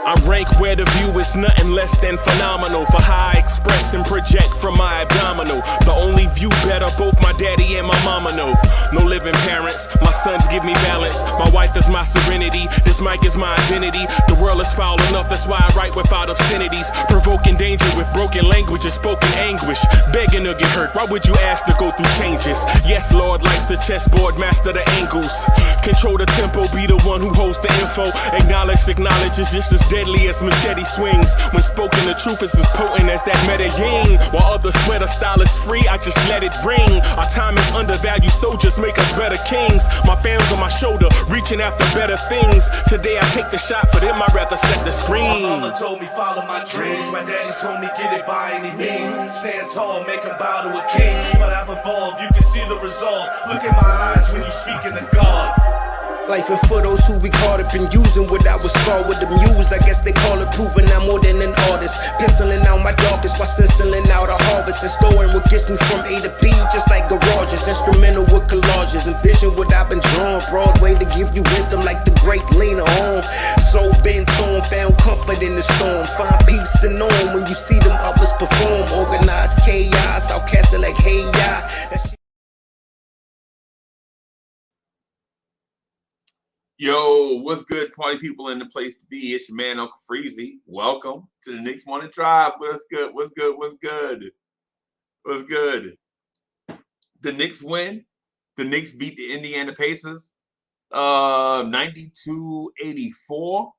I rank where the view is nothing less than phenomenal for how I express and project from my abdominal. The only view better, both my daddy and my mama know. No living parents, my sons give me balance. My wife is my serenity, this mic is my identity. The world is foul enough, that's why I write without obscenities. Provoking danger with broken language and spoken anguish. Begging to get hurt, why would you ask to go through changes? Yes, Lord, life's a chessboard, master the angles. Control the tempo, be the one who holds the info. Acknowledge is just as deadly as machete swings. When spoken, the truth is as potent as that Medellin. While others swear the style is free, I just let it ring. Our time is undervalued, soldiers make us better kings. My fans on my shoulder, reaching after better things. Today I take the shot, for them I'd rather set the screen. My mama told me follow my dreams. My daddy told me get it by any means. Stand tall, make him bow to a king. But I've evolved, you can see the resolve. Look in my eyes when you speaking to God. Life and for those who be caught up in using what I was called with the muse. I guess they call it proving I'm more than an artist. Penciling out my darkest while stenciling out a harvest. And storing what gets me from A to B, just like garages. Instrumental with collages. Envision what I've been drawing. Broadway to give you rhythm like the great Lena Horne. So bent on, found comfort in the storm. Find peace and on when you see them others perform. Organized chaos, outcast it like hey ya. Yo, what's good, party people in the place to be? It's your man, Uncle Freezy. Welcome to the Knicks Morning Drive. What's good? What's good? What's good? What's good? The Knicks win. The Knicks beat the Indiana Pacers 92-84.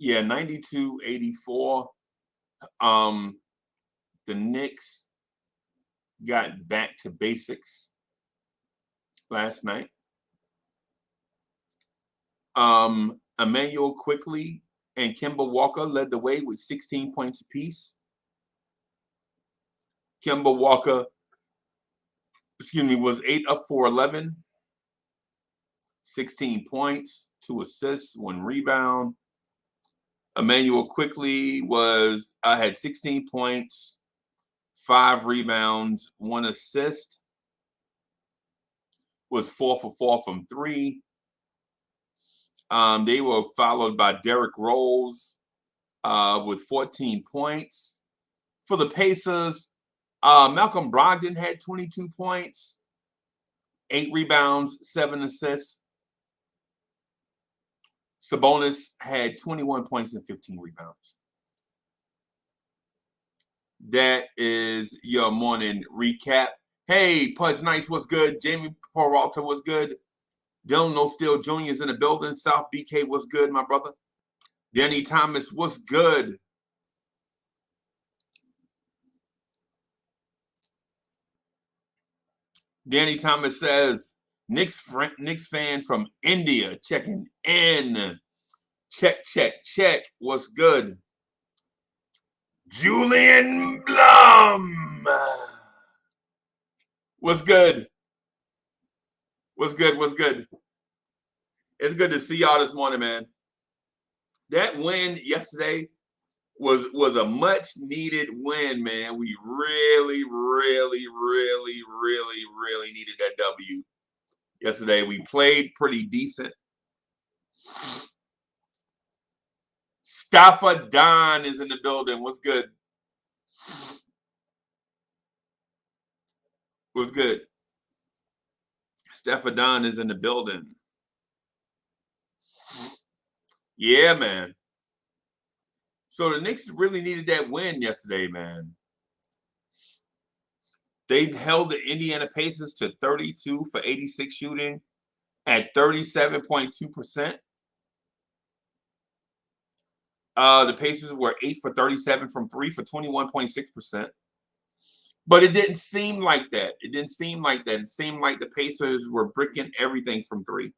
Yeah, 92-84. The Knicks got back to basics last night. Emmanuel Quickly and Kemba Walker led the way with 16 points apiece. Kemba Walker, was 8 up for 11, 16 points, 2 assists, 1 rebound. Emmanuel Quickly had 16 points, 5 rebounds, 1 assist. Was 4 for 4 from 3. They were followed by Derrick Rose with 14 points. For the Pacers, Malcolm Brogdon had 22 points, 8 rebounds, 7 assists. Sabonis had 21 points and 15 rebounds. That is your morning recap. Hey, Pudge Nice, what's good? Jamie Peralta, what's good? Dylan No Steel Jr. is in the building. South BK, what's good, my brother? Danny Thomas, what's good? Danny Thomas says, Knicks fan from India checking in. Check. What's good? Julian Blum. What's good? What's good? It's good to see y'all this morning, man. That win yesterday was a much needed win, man. We really needed that W yesterday. We played pretty decent. Staffa Don is in the building. What's good? What's good? Staffa Don is in the building. Yeah, man. So the Knicks really needed that win yesterday, man. They held the Indiana Pacers to 32 for 86 shooting at 37.2%. The Pacers were 8 for 37 from 3 for 21.6%. But it didn't seem like that. It seemed like the Pacers were bricking everything from 3.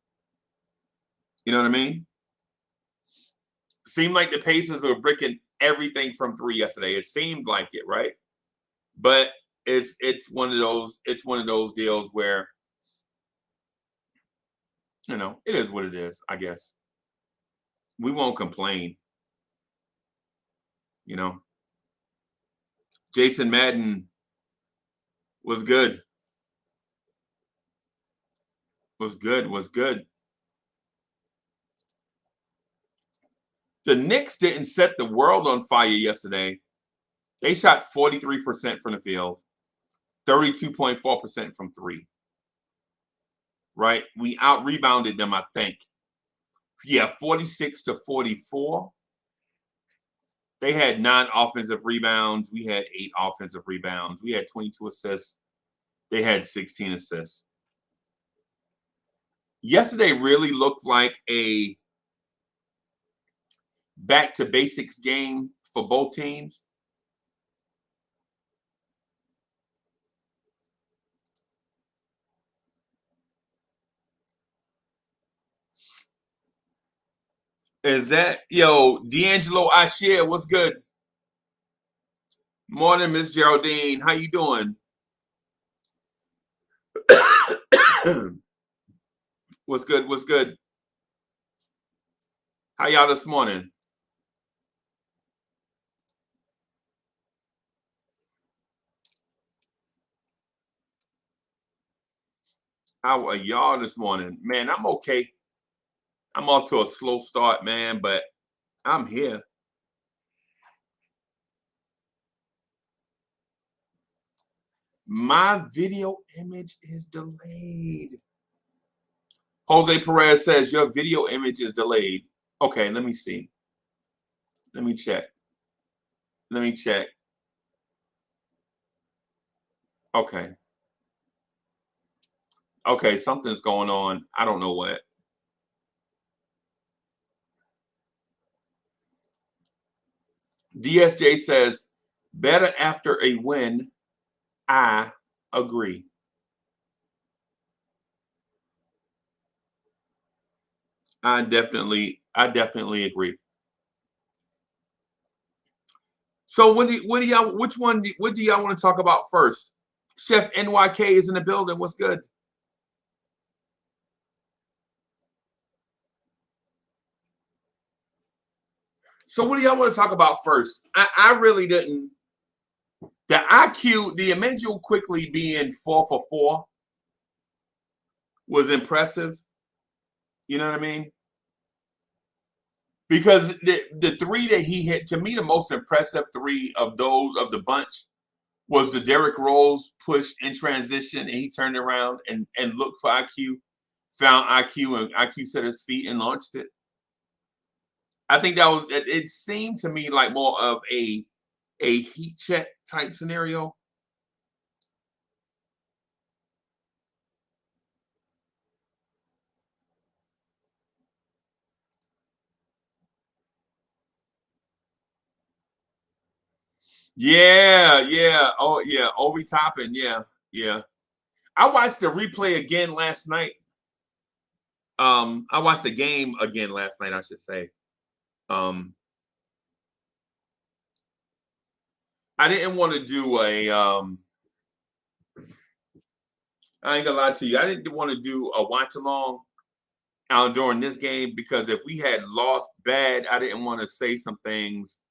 You know what I mean? Seemed like the Pacers were bricking everything from 3 yesterday. It seemed like it, right? But it's one of those deals where, you know, it is what it is, I guess. We won't complain. You know, Jason Madden was good. Was good. The Knicks didn't set the world on fire yesterday. They shot 43% from the field, 32.4% from three. Right? We out-rebounded them, I think. Yeah, 46-44. They had 9 offensive rebounds. We had 8 offensive rebounds. We had 22 assists. They had 16 assists. Yesterday really looked like a back to basics game for both teams. Is that, yo, D'Angelo Ashier, what's good? Morning, Miss Geraldine. How you doing? What's good? What's good? How y'all this morning? How are y'all this morning? Man, I'm okay. I'm off to a slow start, man, but I'm here. My video image is delayed. Jose Perez says your video image is delayed. Okay, let me see. Let me check. Let me check. Okay. Okay, something's going on. I don't know what. DSJ says, better after a win. I agree. I definitely agree. So what do y'all which one what do y'all want to talk about first? Chef NYK is in the building. What's good? So what do y'all want to talk about first? I really didn't. The IQ, the Emmanuel quickly being 4 for 4 was impressive. You know what I mean? Because the 3 that he hit, to me, the most impressive 3 of those of the bunch was the Derrick Rose push in transition, and he turned around and looked for IQ, found IQ, and IQ set his feet and launched it. I think that was it seemed to me like more of a heat check type scenario. Yeah. Oh, yeah. Obi Toppin. Yeah. I watched the replay again last night. I watched the game again last night, I should say. I didn't want to do a I ain't gonna lie to you. I didn't want to do a watch along during this game because if we had lost bad, I didn't want to say some things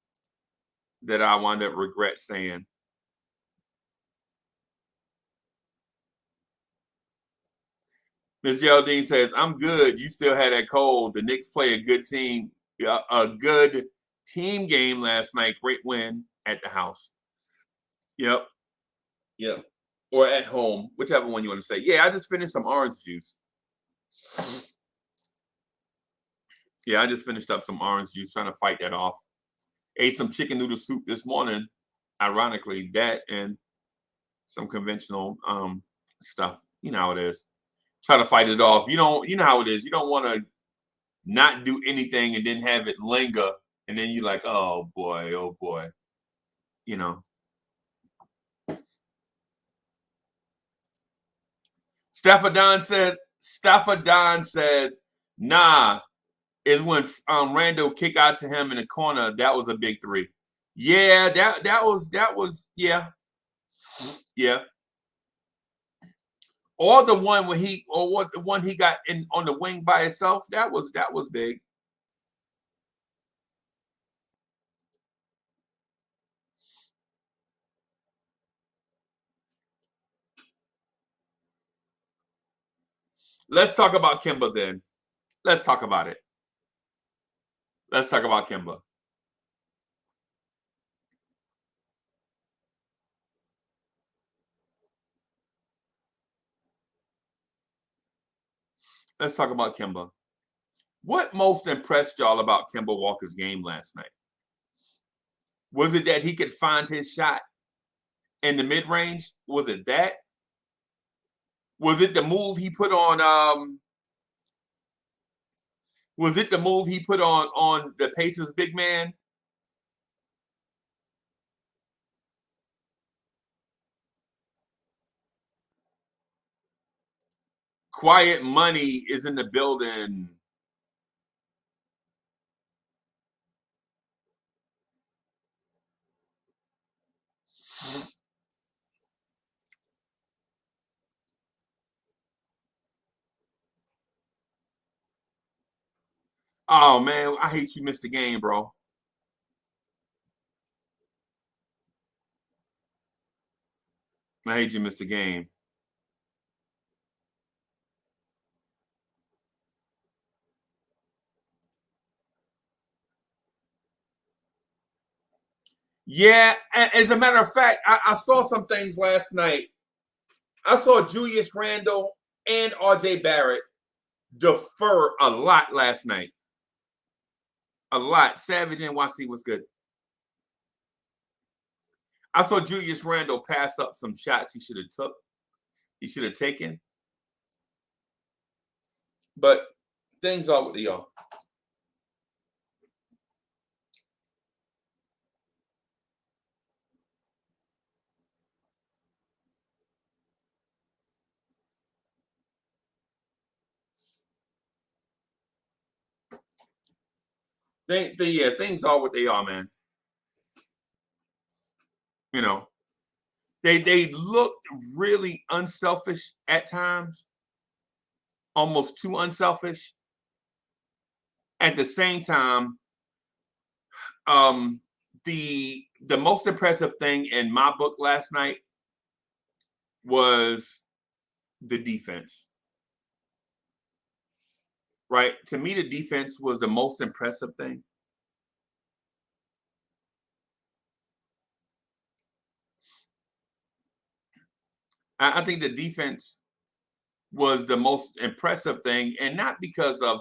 that I wound up regret saying. Ms. Geraldine says, I'm good. You still had that cold. The Knicks play a good team, a good team game last night. Great win at the house. Yep. Or at home, whichever one you want to say. Yeah, I just finished some orange juice. Yeah, I just finished up some orange juice trying to fight that off. Ate some chicken noodle soup this morning. Ironically, that and some conventional stuff. You know how it is. Try to fight it off. You know how it is. You don't want to not do anything and then have it linger, and then you're like, oh boy. You know. Staffordon says, nah, is when Randall kicked out to him in the corner. That was a big 3. Yeah, that was yeah. Or the one when the one he got in on the wing by himself. That was big. Let's talk about Kemba then. Let's talk about it. Let's talk about Kemba. Let's talk about Kemba. What most impressed y'all about Kemba Walker's game last night? Was it that he could find his shot in the mid-range? Was it that? Was it the move he put on was it the move he put on the Pacers big man? Quiet Money is in the building. Oh man, I hate you missed the game, bro. I hate you missed the game. Yeah, as a matter of fact, I saw some things last night. I saw Julius Randle and RJ Barrett defer a lot last night. A lot. Savage NYC was good. I saw Julius Randle pass up some shots he should have took. He should have taken. But things are what they are. Things are what they are, man. You know, they looked really unselfish at times, almost too unselfish. At the same time, the most impressive thing in my book last night was the defense. Right? To me, the defense was the most impressive thing. I think the defense was the most impressive thing, and not because of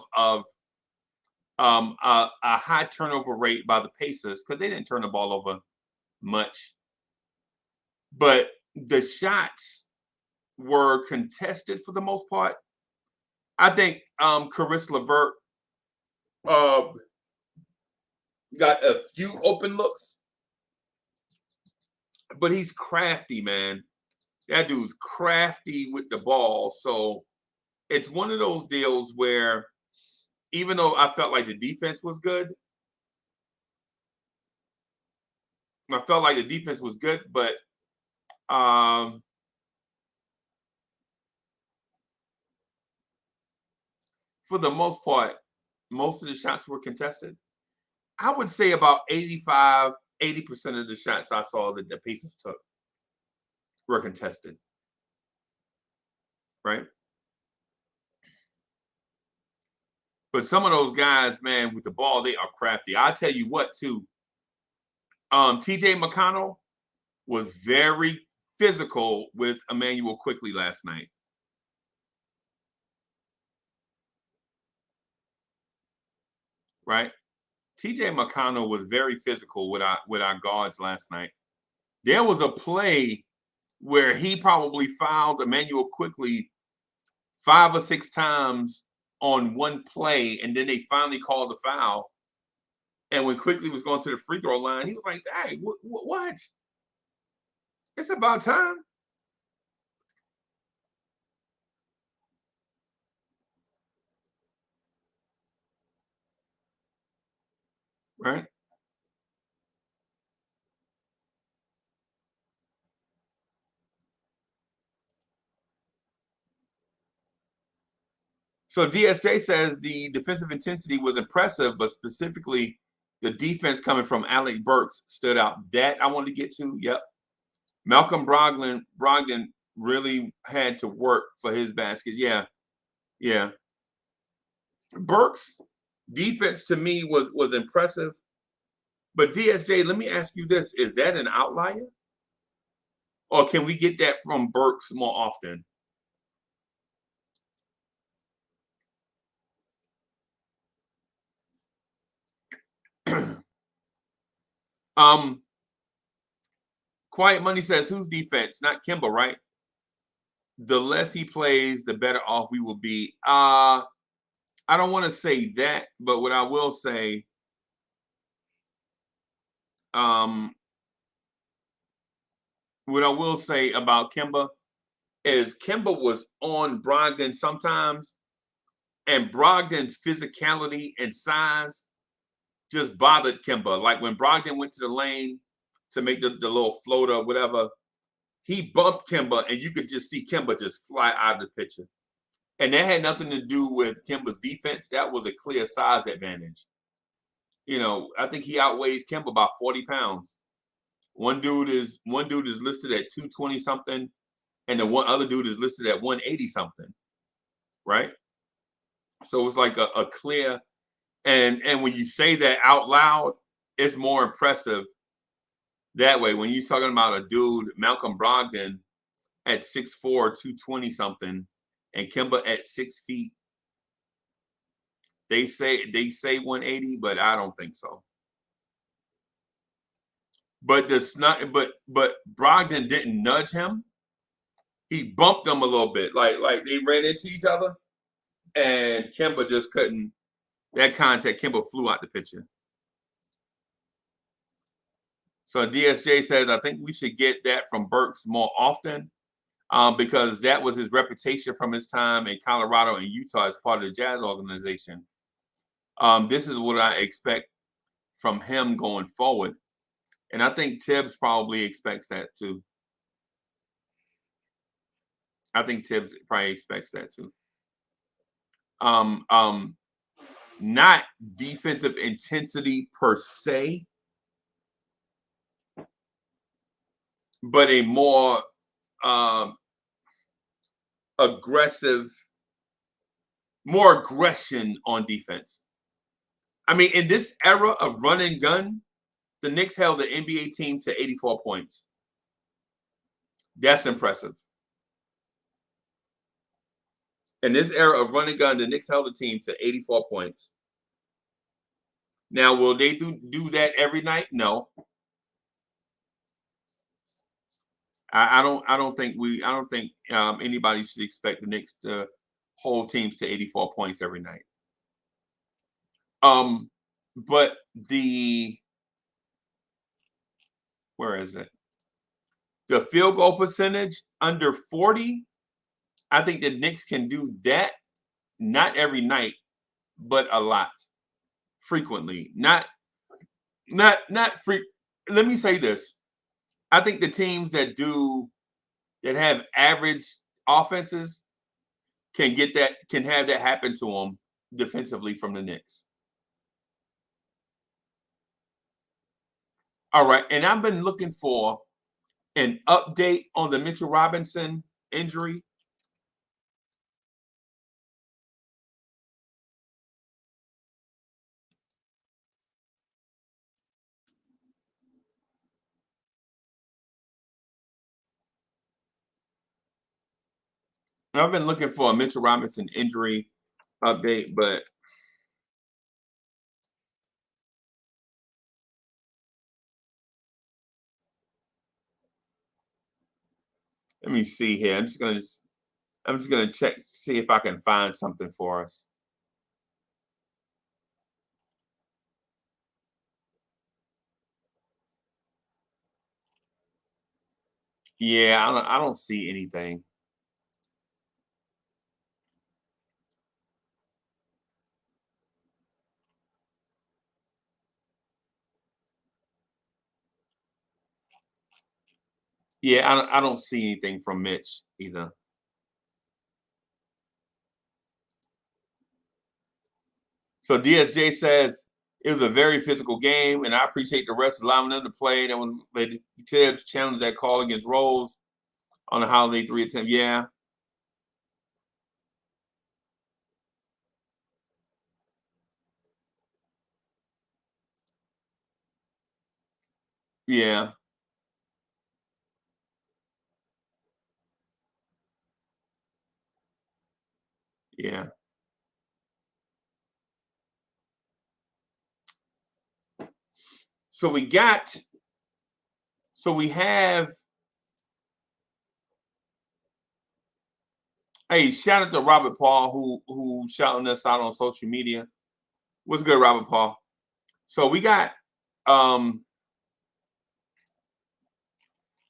a high turnover rate by the Pacers, because they didn't turn the ball over much, but the shots were contested for the most part. I think Caris LeVert got a few open looks, but he's crafty, man. That dude's crafty with the ball. So it's one of those deals where even though I felt like the defense was good, but for the most part, most of the shots were contested. I would say about 80% of the shots I saw that the Pacers took were contested. Right? But some of those guys, man, with the ball, they are crafty. I'll tell you what, too. TJ McConnell was very physical with Emmanuel Quickly last night. Right? TJ McConnell was very physical with our guards last night. There was a play where he probably fouled Emmanuel Quickly 5 or 6 times on one play, and then they finally called the foul. And when Quickly was going to the free throw line, he was like, "Hey, what? It's about time." Right? So DSJ says the defensive intensity was impressive, but specifically the defense coming from Alec Burks stood out. That I wanted to get to. Yep. Malcolm Brogdon really had to work for his baskets. Yeah. Yeah. Burks' defense to me was impressive. But DSJ, let me ask you this. Is that an outlier? Or can we get that from Burks more often? Quiet Money says, whose defense? Not Kimba, right? The less he plays, the better off we will be. I don't want to say that, but what I will say, about Kimba is Kimba was on Brogdon sometimes, and Brogdon's physicality and size just bothered Kimba. Like when Brogdon went to the lane to make the little floater or whatever, he bumped Kimba, and you could just see Kimba just fly out of the picture. And that had nothing to do with Kimba's defense. That was a clear size advantage. You know, I think he outweighs Kimba by 40 pounds. One dude is listed at 220 something, and the one other dude is listed at 180 something. Right? So it's like a clear, and when you say that out loud, it's more impressive that way. When you're talking about a dude, Malcolm Brogdon, at 6'4", 220 something, and Kimba at 6 feet. They say 180, but I don't think so. But but Brogdon didn't nudge him. He bumped him a little bit, like they ran into each other, and Kimba just couldn't. That contact, Kimba flew out the picture. So DSJ says, I think we should get that from Burks more often, because that was his reputation from his time in Colorado and Utah as part of the Jazz organization. This is what I expect from him going forward. And I think Tibbs probably expects that too. I think Tibbs probably expects that too. Not defensive intensity per se, but a more aggressive, more aggression on defense. I mean, in this era of run and gun, the Knicks held the NBA team to 84 points. That's impressive. In this era of run and gun, the Knicks held the team to 84 points. Now, will they do that every night? No. I don't think anybody should expect the Knicks to hold teams to 84 points every night. But where is it? The field goal percentage under 40. I think the Knicks can do that, not every night, but a lot, frequently. Not free. Let me say this. I think the teams that have average offenses can have that happen to them defensively from the Knicks. All right, and I've been looking for an update on the Mitchell Robinson injury. I've been looking for a Mitchell Robinson injury update, but let me see here. I'm just gonna check, see if I can find something for us. Yeah, I don't see anything. Yeah, I don't see anything from Mitch either. So DSJ says it was a very physical game, and I appreciate the refs allowing them to play. And when Tibbs challenged that call against Rose on the Holiday 3 attempt, yeah. Yeah. Yeah. So we got, so we have, hey, shout out to Robert Paul who shouting us out on social media. What's good, Robert Paul? So we got, um,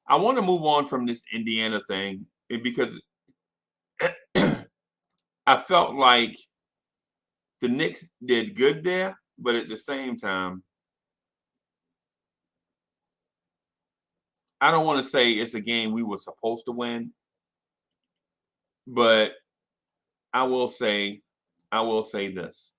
I want to move on from this Indiana thing because I felt like the Knicks did good there, but at the same time, I don't want to say it's a game we were supposed to win, but I will say, I will say this.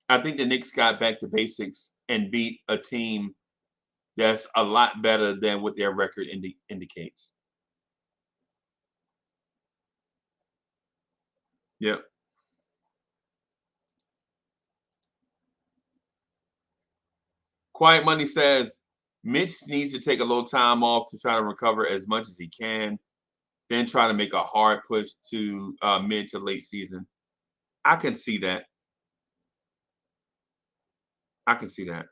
I think the Knicks got back to basics and beat a team that's a lot better than what their record indicates. Yep. Quiet Money says Mitch needs to take a little time off to try to recover as much as he can, then try to make a hard push to mid to late season. I can see that. I can see that.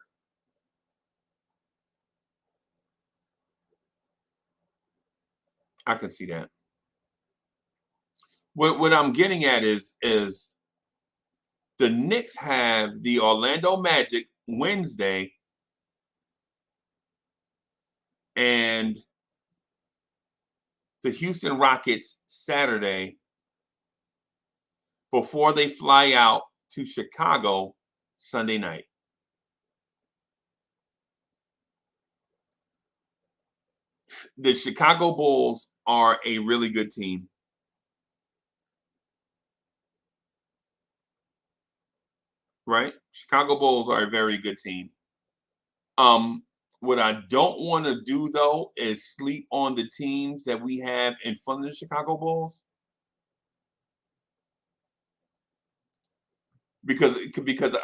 I can see that. What I'm getting at is the Knicks have the Orlando Magic Wednesday and the Houston Rockets Saturday before they fly out to Chicago Sunday night. The Chicago Bulls are a really good team. Right? Chicago Bulls are a very good team. What I don't want to do though is sleep on the teams that we have in front of the Chicago Bulls because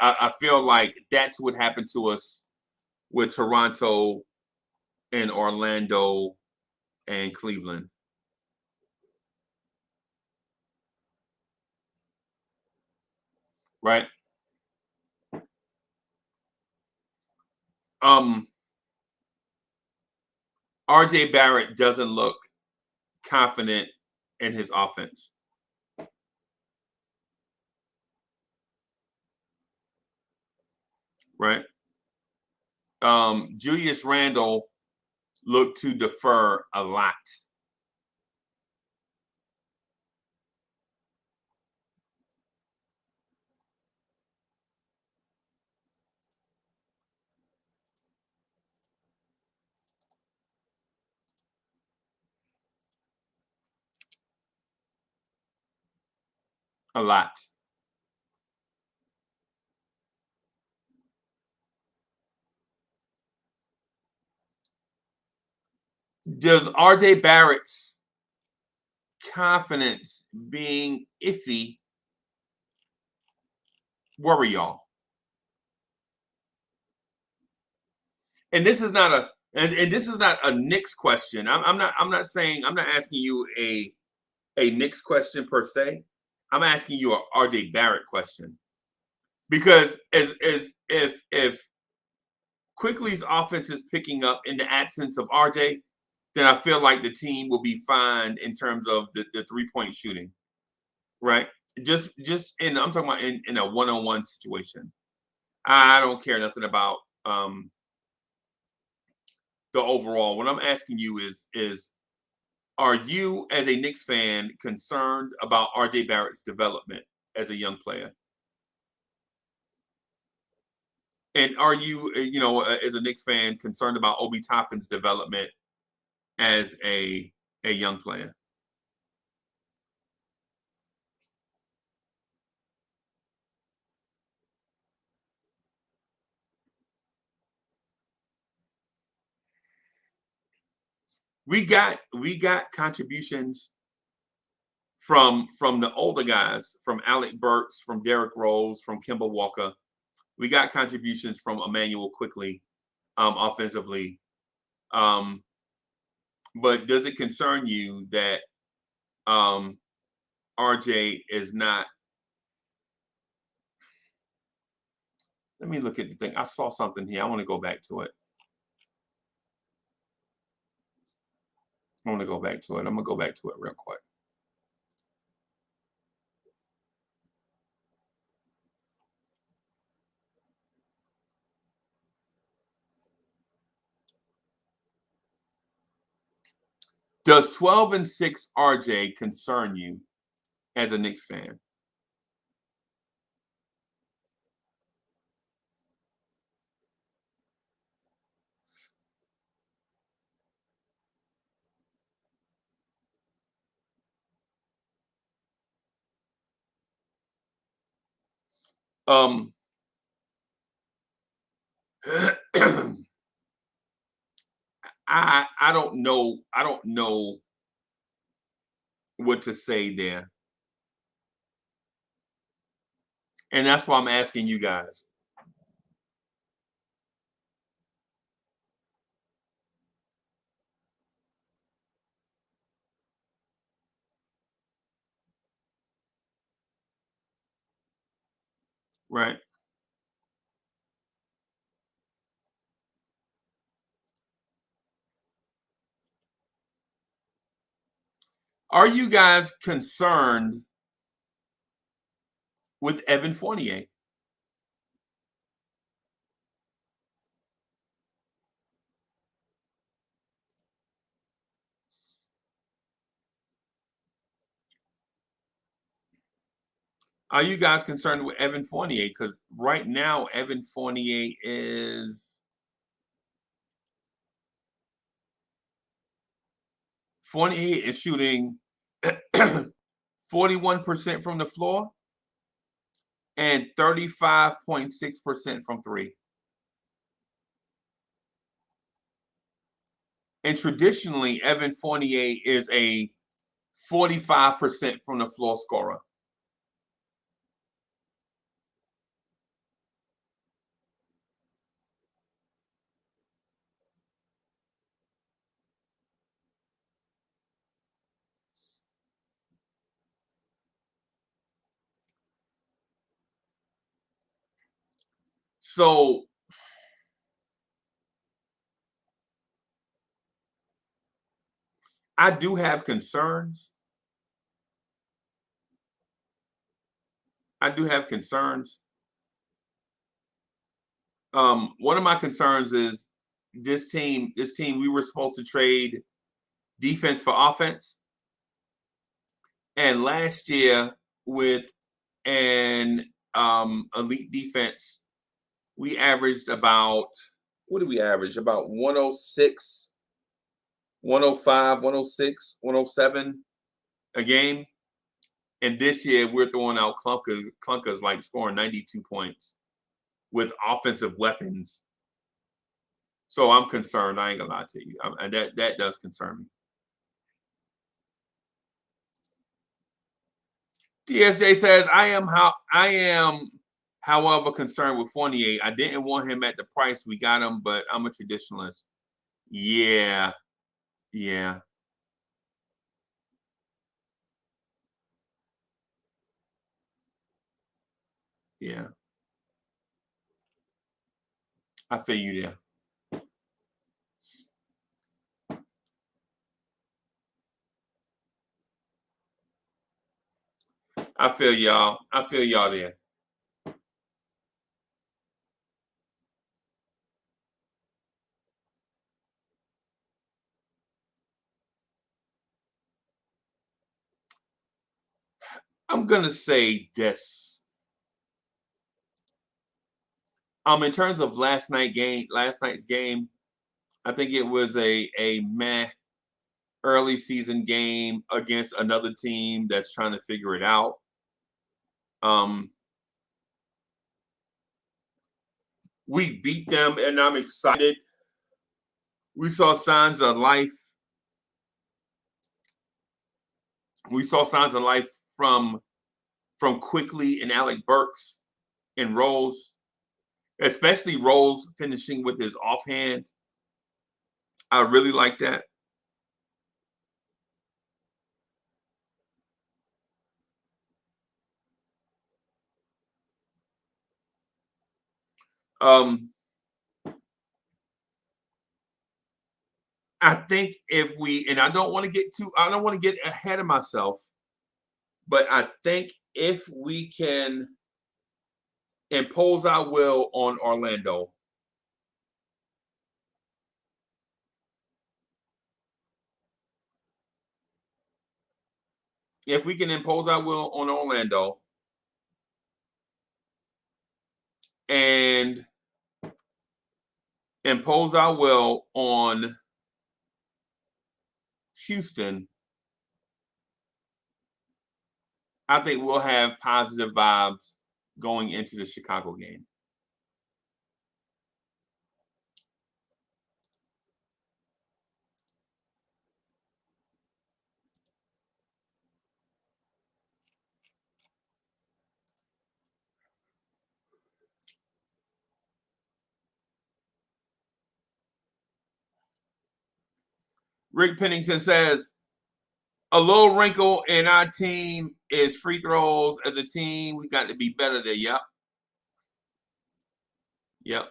I feel like that's what happened to us with Toronto and Orlando and Cleveland. Right? Um RJ Barrett doesn't look confident in his offense. Right? Julius Randle looked to defer a lot. A lot. Does RJ Barrett's confidence being iffy worry y'all? And this is not a and this is not a Knicks question. I'm not saying I'm not asking you a Knicks question per se. I'm asking you a RJ Barrett question because as if Quickly's offense is picking up in the absence of RJ, then I feel like the team will be fine in terms of the 3-point shooting, right? Just in I'm talking about in a one-on-one situation. I don't care nothing about the overall. What I'm asking you is are you as a Knicks fan concerned about RJ Barrett's development as a young player? And are you, as a Knicks fan, concerned about Obi Toppin's development as a young player? We got contributions from the older guys, from Alec Burks, from Derrick Rose, from Kemba Walker. We got contributions from Emmanuel Quickly, offensively. But does it concern you that RJ is not? Let me look at the thing. I saw something here. I want to go back to it. I'm going to go back to it real quick. Does 12-6 RJ concern you as a Knicks fan? I don't know. I don't know what to say there. And that's why I'm asking you guys. Right. Are you guys concerned with Evan Fournier? Are you guys concerned with Evan Fournier? Because right now, Evan Fournier is 48 is shooting 41% from the floor and 35.6% from three. And traditionally, Evan Fournier is a 45% from the floor scorer. So I do have concerns. One of my concerns is this team, we were supposed to trade defense for offense. And last year with an elite defense, we averaged about, what did we average? About 106, 105, 106, 107 a game. And this year we're throwing out clunkers like scoring 92 points with offensive weapons. So I'm concerned. I ain't gonna lie to you. And that does concern me. DSJ says, I am, however, concerned with Fournier. I didn't want him at the price we got him, but I'm a traditionalist. Yeah. Yeah. Yeah. I feel you there. I feel y'all. I feel y'all there. I'm gonna say this. In terms of last night's game, I think it was a meh early season game against another team that's trying to figure it out. We beat them, and I'm excited. We saw signs of life We saw signs of life from Quickly and Alec Burks and Rose, especially Rose finishing with his offhand. I really like that. I think if we, and I don't want to get ahead of myself, but I think if we can impose our will on Orlando, and impose our will on Houston, I think we'll have positive vibes going into the Chicago game. Rick Pennington says, a little wrinkle in our team is free throws. As a team, we got to be better there. Yep. Yep.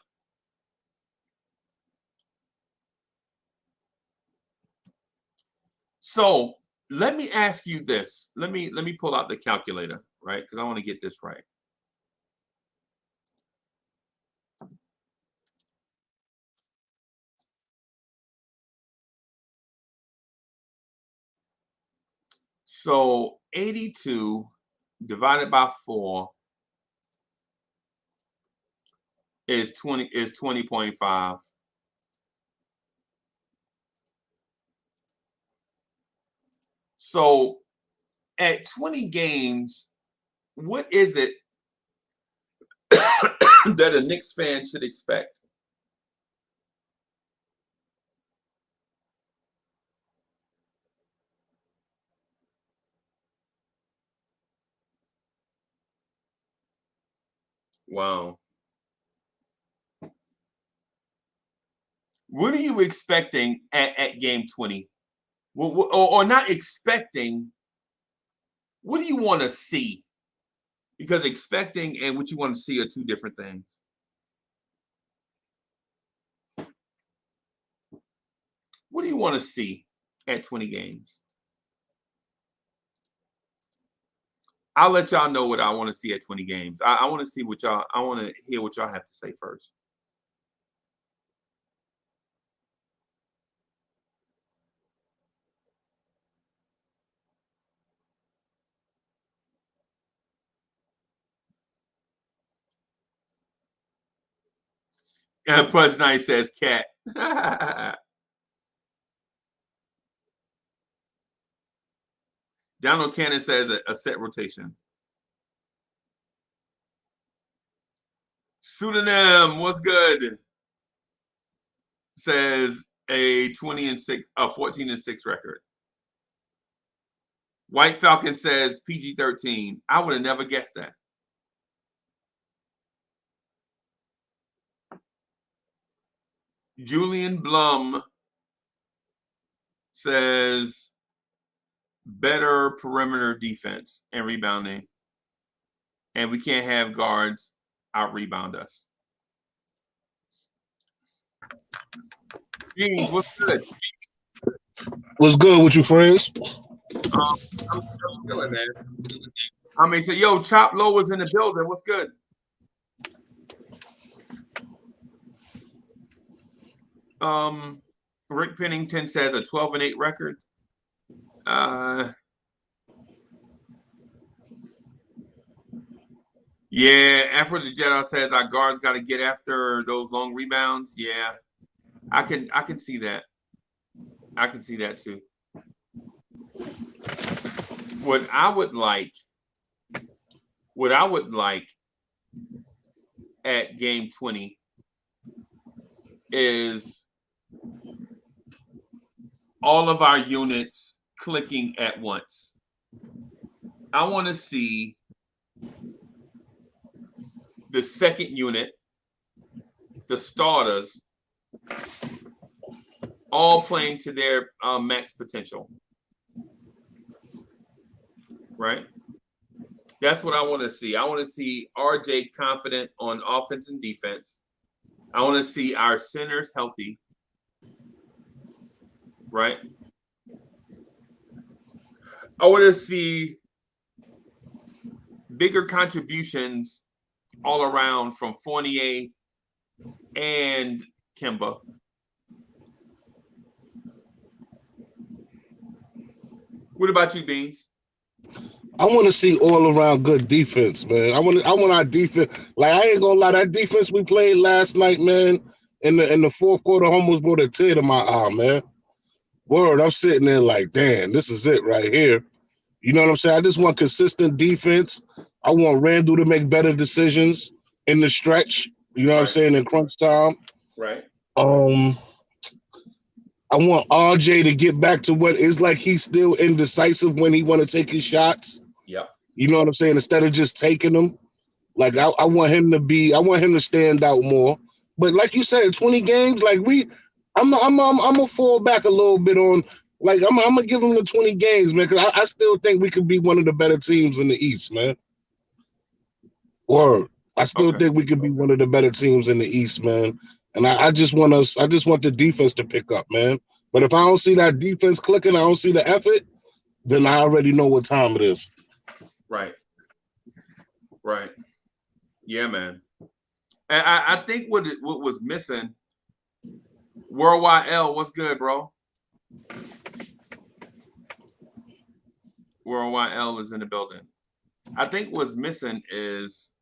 So let me ask you this. Let me pull out the calculator, right? Because I want to get this right. So 82 divided by 4 is 20.5. So at 20 games, what is it that a Knicks fan should expect? Wow. What are you expecting at game 20? Or not expecting, what do you want to see? Because expecting and what you want to see are two different things. What do you want to see at 20 games? I'll let y'all know what I want to see at 20 games. I want to see I want to hear what y'all have to say first. Pudge Knight says cat. Donald Cannon says a set rotation. Pseudonym, what's good? Says a 20-6, a 14-6 record. White Falcon says PG-13. I would have never guessed that. Julian Blum says better perimeter defense and rebounding. And we can't have guards out rebound us. Jeans, what's good? What's good with you, friends? I'm feeling that. I mean, so yo, Chop Low was in the building. What's good? Rick Pennington says a 12-8 record. Yeah, Afro the Jedi says our guards got to get after those long rebounds. Yeah, I can see that. I can see that too. What I would like at game 20 is all of our units clicking at once. I want to see the second unit, the starters, all playing to their max potential. Right? That's what I want to see. I want to see RJ confident on offense and defense. I want to see our centers healthy. Right? I want to see bigger contributions all around from Fournier and Kemba. What about you, Beans? I want to see all around good defense, man. I want our defense. Like, I ain't gonna lie, that defense we played last night, man, in the fourth quarter almost brought a tear to my eye, man. Word, I'm sitting there like, damn, this is it right here. You know what I'm saying? I just want consistent defense. I want Randall to make better decisions in the stretch. You know what I'm saying? In crunch time. Right. I want RJ to get back to what is like he's still indecisive when he want to take his shots. Yep. You know what I'm saying? Instead of just taking them. Like I want him to stand out more. But like you said, 20 games, like I'm gonna fall back a little bit on, like I'm gonna give him the 20 games, man, because I still think we could be one of the better teams in the East, man. Word. I still think we could be one of the better teams in the East, man. And I just want the defense to pick up, man. But if I don't see that defense clicking, I don't see the effort, then I already know what time it is. Right. Right. Yeah, man. And I think what was missing, Worldwide L, what's good, bro? Worldwide L is in the building. I think what's missing is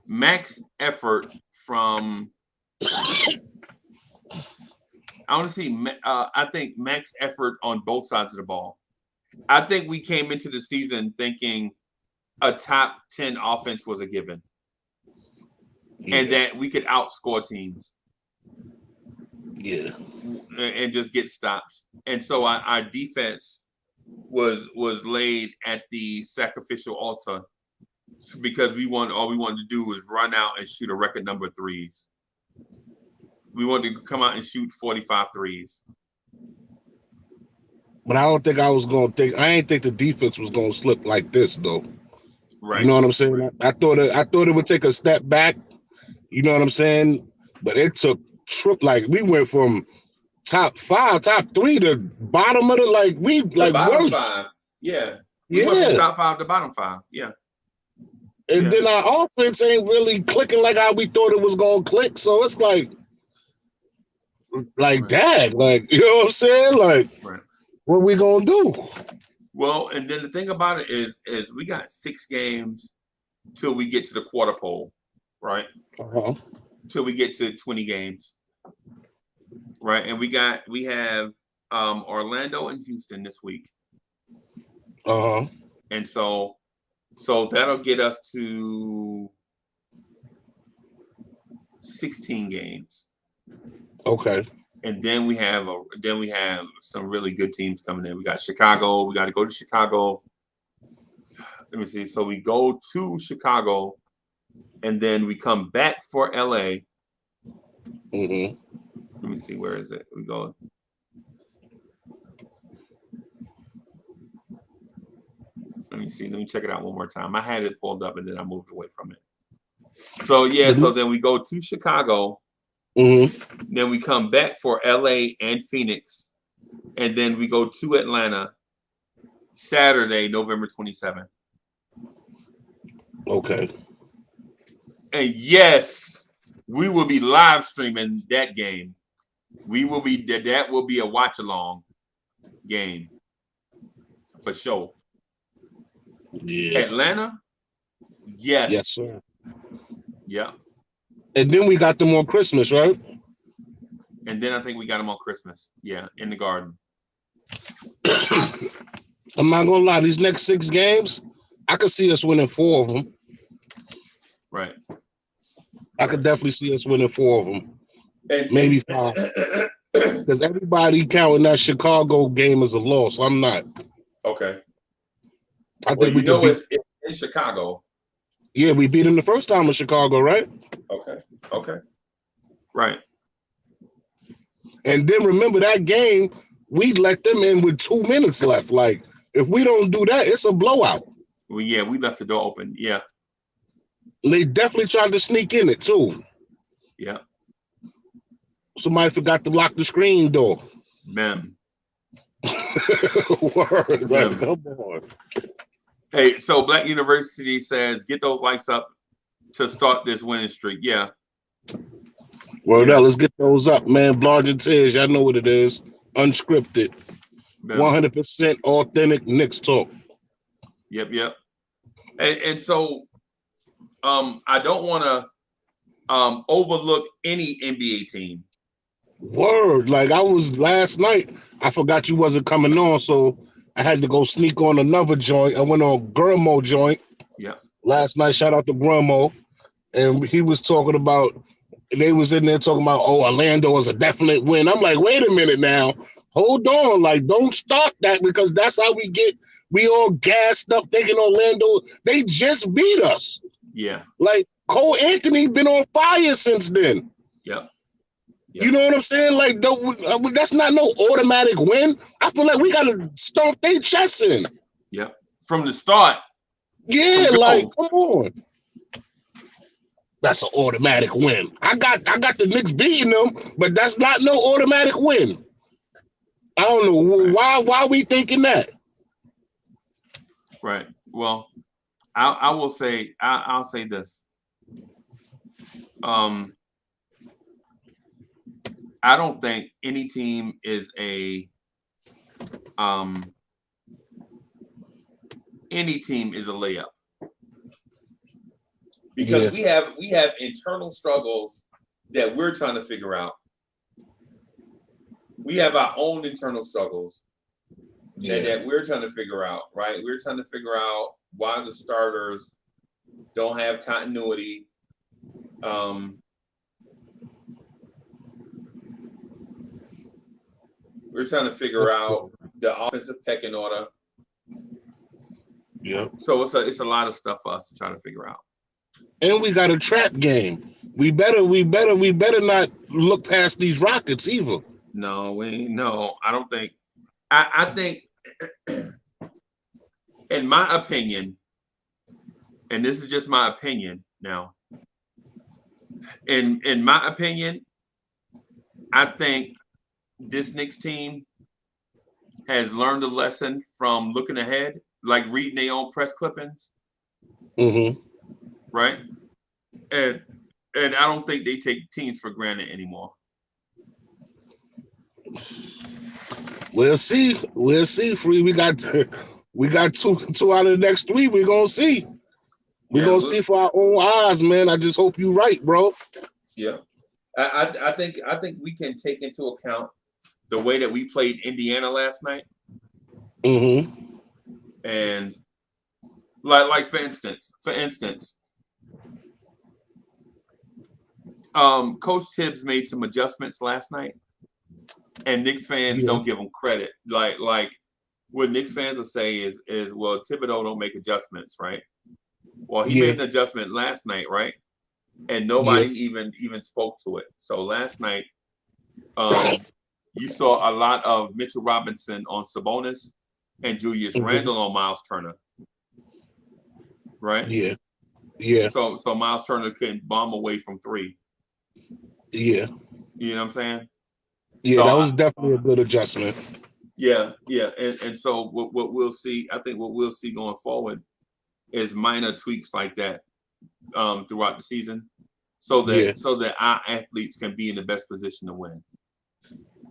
max effort from I want to see I think max effort on both sides of the ball. I think we came into the season thinking a top 10 offense was a given. Yeah. And that we could outscore teams. Yeah. And just get stops. And so our defense was laid at the sacrificial altar because all we wanted to do was run out and shoot a record number of threes. We wanted to come out and shoot 45 threes. But I don't think I ain't think the defense was gonna slip like this though. Right. You know what I'm saying? Right. I thought it would take a step back. You know what I'm saying? But it took like we went from top 5, top 3 to bottom of the bottom worse. 5. Yeah. We went from top 5 to bottom 5. Yeah. And then our offense ain't really clicking like how we thought it was gonna click. So it's like right. Dad, like, you know what I'm saying? Like, right. What we gonna do? Well, and then the thing about it is we got 6 games till we get to the quarter pole, right? Uh-huh. Till we get to 20 games, right? And we have Orlando and Houston this week. Uh-huh. And so that'll get us to 16 games. Okay. And then we have some really good teams coming in. We got Chicago. We got to go to Chicago. Let me see. So we go to Chicago, and then we come back for LA. Mm-hmm. Let me see. Where is it? We go. Let me see. Let me check it out one more time. I had it pulled up, and then I moved away from it. So so then we go to Chicago. Mm-hmm. Then we come back for LA and Phoenix, and then we go to Atlanta Saturday, November 27th. Okay. And yes, we will be live streaming that game. That will be a watch along game for sure. Yeah. Atlanta, yes. Yes, sir. Yeah. And then we got them on Christmas, right? And then I think we got them on Christmas. Yeah, in the Garden. I'm not gonna lie, these next 6 games, I could see us winning 4 of them. Right. I could definitely see us winning 4 of them. And maybe 5. because everybody counting that Chicago game as a loss. I'm not. Okay. I Well, think we could beat. It's in Chicago. Yeah, we beat them the first time in Chicago, right? Okay. Right. And then remember that game, we let them in with 2 minutes left. Like, if we don't do that, it's a blowout. Well, yeah, we left the door open. Yeah. And they definitely tried to sneak in it too. Yeah. Somebody forgot to lock the screen door. Mem. Word, like, come on. Hey, so Black University says, get those likes up to start this winning streak. Yeah. Word up, let's get those up, man. Blodge and Tears, y'all know what it is. Unscripted. Mem. 100% authentic Knicks talk. Yep. And so I don't want to overlook any NBA team. Word, like I was last night, I forgot you wasn't coming on, so I had to go sneak on another joint. I went on Grummo joint. Yeah. Last night, shout out to Grummo, and he was talking about. They was in there talking about, oh, Orlando is a definite win. I'm like, wait a minute now, hold on, like don't start that because that's how we all gassed up thinking Orlando. They just beat us. Yeah. Like Cole Anthony been on fire since then. Yep. You know what I'm saying? Like, that's not no automatic win. I feel like we got to stomp their chests in. Yep. From the start. Yeah, like, come on. That's an automatic win. I got the Knicks beating them, but that's not no automatic win. I don't know why we thinking that. Right. Well, I will say I'll say this. I don't think any team is a layup because we have internal struggles that we're trying to figure out. We have our own internal struggles that we're trying to figure out, right? We're trying to figure out why the starters don't have continuity. We're trying to figure out the offensive pecking order. Yeah. So it's a lot of stuff for us to try to figure out. And we got a trap game. We better not look past these Rockets either. No, I don't think. I think, in my opinion, and this is just my opinion now. In my opinion, I think this Knicks team has learned a lesson from looking ahead, like reading their own press clippings. Mm-hmm. Right? And I don't think they take teams for granted anymore. We'll see, Free. We got two out of the next three. We're gonna see. We're gonna see for our own eyes, man. I just hope you're right, bro. Yeah. I think we can take into account the way that we played Indiana last night. Mm-hmm. And like for instance, Coach Tibbs made some adjustments last night, and Knicks fans don't give him credit. Like what Knicks fans will say is well, Thibodeau don't make adjustments, right? Well, he made an adjustment last night, right? And nobody even spoke to it. So last night, you saw a lot of Mitchell Robinson on Sabonis and Julius Randle on Miles Turner, right? Yeah. So Miles Turner couldn't bomb away from three. Yeah. You know what I'm saying? Yeah, so that was definitely a good adjustment. Yeah. And so what we'll see, I think what we'll see going forward is minor tweaks like that throughout the season, so that our athletes can be in the best position to win.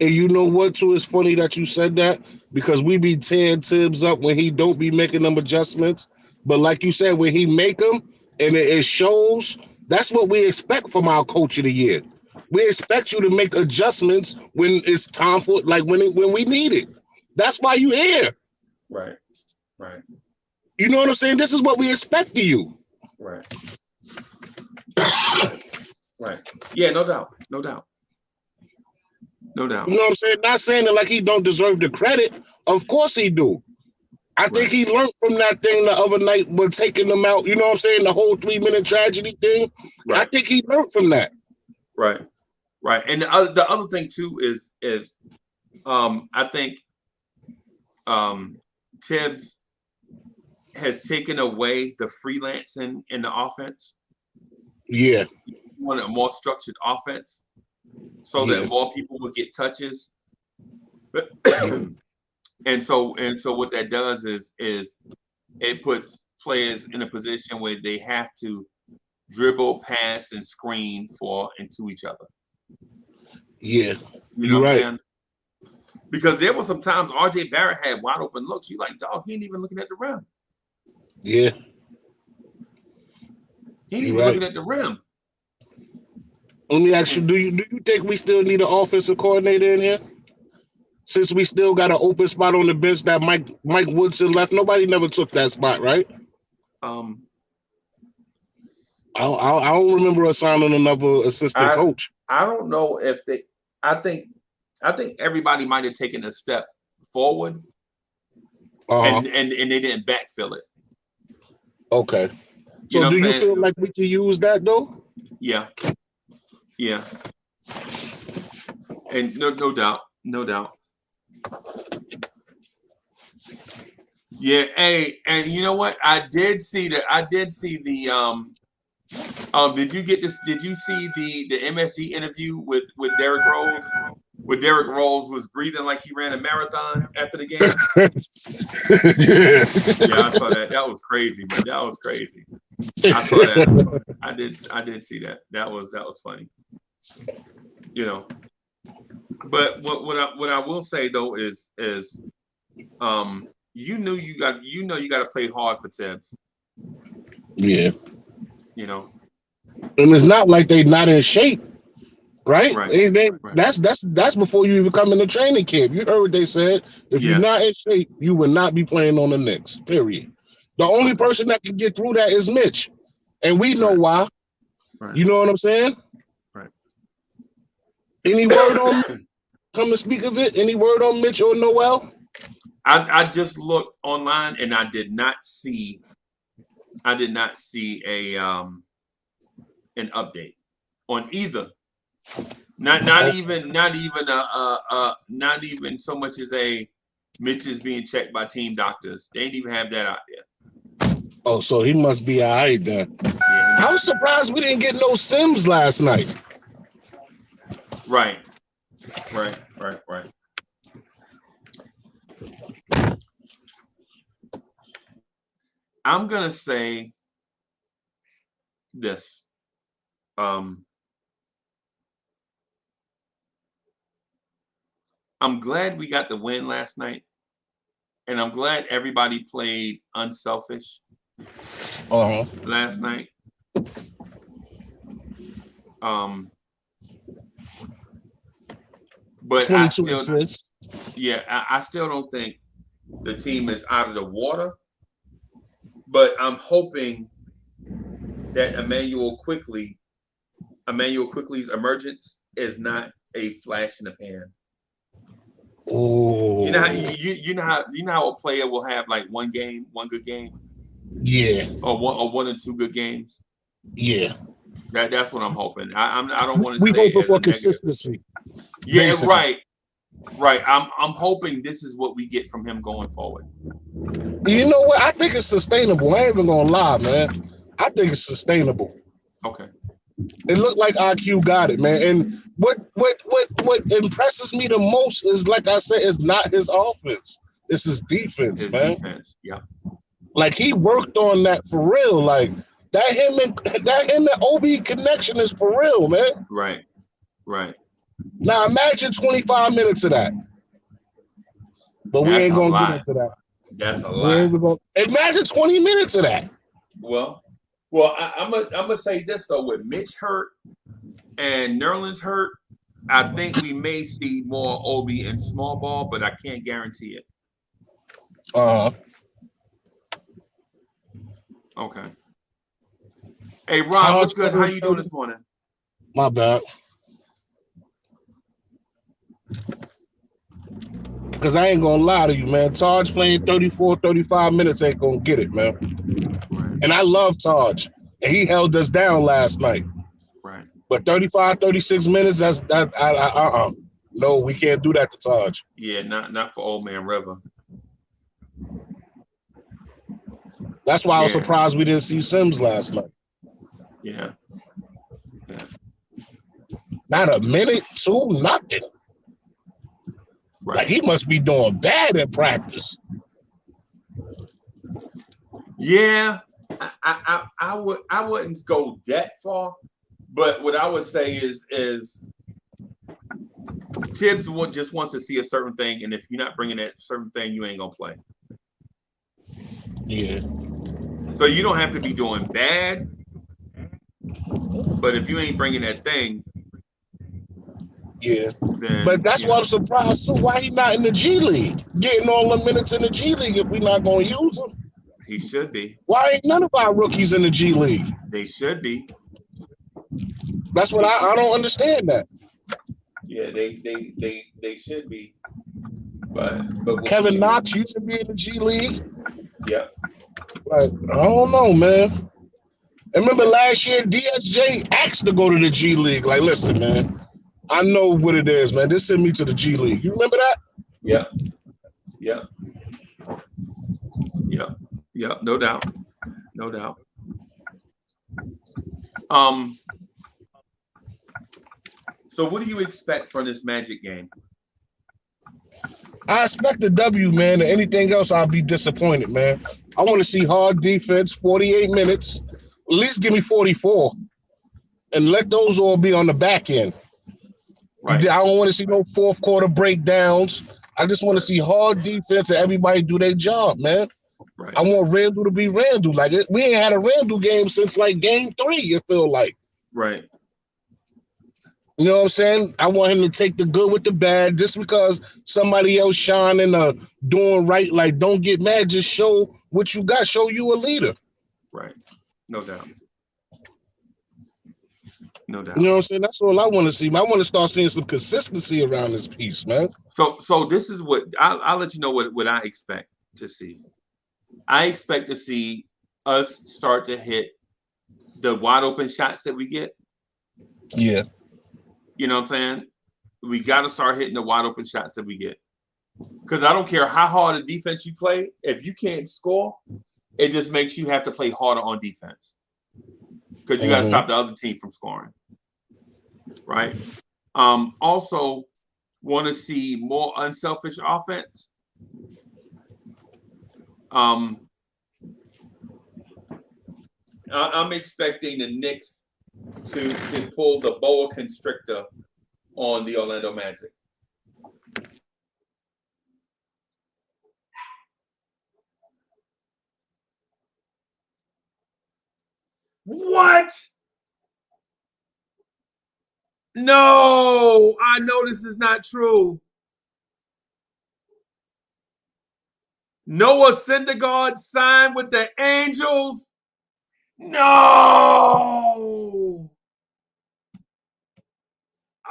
And you know what, too? It's funny that you said that because we be tearing Tibbs up when he don't be making them adjustments. But like you said, when he make them and it shows, that's what we expect from our coach of the year. We expect you to make adjustments when it's time for, like when we need it. That's why you here. Right. You know what I'm saying? This is what we expect of you. Right. Right. Yeah, no doubt. No doubt. You know what I'm saying? Not saying it like he don't deserve the credit. Of course he do. I think he learned from that thing the other night with taking them out. You know what I'm saying? The whole 3-minute tragedy thing. Right. I think he learned from that. Right. Right. And the other thing too is I think Tibbs has taken away the freelancing in the offense. Yeah. He wanted a more structured offense so that more people would get touches. And so what that does is it puts players in a position where they have to dribble, pass, and screen into each other. Yeah. You know what I'm saying? Because there were some times RJ Barrett had wide open looks. You like, dog, he ain't even looking at the rim. Yeah. He ain't even looking at the rim. Let me ask you, do you think we still need an offensive coordinator in here? Since we still got an open spot on the bench that Mike Woodson left, nobody never took that spot, right? I don't remember us signing another assistant coach. I don't know if they. I think everybody might have taken a step forward, and they didn't backfill it. Okay. So do you feel like we can use that though? Yeah. Yeah. And no doubt. Yeah, hey, and you know what? I did see the did you get this? Did you see the MSG interview with Derrick Rose? Where Derrick Rose was breathing like he ran a marathon after the game. Yeah, I saw that. That was crazy, man. That was crazy. I saw that. I did see that. That was funny. You know. But what I will say though is you know you got to play hard for Tibbs. Yeah. You know. And it's not like they not in shape. Right? Right. That's before you even come in the training camp. You heard what they said. If you're not in shape, you will not be playing on the Knicks. Period. The only person that can get through that is Mitch. And we know why. Right. You know what I'm saying? Right. Any word on come and speak of it? Any word on Mitch or Noel? I just looked online and I did not see a an update on either. Not even so much as a Mitch is being checked by team doctors. They didn't even have that out there. Oh, so he must be all right then. Yeah, I was surprised we didn't get no Sims last night. Right. I'm gonna say this. I'm glad we got the win last night, and I'm glad everybody played unselfish last night. But I still don't think the team is out of the water. But I'm hoping that Emmanuel Quickly's emergence is not a flash in the pan. Oh, you know how a player will have like one good game, or one or two good games. Yeah, that's what I'm hoping. I don't want to. We say hoping for consistency. Yeah, basically. Right. I'm hoping this is what we get from him going forward. You know what? I think it's sustainable. I ain't even gonna lie, man. I think it's sustainable. Okay. It looked like IQ got it, man. And what impresses me the most is, like I said, it's not his offense. It's his defense, man. Defense, yeah. Like he worked on that for real. Like that him and OB connection is for real, man. Right. Now imagine 25 minutes of that. But we ain't gonna get into that. That's a lot. Imagine 20 minutes of that. Well, I'm gonna say this though: with Mitch hurt and Nerlens hurt, I think we may see more Obi in small ball, but I can't guarantee it. Okay. Hey, Ron, what's good? How you doing this morning? My bad. because I ain't gonna lie to you, man. Taj playing 34, 35 minutes ain't gonna get it, man. Right. And I love Taj. And he held us down last night. Right. But 35, 36 minutes, that's that. No, we can't do that to Taj. Yeah, not for Old Man River. That's why I was surprised we didn't see Sims last night. Yeah. Not a minute, two, nothing. Right. Like he must be doing bad in practice. Yeah, I wouldn't go that far, but what I would say is Tibbs just wants to see a certain thing, and if you're not bringing that certain thing, you ain't gonna play. Yeah. So you don't have to be doing bad, but if you ain't bringing that thing, yeah. then, but that's why I'm surprised too. Why he not in the G League, getting all the minutes in the G League if we're not gonna use him? He should be. Why ain't none of our rookies in the G League? They should be. That's what I don't understand that. Yeah, they should be. But Kevin Knox used to be in the G League. Yeah. Like, I don't know, man. And remember last year, DSJ asked to go to the G League. Like, listen, man, I know what it is, man. Just send me to the G League. You remember that? Yeah. No doubt. So what do you expect from this Magic game? I expect a W, man. And anything else, I'll be disappointed, man. I want to see hard defense, 48 minutes. At least give me 44. And let those all be on the back end. Right. I don't want to see no fourth quarter breakdowns. I just want to see hard defense and everybody do their job, man. Right. I want Randall to be Randall. Like we ain't had a Randall game since like game 3, it feel like. Right. You know what I'm saying? I want him to take the good with the bad. Just because somebody else shining or doing right, like don't get mad. Just show what you got. Show you a leader. Right. No doubt. You know what I'm saying? That's all I want to see. I want to start seeing some consistency around this piece, man. So this is what I'll let you know what I expect to see. I expect to see us start to hit the wide open shots that we get. Yeah. You know what I'm saying? We got to start hitting the wide open shots that we get. Because I don't care how hard a defense you play. If you can't score, it just makes you have to play harder on defense. Because you got to stop the other team from scoring. Right? Also, want to see more unselfish offense. I'm expecting the Knicks to pull the boa constrictor on the Orlando Magic. What? No, I know this is not true. Noah Syndergaard signed with the Angels. No.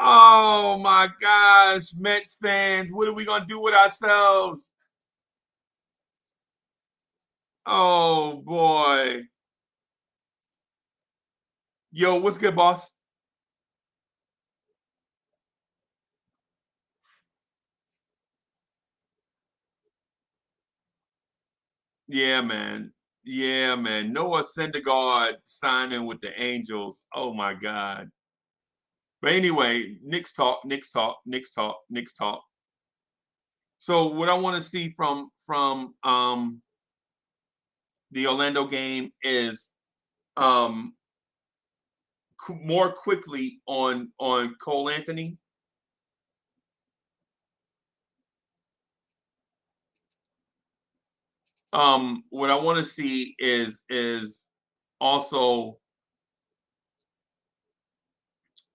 Oh my gosh, Mets fans, what are we gonna do with ourselves? Oh boy. Yo, what's good, boss? Yeah, man. Noah Syndergaard signing with the Angels. Oh my God. But anyway, Knicks talk. So what I want to see from the Orlando game is more quickly on Cole Anthony. What I want to see is also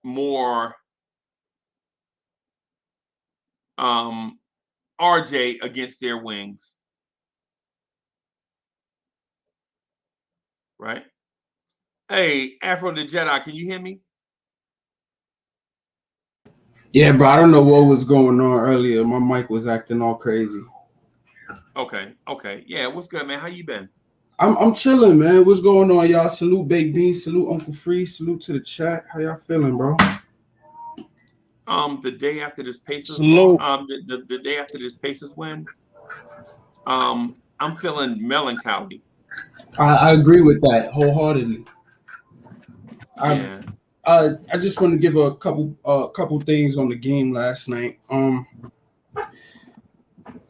more RJ against their wings. Right? Hey, Afro the Jedi, can you hear me? Yeah, bro. I don't know what was going on earlier. My mic was acting all crazy. Okay. Yeah, what's good, man? How you been? I'm chilling, man. What's going on, y'all? Salute Baked Beans, salute Uncle Free, salute to the chat. How y'all feeling, bro? The day after this Pacers Slow. the day after this Pacers win, I'm feeling melancholy. I agree with that wholeheartedly. I Yeah. I just want to give a couple things on the game last night.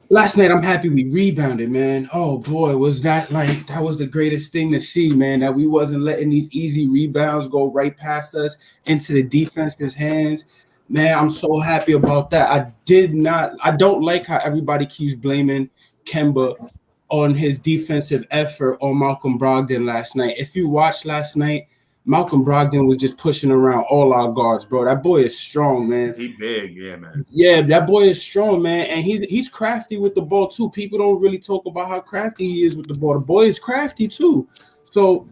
Last night I'm happy we rebounded, man. Oh boy, was that was the greatest thing to see, man. That we wasn't letting these easy rebounds go right past us into the defense's hands. Man, I'm so happy about that. I don't like how everybody keeps blaming Kemba on his defensive effort on Malcolm Brogdon last night. If you watched last night, Malcolm Brogdon was just pushing around all our guards, bro. That boy is strong, man. He big, yeah, man. Yeah, that boy is strong, man, and he's crafty with the ball too. People don't really talk about how crafty he is with the ball. The boy is crafty too. So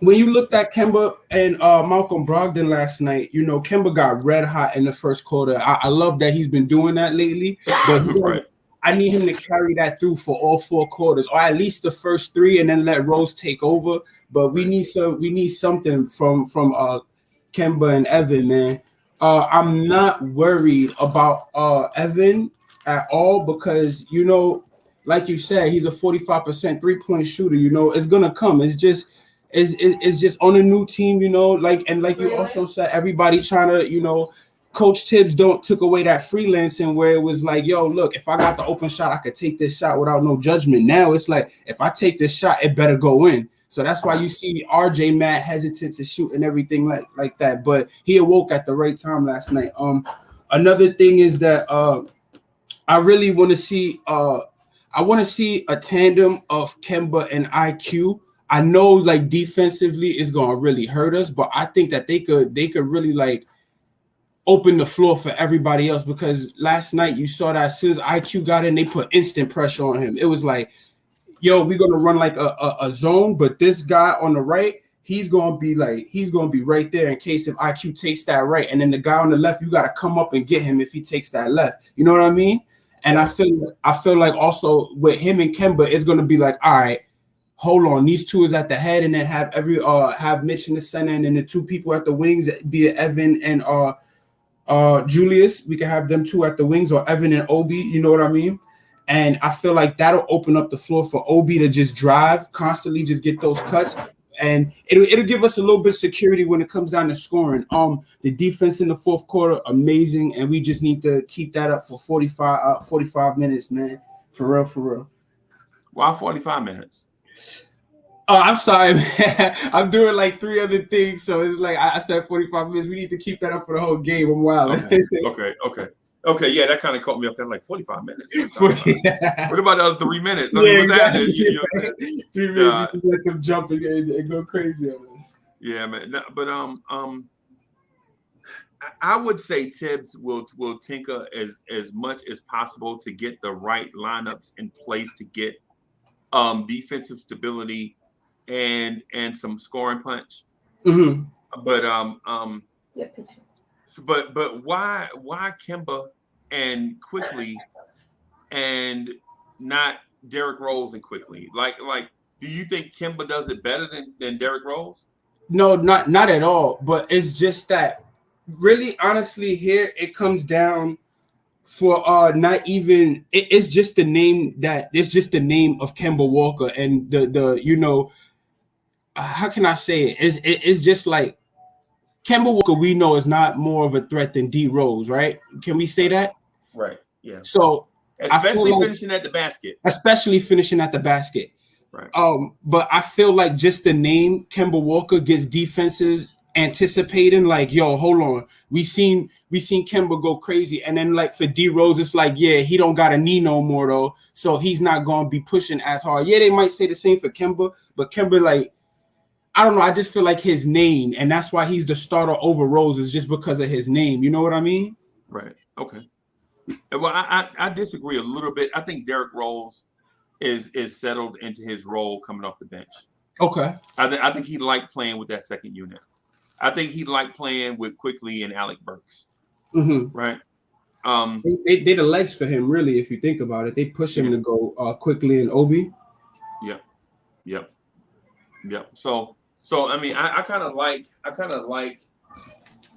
when you looked at Kemba and Malcolm Brogdon last night, you know Kemba got red hot in the first quarter. I love that he's been doing that lately, but Right. I need him to carry that through for all 4 quarters, or at least the first 3, and then let Rose take over. But we need something from Kemba and Evan, man. I'm not worried about Evan at all because like you said, he's a 45% 3-point shooter. It's gonna come. It's just on a new team, like you also said, everybody trying to, Coach Tibbs took away that freelancing where it was like, yo, look, if I got the open shot, I could take this shot without no judgment. Now it's like, if I take this shot, it better go in. So that's why you see RJ Matt hesitant to shoot and everything like that. But he awoke at the right time last night. Another thing is that I really want to see a tandem of Kemba and IQ. I know like defensively it's gonna really hurt us, but I think that they could really like open the floor for everybody else, because last night you saw that as soon as IQ got in, they put instant pressure on him. It was like, yo, we're gonna run like a zone, but this guy on the right, he's gonna be right there in case if IQ takes that right, and then the guy on the left, you gotta come up and get him if he takes that left. You know what I mean? And I feel like also with him and Kemba, it's gonna be like, all right, hold on, these two is at the head, and then have Mitch in the center, and then the 2 people at the wings, be it Evan and Julius. We can have them 2 at the wings, or Evan and Obi. You know what I mean? And I feel like that'll open up the floor for Obi to just drive constantly, just get those cuts, and it'll give us a little bit of security when it comes down to scoring. The defense in the fourth quarter, amazing, and we just need to keep that up for 45 minutes, man. For real. Why 45 minutes? Oh, I'm sorry, man. I'm doing like 3 other things, so it's like I said 45 minutes. We need to keep that up for the whole game. I'm wild. Okay. Yeah, that kind of caught me up there, like 45 minutes. What about the other 3 minutes? I mean, what's exactly. that? 3 minutes, you just let them jump and go crazy. Yeah, man. No, but I would say Tibbs will tinker as much as possible to get the right lineups in place to get defensive stability and some scoring punch. Mm-hmm. But why Kemba and Quickly and not Derrick Rose and Quickly? Like do you think Kemba does it better than Derrick Rose? No, not at all. But it's just that really, honestly, here it comes down for not even it's just the name of Kemba Walker, and the how can I say it? It's just like Kemba Walker, we know, is not more of a threat than D Rose, right? Can we say that? Right. Yeah. So especially finishing at the basket. Right. But I feel like just the name Kemba Walker gets defenses anticipating, like, yo, hold on. We seen Kemba go crazy. And then like for D Rose, it's like, yeah, he don't got a knee no more though. So he's not gonna be pushing as hard. Yeah, they might say the same for Kemba, but Kemba, like, I don't know. I just feel like his name, and that's why he's the starter over Rose, is just because of his name. You know what I mean? Right. Okay. Well, I disagree a little bit. I think Derrick Rose is settled into his role coming off the bench. Okay. I think he liked playing with that second unit. I think he liked playing with Quickly and Alec Burks. right? They the legs for him, really. If you think about it, they push him to go quickly and Obi. Yep. So I mean, I kind of like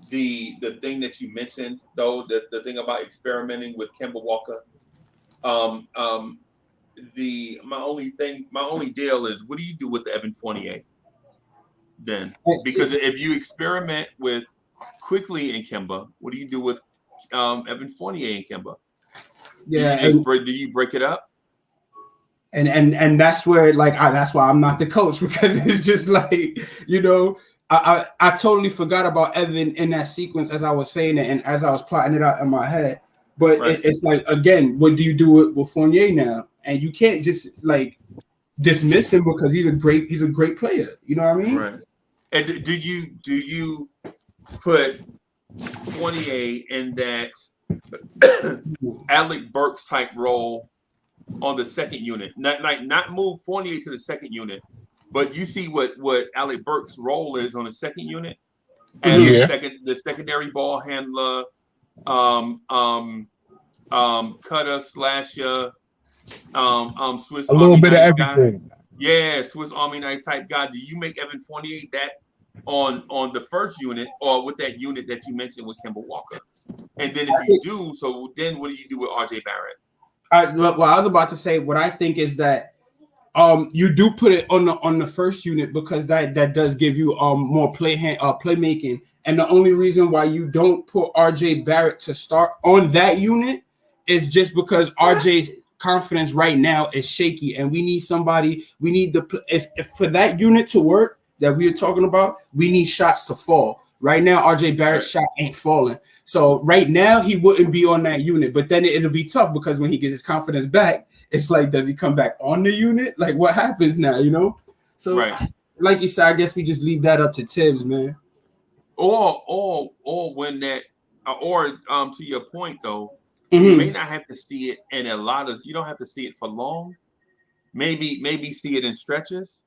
the thing that you mentioned, though, the thing about experimenting with Kemba Walker. My only deal is, what do you do with Evan Fournier then? Because if you experiment with Quickly and Kemba, what do you do with Evan Fournier and Kemba? Yeah, do you break it up? And that's where, like, that's why I'm not the coach, because it's just like, you know, I totally forgot about Evan in that sequence as I was saying it and as I was plotting it out in my head. But it's like, again, what do you do with Fournier now? And you can't just like dismiss him because he's a great player. You know what I mean? Right. And do you put Fournier in that Alec Burks type role on the second unit? Not move Fournier to the second unit, but you see what Alec Burks' role is on the second unit as the secondary ball handler, cutter, slasher, Swiss a little Army bit of knife guy. everything. Yeah, Swiss Army knife type guy. Do you make Evan Fournier that on the first unit, or with that unit that you mentioned with Kemba Walker? And then if you do, so then what do you do with RJ Barrett? Well, I was about to say, what I think is that you do put it on the first unit, because that does give you more playmaking. And the only reason why you don't put RJ Barrett to start on that unit is just because RJ's confidence right now is shaky, and we need somebody. We need if for that unit to work that we are talking about, we need shots to fall. Right now, RJ Barrett's shot ain't falling. So right now, he wouldn't be on that unit. But then it'll be tough, because when he gets his confidence back, it's like, does he come back on the unit? Like, what happens now, you know? So, like you said, I guess we just leave that up to Tibbs, man. Or when that, to your point, though, you may not have to see it in a lot of, you don't have to see it for long. Maybe see it in stretches.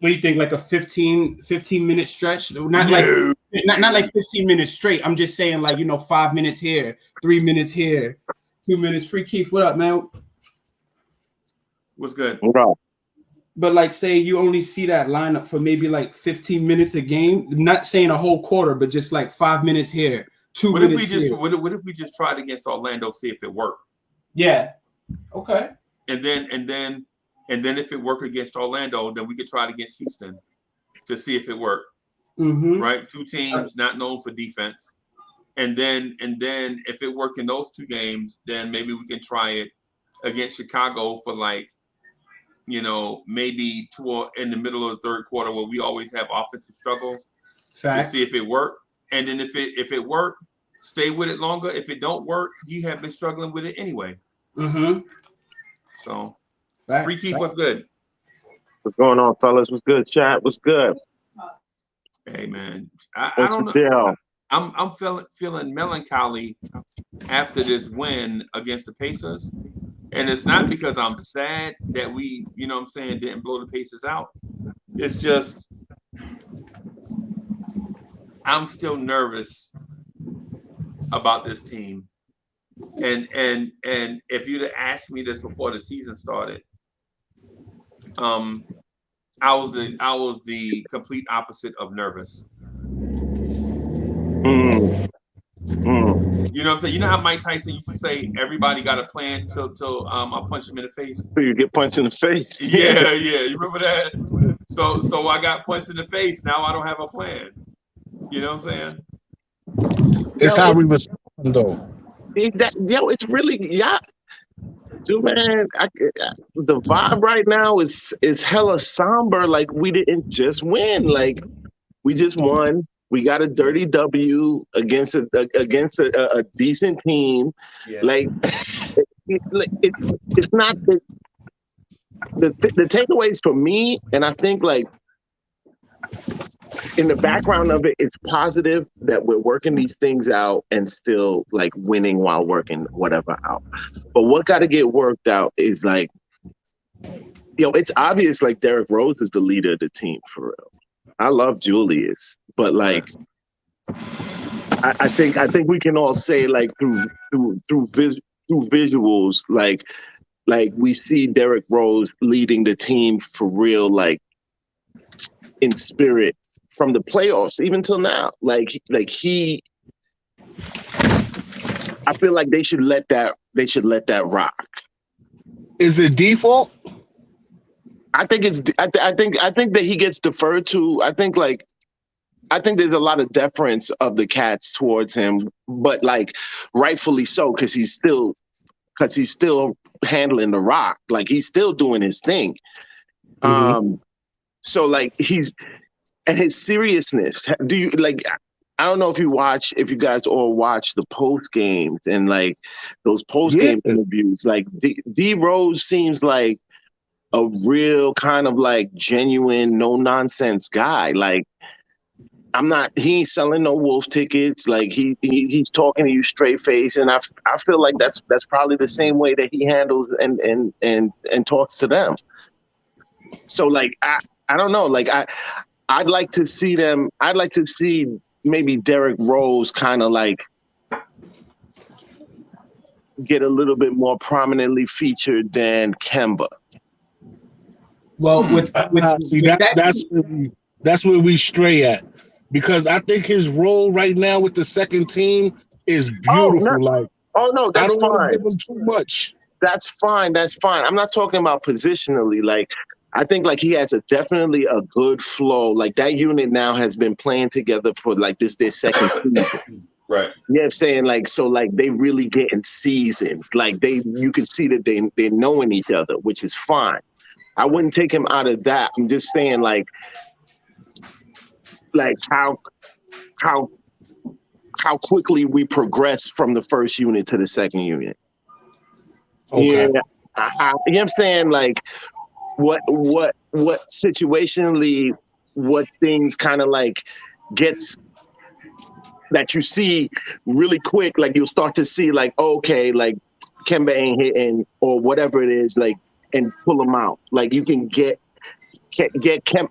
What do you think, like a 15-minute stretch? Not like 15 minutes straight. I'm just saying, like, you know, 5 minutes here, 3 minutes here, 2 minutes. Free Keith, what up, man? What's good? But like, say you only see that lineup for maybe like 15 minutes a game. Not saying a whole quarter, but just like 5 minutes here, 2 minutes here. What if we just tried against Orlando, see if it worked? Yeah. Okay. And then if it worked against Orlando, then we could try it against Houston to see if it worked. Right? Two teams not known for defense. And then if it worked in those two games, then maybe we can try it against Chicago for, like, you know, maybe in the middle of the third quarter, where we always have offensive struggles, to see if it worked. And then if it worked, stay with it longer. If it don't work, you have been struggling with it anyway. So, Free Keith, what's good? What's going on, fellas? What's good, chat? What's good? Hey, man, I don't know. I'm feeling melancholy after this win against the Pacers, and it's not because I'm sad that we, you know what I'm saying, didn't blow the Pacers out. It's just I'm still nervous about this team, and if you'd have asked me this before the season started, I was the complete opposite of nervous. You know what I'm saying? You know how Mike Tyson used to say, everybody got a plan till I punch him in the face? So you get punched in the face. Yeah. You remember that? So I got punched in the face. Now I don't have a plan. You know what I'm saying? It's how we respond, though. It's really, dude, man. The vibe right now is hella somber. Like, we didn't just win. Like, we just won. We got a dirty W against a decent team. Yeah. Like, it's not the takeaways for me, and I think, like, in the background of it, it's positive that we're working these things out and still, like, winning while working whatever out. But what got to get worked out is, like, it's obvious, like, Derrick Rose is the leader of the team, for real. I love Julius, but, like, I think we can all say like through visuals, like we see Derrick Rose leading the team for real, like in spirit from the playoffs even till now. Like he, I feel like they should let that rock. Is it default? I think it's. I think that he gets deferred to. I think there's a lot of deference of the Cats towards him, but like rightfully so, because he's still handling the rock. Like he's still doing his thing. So like he's, and his seriousness. Do you like? I don't know if you guys all watch the post games and like those post game interviews. Like D Rose seems like a real kind of like genuine, no nonsense guy. Like he ain't selling no wolf tickets. Like he's talking to you straight face, and I feel like that's probably the same way that he handles and talks to them. So like I don't know. Like I'd like to see them. I'd like to see maybe Derrick Rose kind of like get a little bit more prominently featured than Kemba. Well, that's where we stray at, because I think his role right now with the second team is beautiful. That's I don't fine. want to give him too much. That's fine. I'm not talking about positionally. Like I think like he has definitely a good flow. Like that unit now has been playing together for like their second season. Right. Yeah, I'm saying like so like they really getting seasoned. Like you can see that they're knowing each other, which is fine. I wouldn't take him out of that. I'm just saying like how quickly we progress from the first unit to the second unit. Okay. Yeah, you know what I'm saying? Like what situationally, what things kind of like gets that you see really quick, like you'll start to see like, okay, like Kemba ain't hitting or whatever it is, like, and pull them out. Like you can get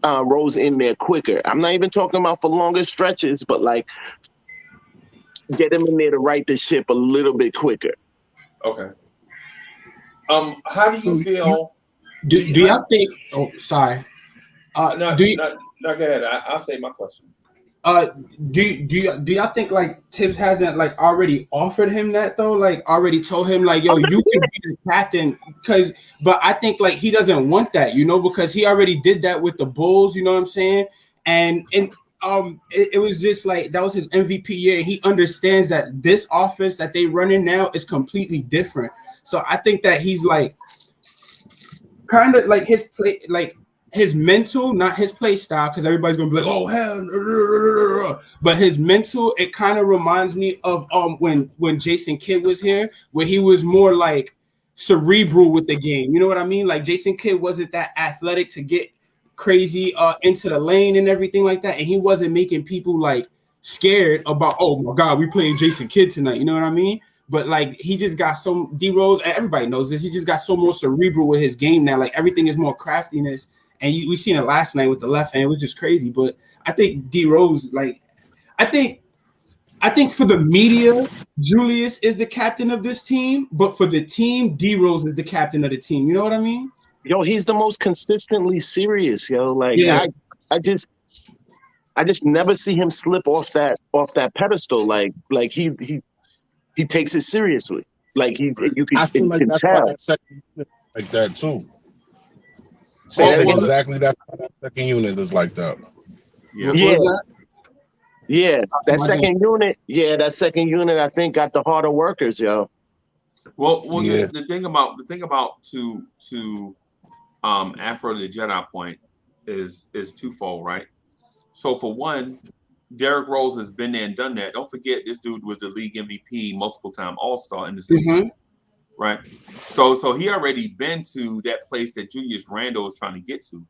Rose in there quicker. I'm not even talking about for longer stretches, but like get him in there to right the ship a little bit quicker. Okay. How do you feel? Do y'all think? Oh, sorry. No, go ahead. I'll say my question. Do y'all think like Tibbs hasn't like already offered him that though? Like already told him like, yo, you can be the captain, but I think like he doesn't want that, because he already did that with the Bulls, you know what I'm saying? And it was just like that was his MVP year. He understands that this offense that they running now is completely different. So I think that he's like kind of like his play, like his mental, not his play style, because everybody's gonna be like, oh hell, but his mental, it kind of reminds me of when Jason Kidd was here, where he was more like cerebral with the game. You know what I mean? Like Jason Kidd wasn't that athletic to get crazy into the lane and everything like that, and he wasn't making people like scared about, oh my god, we playing Jason Kidd tonight. You know what I mean? But like he just got some D Rose, everybody knows this. He just got so more cerebral with his game now. Like everything is more craftiness. And we seen it last night with the left hand. It was just crazy. But I think D Rose, like, I think for the media, Julius is the captain of this team. But for the team, D Rose is the captain of the team. You know what I mean? Yo, he's the most consistently serious. Yo, like yeah. I just never see him slip off that pedestal. Like he takes it seriously. Like you can that's tell. Why second like that too. Exactly. That's why that second unit is like that. That second unit. Yeah, that second unit. I think got the harder workers, yo. Well, the thing about to Afro the Jedi point is twofold, right? So for one, Derrick Rose has been there and done that. Don't forget, this dude was the league MVP, multiple time All-Star in this league. Right. So he already been to that place that Julius Randle is trying to get to.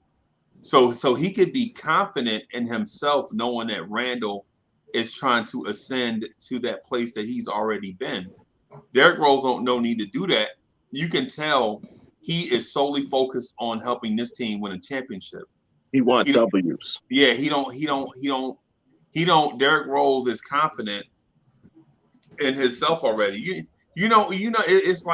So he could be confident in himself, knowing that Randle is trying to ascend to that place that he's already been. Derrick Rose don't no need to do that. You can tell he is solely focused on helping this team win a championship. He wants W's. Yeah, he don't. Derrick Rose is confident in himself already. It's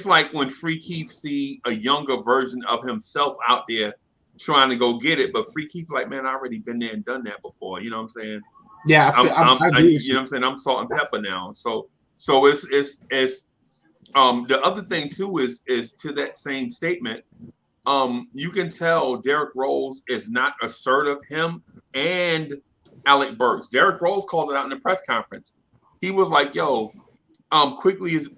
like when Free Keith see a younger version of himself out there trying to go get it, but Free Keith like, man, I already been there and done that before. You know what I'm saying? Yeah, I agree with you know what I'm saying? I'm salt and pepper now. So it's the other thing too is to that same statement. You can tell Derrick Rose is not assertive. Him and Alec Burks. Derrick Rose called it out in the press conference. He was like, "Yo, Quickly is."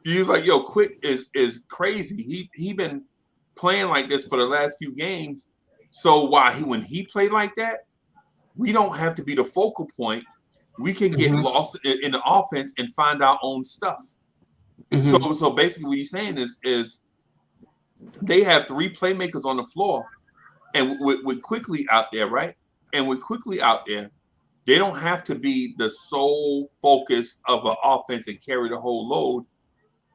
He was like, "Yo, Quick is crazy. He been playing like this for the last few games. So when he played like that, we don't have to be the focal point. We can get lost in the offense and find our own stuff." So basically, what he's saying is they have three playmakers on the floor, and with Quickly out there, right? And with Quickly out there, they don't have to be the sole focus of an offense and carry the whole load.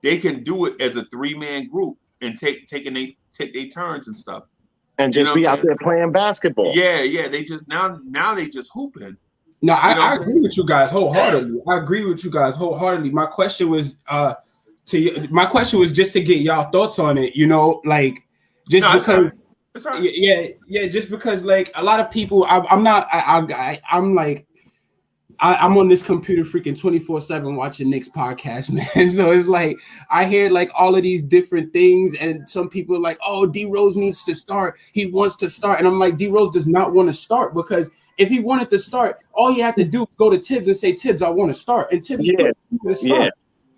They can do it as a three-man group and take their turns and stuff. And just be out there playing basketball. Yeah. They just now they just hooping. No, I agree with you guys wholeheartedly. My question was just to get y'all thoughts on it. Just because like a lot of people, I'm on this computer freaking 24/7 watching Knicks podcast, man. So it's like I hear like all of these different things, and some people are like, "Oh, D Rose needs to start. He wants to start," and I'm like, D Rose does not want to start, because if he wanted to start, all he had to do was go to Tibbs and say, "Tibbs, I want to start," and Tibbs to start.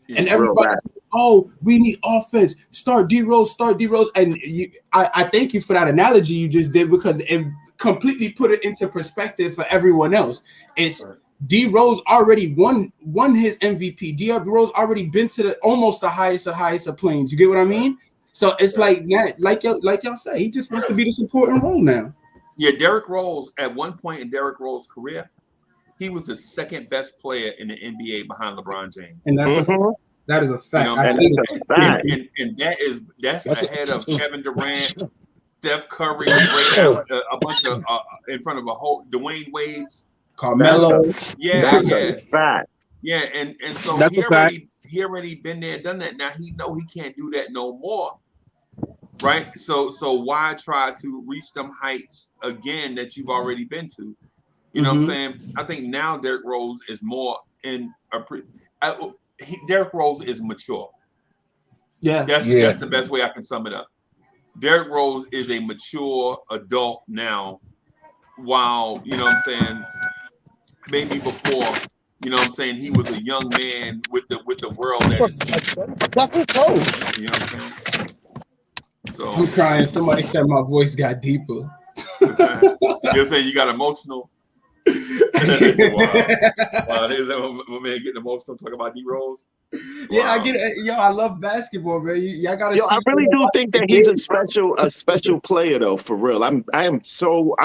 And everybody's like, "Oh, we need offense. Start D Rose, And I thank you for that analogy you just did, because it completely put it into perspective for everyone else. It's D Rose already won his MVP. D Rose already been to almost the highest of planes. You get what I mean? So it's like y'all say, he just wants to be the supporting role now. Yeah, Derrick Rose, at one point in Derrick Rose's career, he was the second best player in the NBA behind LeBron James. And that is a fact. And that's ahead of Kevin Durant, Steph Curry, a bunch of in front of a whole Dwayne Wade's, Carmelo. Yeah. And so That's he already been there, done that. Now he know he can't do that no more. Right? So why try to reach them heights again that you've already been to? You know what I'm saying? I think now Derrick Rose is more in Derrick Rose is mature. That's the best way I can sum it up. Derrick Rose is a mature adult now, while, you know what I'm saying, maybe before, you know what I'm saying, he was a young man with the world at his feet. You know what I'm saying? So I'm crying. Somebody said my voice got deeper. You're saying you got emotional? Wow. There's my man getting emotional talking about D Rose. Yeah, I get it. Yo, I love basketball, man. Y'all gotta. I really do think that he's a special player, though. For real, I am so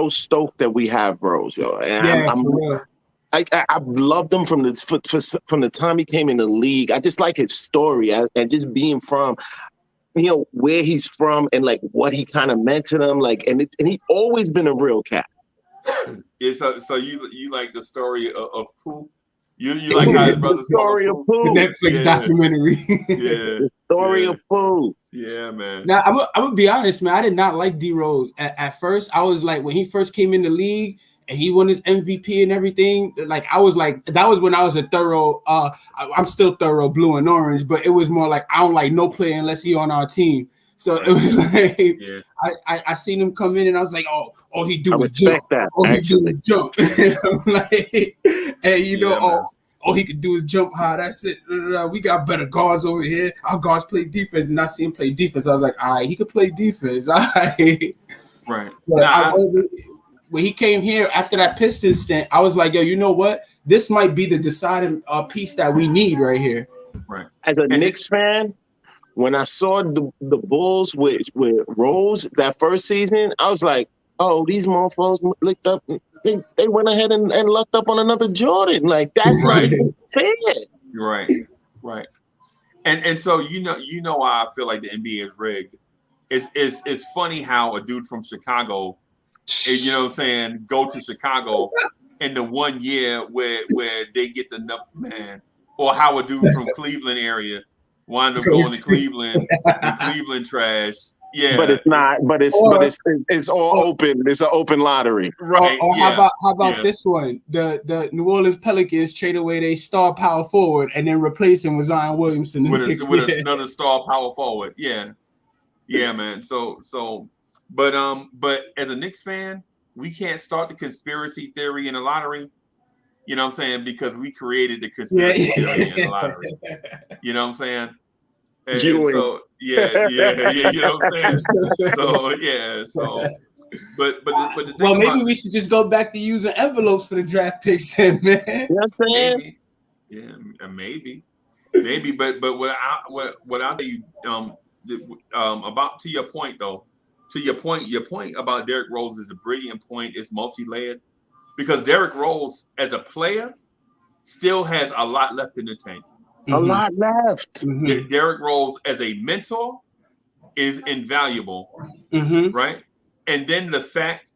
stoked that we have Rose, yo. And I've loved him from the time he came in the league. I just like his story and just being from, where he's from and like what he kind of meant to them. Like, and he's always been a real cat. Yeah, so you like the story of Pooh? You like how his brother's story of Pooh? The Netflix documentary. The story of Pooh. Yeah, man. Now I'm gonna be honest, man. I did not like D Rose at first. I was like, when he first came in the league and he won his MVP and everything, like I was like, that was when I was a thorough. I'm still thorough blue and orange, but it was more like I don't like no player unless he on our team. So it was like I seen him come in and I was like, oh he do his jump. That, he do his jump. Like, and he could do his jump high. That's it. We got better guards over here. Our guards play defense, and I see him play defense. I was like, all right, he could play defense. All right. Right. But when he came here after that Pistons stint, I was like, yo, you know what? This might be the deciding piece that we need right here. Right. As a Knicks fan, when I saw the Bulls with Rose that first season, I was like, oh, these motherfuckers licked up. They went ahead and lucked up on another Jordan. Like, that's not even fair. Right. And so you know why I feel like the NBA is rigged. It's funny how a dude from Chicago, you know what I'm saying, go to Chicago in the 1 year where they get the man. or how a dude from Cleveland area wind up going to Cleveland and Cleveland trash. Yeah, but it's not. But it's all open. It's an open lottery. Right. Or yeah. how about this one? The New Orleans Pelicans trade away their star power forward and then replace him with Zion Williamson with another star power forward. Yeah, man. So, but as a Knicks fan, we can't start the conspiracy theory in the lottery. You know what I'm saying? Because we created the conspiracy theory in the lottery. You know what I'm saying? And so yeah, you know what I'm saying? So yeah, so but the thing well, maybe we should just go back to using envelopes for the draft picks then, man. You know what I'm saying? Maybe. Yeah, maybe, but what I'll tell you about to your point though, your point about Derrick Rose is a brilliant point. It's multi-layered because Derrick Rose as a player still has a lot left in the tank. A lot left. Mm-hmm. Derrick Rose as a mentor is invaluable, right? And then the fact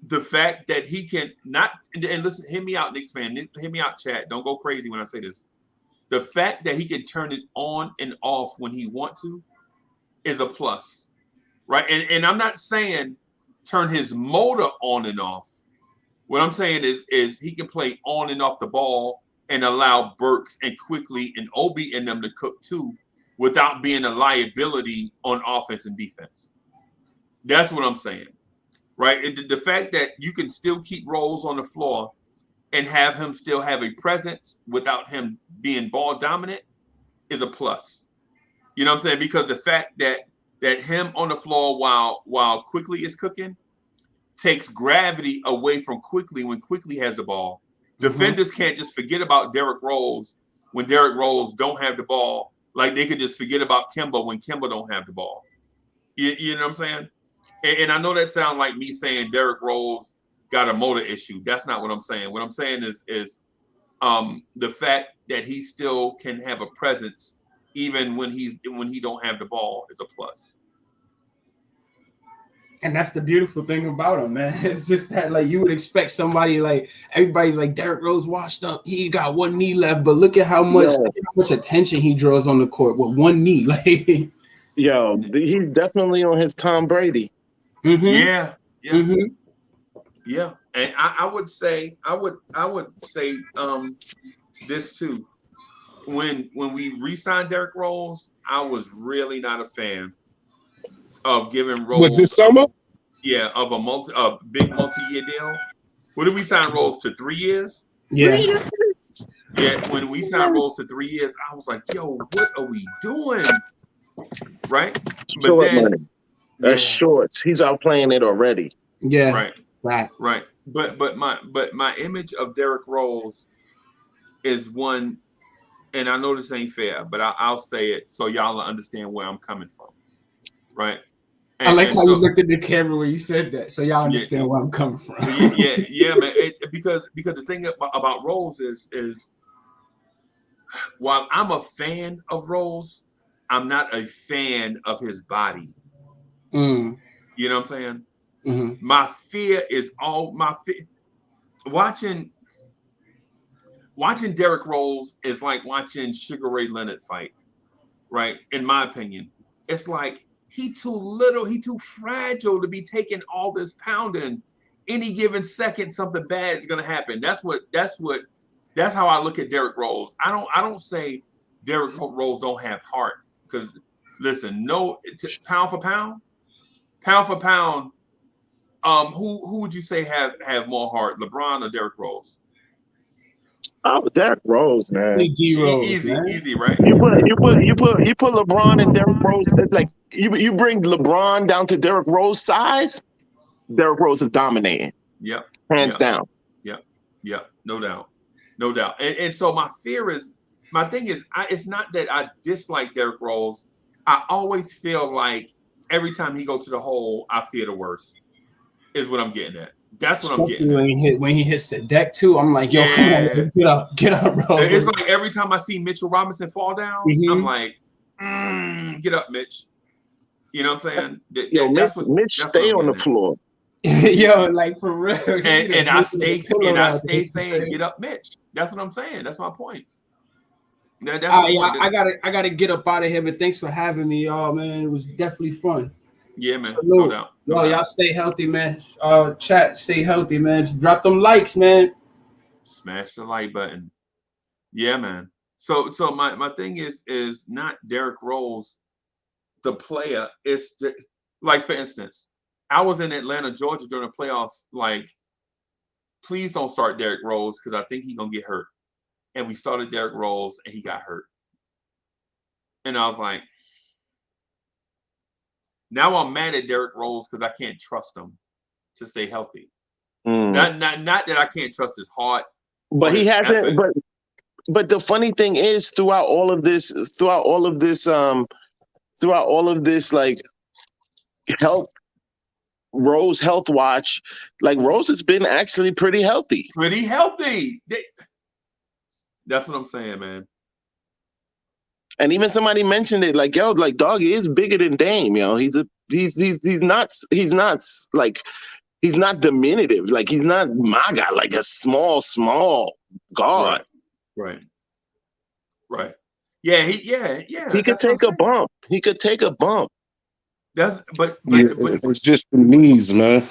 that he can not, and listen, hear me out, Knicks fan, hear me out, chat. Don't go crazy when I say this. The fact that he can turn it on and off when he wants to is a plus, right? And I'm not saying turn his motor on and off. What I'm saying is he can play on and off the ball and allow Burks and Quickly and Obi and them to cook too without being a liability on offense and defense. That's what I'm saying, right? And the fact that you can still keep Rose on the floor and have him still have a presence without him being ball dominant is a plus. You know what I'm saying? Because the fact that him on the floor while Quickly is cooking takes gravity away from Quickly when Quickly has the ball. Defenders can't just forget about Derrick Rose when Derrick Rose don't have the ball, like they could just forget about Kemba when Kemba don't have the ball. You know what I'm saying? And I know that sounds like me saying Derrick Rose got a motor issue. That's not what I'm saying. What I'm saying is the fact that he still can have a presence even when he don't have the ball is a plus. And that's the beautiful thing about him, man. It's just that, like, you would expect somebody like everybody's like Derrick Rose washed up. He got one knee left, but look at how much attention he draws on the court with one knee. Like, he's definitely on his Tom Brady. Yeah. And I would say this too. When we re-signed Derrick Rose, I was really not a fan of giving Rose this summer? Yeah, of a big multi-year deal. What did we sign Rose to 3 years? Yeah. Yeah, when we signed Rose to 3 years, I was like, yo, what are we doing? Right? But then money. That's shorts. He's out playing it already. Yeah. Right. But my image of Derrick Rose is one, and I know this ain't fair, but I'll say it so y'all understand where I'm coming from. Right. I like how you looked at the camera when you said that, so y'all understand where I'm coming from. yeah, man. Because the thing about Rose is while I'm a fan of Rose, I'm not a fan of his body. You know what I'm saying? My fear is watching Derrick Rose is like watching Sugar Ray Leonard fight, right? In my opinion, it's like he too little, he too fragile to be taking all this pounding. Any given second, something bad is gonna happen. That's how I look at Derrick Rose. I don't say Derrick Rose don't have heart, because listen, pound for pound, who would you say have more heart, LeBron or Derrick Rose? Oh, Derrick Rose, man. Easy, right? You put LeBron and Derrick Rose, like you bring LeBron down to Derrick Rose size, Derrick Rose is dominating. Yep. Hands down. Yep. No doubt. And so my thing is, it's not that I dislike Derrick Rose. I always feel like every time he goes to the hole, I fear the worst, is what I'm getting at. That's what I'm getting at. When he hits the deck too, I'm like, yo, come on, get up, bro. It's like every time I see Mitchell Robinson fall down, I'm like, get up, Mitch. You know what I'm saying? Mitch stay on the floor. Yo, like for real. And I stay saying, get up, Mitch. That's what I'm saying. That's my point. That's the Yeah, point. I gotta get up out of here, but thanks for having me, y'all, man. It was definitely fun. Yeah, man. No Salute. doubt. Yo, y'all stay healthy, man. Chat, stay healthy, man. Just drop them likes, man. Smash the like button. Yeah, man. So my thing is not Derrick Rose, the player. It's like, for instance, I was in Atlanta, Georgia during the playoffs. Like, please don't start Derrick Rose because I think he's gonna get hurt. And we started Derrick Rose and he got hurt. And I was like, now I'm mad at Derrick Rose because I can't trust him to stay healthy. Not that I can't trust his heart. But he hasn't. Effort. But the funny thing is, throughout all of this, like health, Rose health watch, like Rose has been actually pretty healthy. Pretty healthy. That's what I'm saying, man. And even somebody mentioned it, like, yo, like, dog is bigger than Dame, yo. He's not like, he's not diminutive. Like, he's not my guy, like a small guard. Right. Yeah, He could take a bump. He could take a bump. But it's just the knees, man.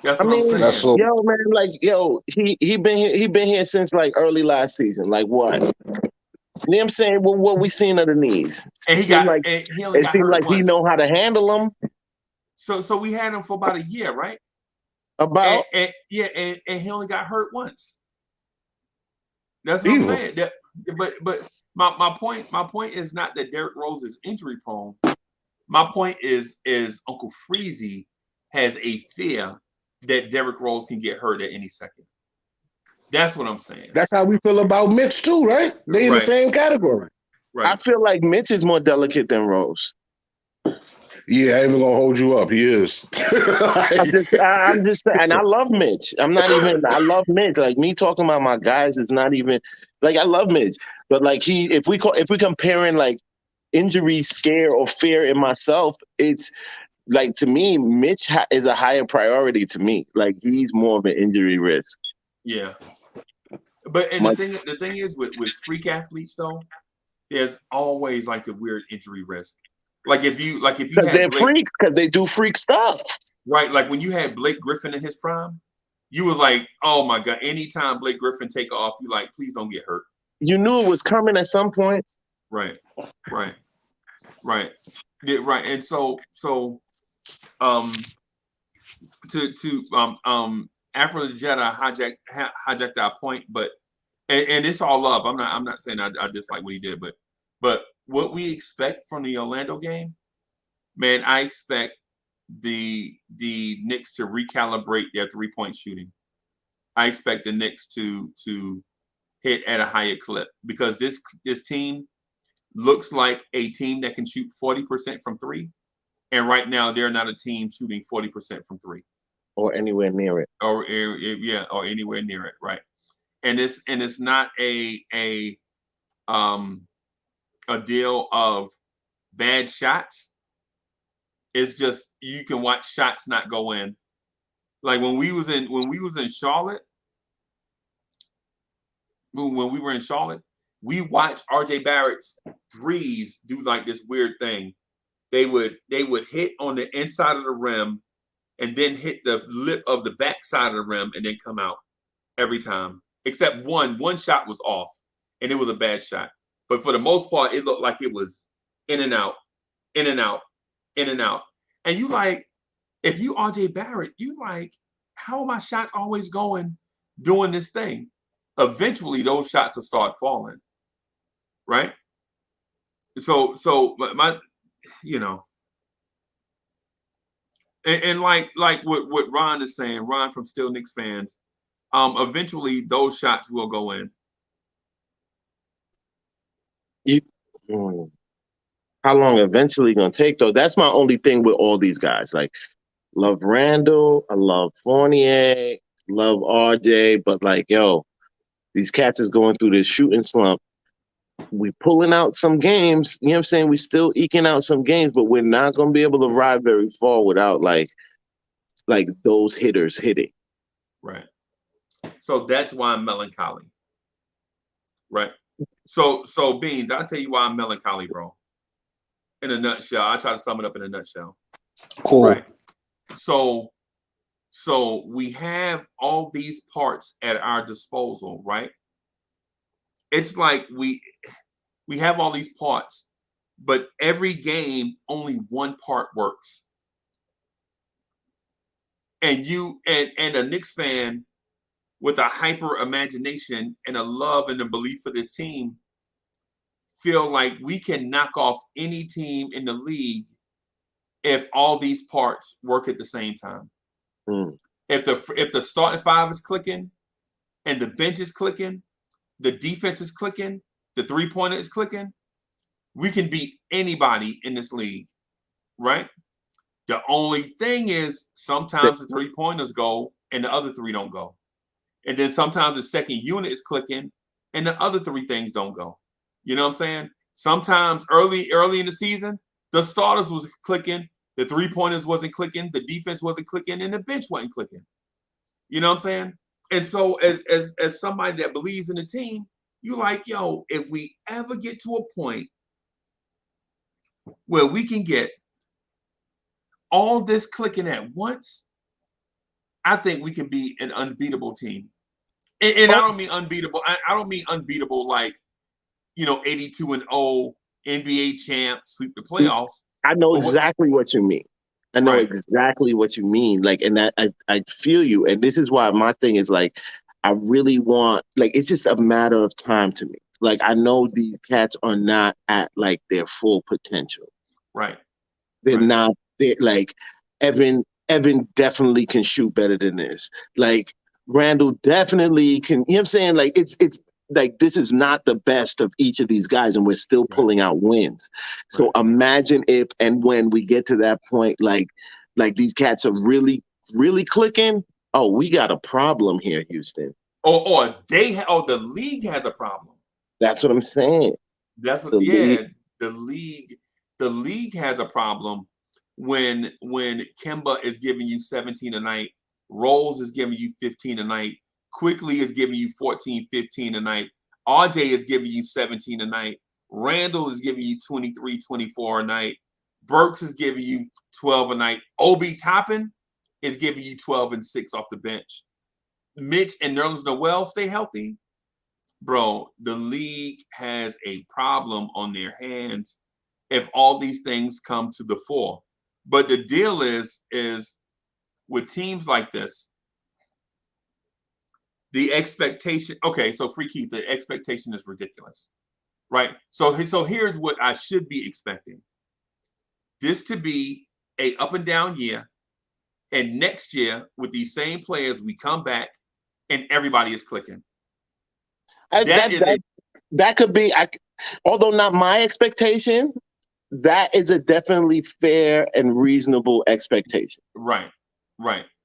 That's what I'm saying. That's all. Yo, man, like, yo, he been here since like early last season. Like, what? You know what I'm saying? Well, what we seen of the knees? And he only got hurt like once. he know how to handle them. So we had him for about a year, right? About and he only got hurt once. That's what I'm saying. But my point is not that Derrick Rose is injury prone. My point is Uncle Freezy has a fear that Derrick Rose can get hurt at any second. That's what I'm saying. That's how we feel about Mitch too, right? They in the same category. Right. I feel like Mitch is more delicate than Rose. Yeah, I ain't even gonna hold you up. He is. I'm just saying, and I love Mitch. I love Mitch. Like, me talking about my guys is not even like, I love Mitch, but like, if we comparing like injury scare or fear in myself, it's like, to me, Mitch is a higher priority to me. Like, he's more of an injury risk. Yeah. But the thing is with freak athletes though, there's always like the weird injury risk. Like if you had freaks, because they do freak stuff. Right. Like when you had Blake Griffin in his prime, you was like, oh my God, anytime Blake Griffin take off, you like, please don't get hurt. You knew it was coming at some point. Right. Yeah, right. And so Afro the Jedi hijacked our point, but and it's all love. I'm not saying I dislike what he did, but what we expect from the Orlando game, man, I expect the Knicks to recalibrate their 3-point shooting. I expect the Knicks to hit at a higher clip because this team looks like a team that can shoot 40% from three, and right now they're not a team shooting 40% from three. Or anywhere near it. Or anywhere near it, right? And it's not a deal of bad shots. It's just you can watch shots not go in. Like when we was in Charlotte, when we were in Charlotte, we watched RJ Barrett's threes do like this weird thing. They would hit on the inside of the rim and then hit the lip of the back side of the rim and then come out every time. Except one shot was off and it was a bad shot. But for the most part, it looked like it was in and out, in and out, in and out. And you like, if you RJ Barrett, you like, how are my shots always going doing this thing? Eventually those shots will start falling. Right? So my and like what Ron is saying, Ron from Still Knicks fans, eventually those shots will go in. How long eventually gonna take though? That's my only thing with all these guys. Like, love Randall, I love Fournier, love RJ, but like, yo, these cats is going through this shooting slump. We pulling out some games, you know what I'm saying? We still eking out some games, but we're not gonna be able to ride very far without like those hitters hitting. Right. So that's why I'm melancholy. Right. So Beans, I'll tell you why I'm melancholy, bro. In a nutshell, I try to sum it up in a nutshell. Cool. Right. So we have all these parts at our disposal, right? It's like we have all these parts, but every game only one part works. And a Knicks fan with a hyper imagination and a love and a belief for this team feel like we can knock off any team in the league if all these parts work at the same time. If the starting five is clicking and the bench is clicking, the defense is clicking, the three-pointer is clicking, we can beat anybody in this league, right? The only thing is sometimes the three-pointers go and the other three don't go. And then sometimes the second unit is clicking and the other three things don't go. You know what I'm saying? Sometimes early in the season, the starters was clicking, the three-pointers wasn't clicking, the defense wasn't clicking, and the bench wasn't clicking. You know what I'm saying? And so as somebody that believes in the team, you like, yo, if we ever get to a point where we can get all this clicking at once, I think we can be an unbeatable team. And I don't mean unbeatable. I don't mean unbeatable like, 82-0 NBA champ, sweep the playoffs. I know exactly what you mean. I know exactly what you mean. Like, and that I feel you. And this is why my thing is like, I really want, like, it's just a matter of time to me. Like, I know these cats are not at like their full potential. Right. They're not. They're like Evan definitely can shoot better than this. Like Randall definitely can. You know what I'm saying? Like it's like this is not the best of each of these guys, and we're still pulling out wins. So imagine if and when we get to that point, like these cats are really, really clicking. Oh, we got a problem here, Houston. Or the league has a problem. That's what I'm saying. That's what the league has a problem when Kemba is giving you 17 a night, Rose is giving you 15 a night, Quickly is giving you 14, 15 a night, RJ is giving you 17 a night, Randall is giving you 23, 24 a night, Burks is giving you 12 a night, Obi Toppin is giving you 12 and 6 off the bench. Mitch and Nerlens Noel stay healthy. Bro, the league has a problem on their hands if all these things come to the fore. But the deal is with teams like this, the expectation, okay, so Free Keith, the expectation is ridiculous, right? So here's what I should be expecting. This to be a up and down year, and next year with these same players, we come back and everybody is clicking. That could be, although not my expectation, that is a definitely fair and reasonable expectation. Right.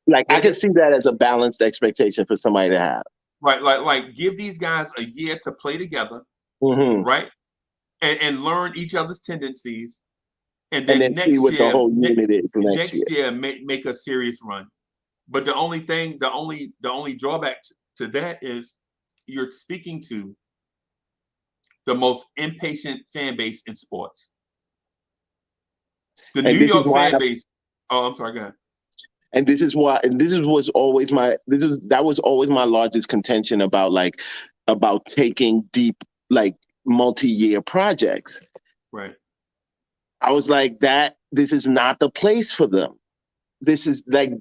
Like I can see that as a balanced expectation for somebody to have. Right, like give these guys a year to play together, right, and learn each other's tendencies, and then next see what year, the whole unit is next year make a serious run. But the only drawback to that is you're speaking to the most impatient fan base in sports. The New York fan base. Oh, I'm sorry. Go ahead. And that was always my largest contention about taking deep, like multi-year projects. Right. I was like, this is not the place for them. This is like,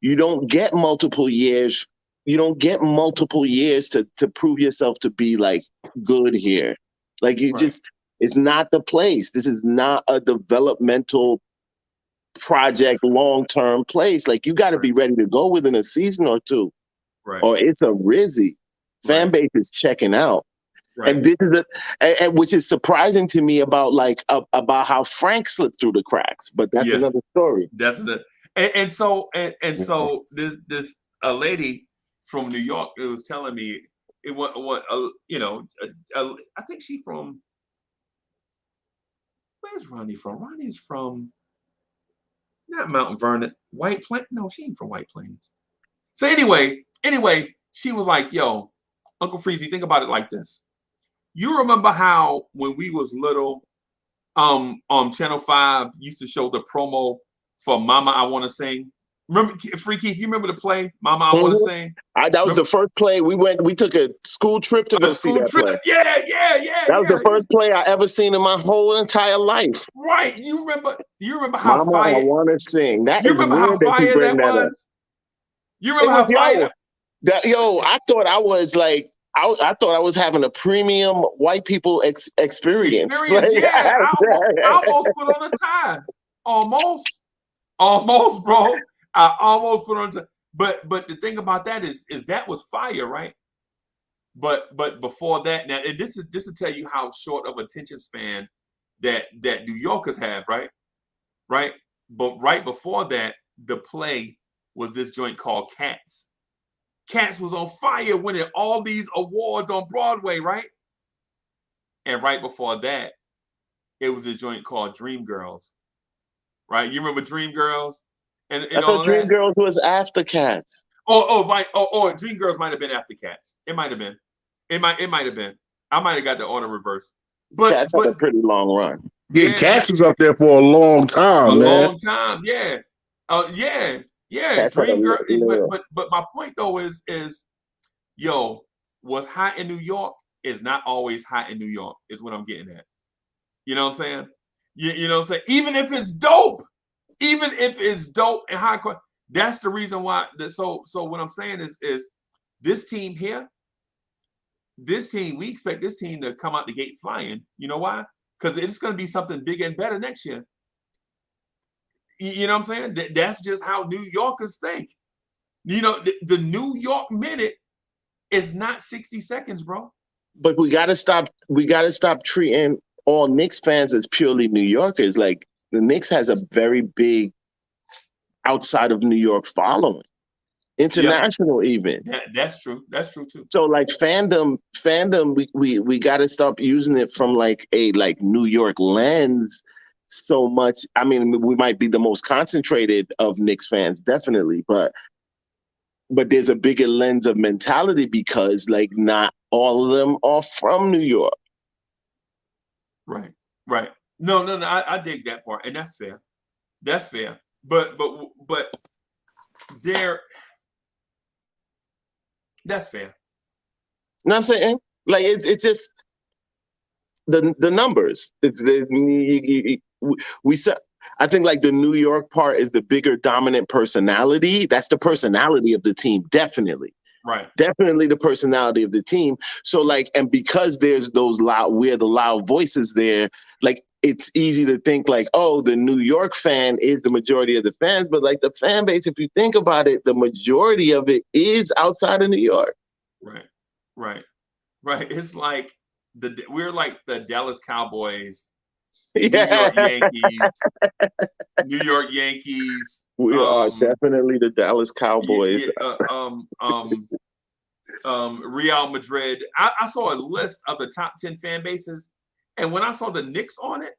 you don't get multiple years. You don't get multiple years to prove yourself to be like good here. Like it's not the place. This is not a developmental project, long-term place. Like you got to be ready to go within a season or two, or it's a Rizzy. Fan base is checking out, and this is which is surprising to me about how Frank slipped through the cracks. But that's another story. That's so this a lady from New York it was telling me I think she from where's Ronnie from? Ronnie's from not Mount Vernon, White Plains. No, she ain't from White Plains. So anyway, she was like, yo, Uncle Freezy, think about it like this. You remember how when we was little, Channel 5 used to show the promo for Mama I Wanna Sing? Remember, Free Keith, you remember the play, Mama I Wanna Sing? That was Remember? the first play. We took a school trip to go see that play. Yeah. That was the first play I ever seen in my whole entire life. Right. You remember how Mama, fire I Wanna Sing. That you is remember how weird that you fire bring that that up. was? You remember how fire I thought I was like, I thought I was having a premium white people experience. experience? Yeah. I almost put on a tie. Almost, bro. I almost put on a tie. But the thing about that is that was fire, right? But before that, now and this will tell you how short of attention span that New Yorkers have, right? Right. But right before that, the play was this joint called Cats. Cats was on fire, winning all these awards on Broadway, right? And right before that, it was a joint called Dreamgirls, right? You remember Dreamgirls and I all thought of that? Dreamgirls was after Cats. Right. Dreamgirls might have been after Cats. It might have been. It might have been. I might have got the order reversed. Cats had a pretty long run. Yeah, Cats was up there for a long time, man. Long time, yeah. Cats had a Dreamgirl. But my point though is what's hot in New York is not always hot in New York, is what I'm getting at. You know what I'm saying? You know what I'm saying? Even if it's dope and high quality, that's the reason why. So what I'm saying is this team here, we expect this team to come out the gate flying. You know why? Because it's going to be something bigger and better next year. You know what I'm saying? That's just how New Yorkers think. You know, the New York minute is not 60 seconds, bro. But we gotta stop treating all Knicks fans as purely New Yorkers. Like the Knicks has a very big outside of New York following. International even. That's true. That's true too. So like fandom, we gotta stop using it from like a New York lens so much. I mean, we might be the most concentrated of Knicks fans, definitely, but there's a bigger lens of mentality because like not all of them are from New York. Right. No, I dig that part, and that's fair. But that's fair. You know what I'm saying? Like it's just the numbers. I think like the New York part is the bigger dominant personality. That's the personality of the team, definitely. Right. Definitely the personality of the team. So like, and because there's the loud voices there, like it's easy to think like, oh, the New York fan is the majority of the fans, but like the fan base, if you think about it, the majority of it is outside of New York. Right. It's like we're like the Dallas Cowboys, Yeah. New York Yankees. We are definitely the Dallas Cowboys. Real Madrid. I saw a list of the top 10 fan bases, and when I saw the Knicks on it,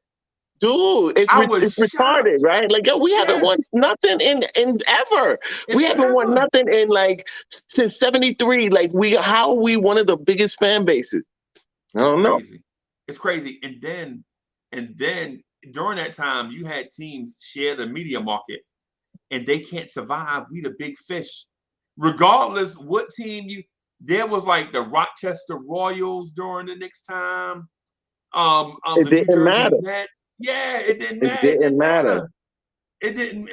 dude, it's retarded, right? Like, yo, we haven't won nothing in ever. We haven't won nothing in like since '73. Like, how are we one of the biggest fan bases? I don't know. It's crazy. And then during that time, you had teams share the media market, and they can't survive. We the big fish, regardless what team you. There was like the Rochester Royals during the Knicks time. It the didn't New Jersey matter. Nets. Yeah, it didn't matter. It didn't matter. It didn't,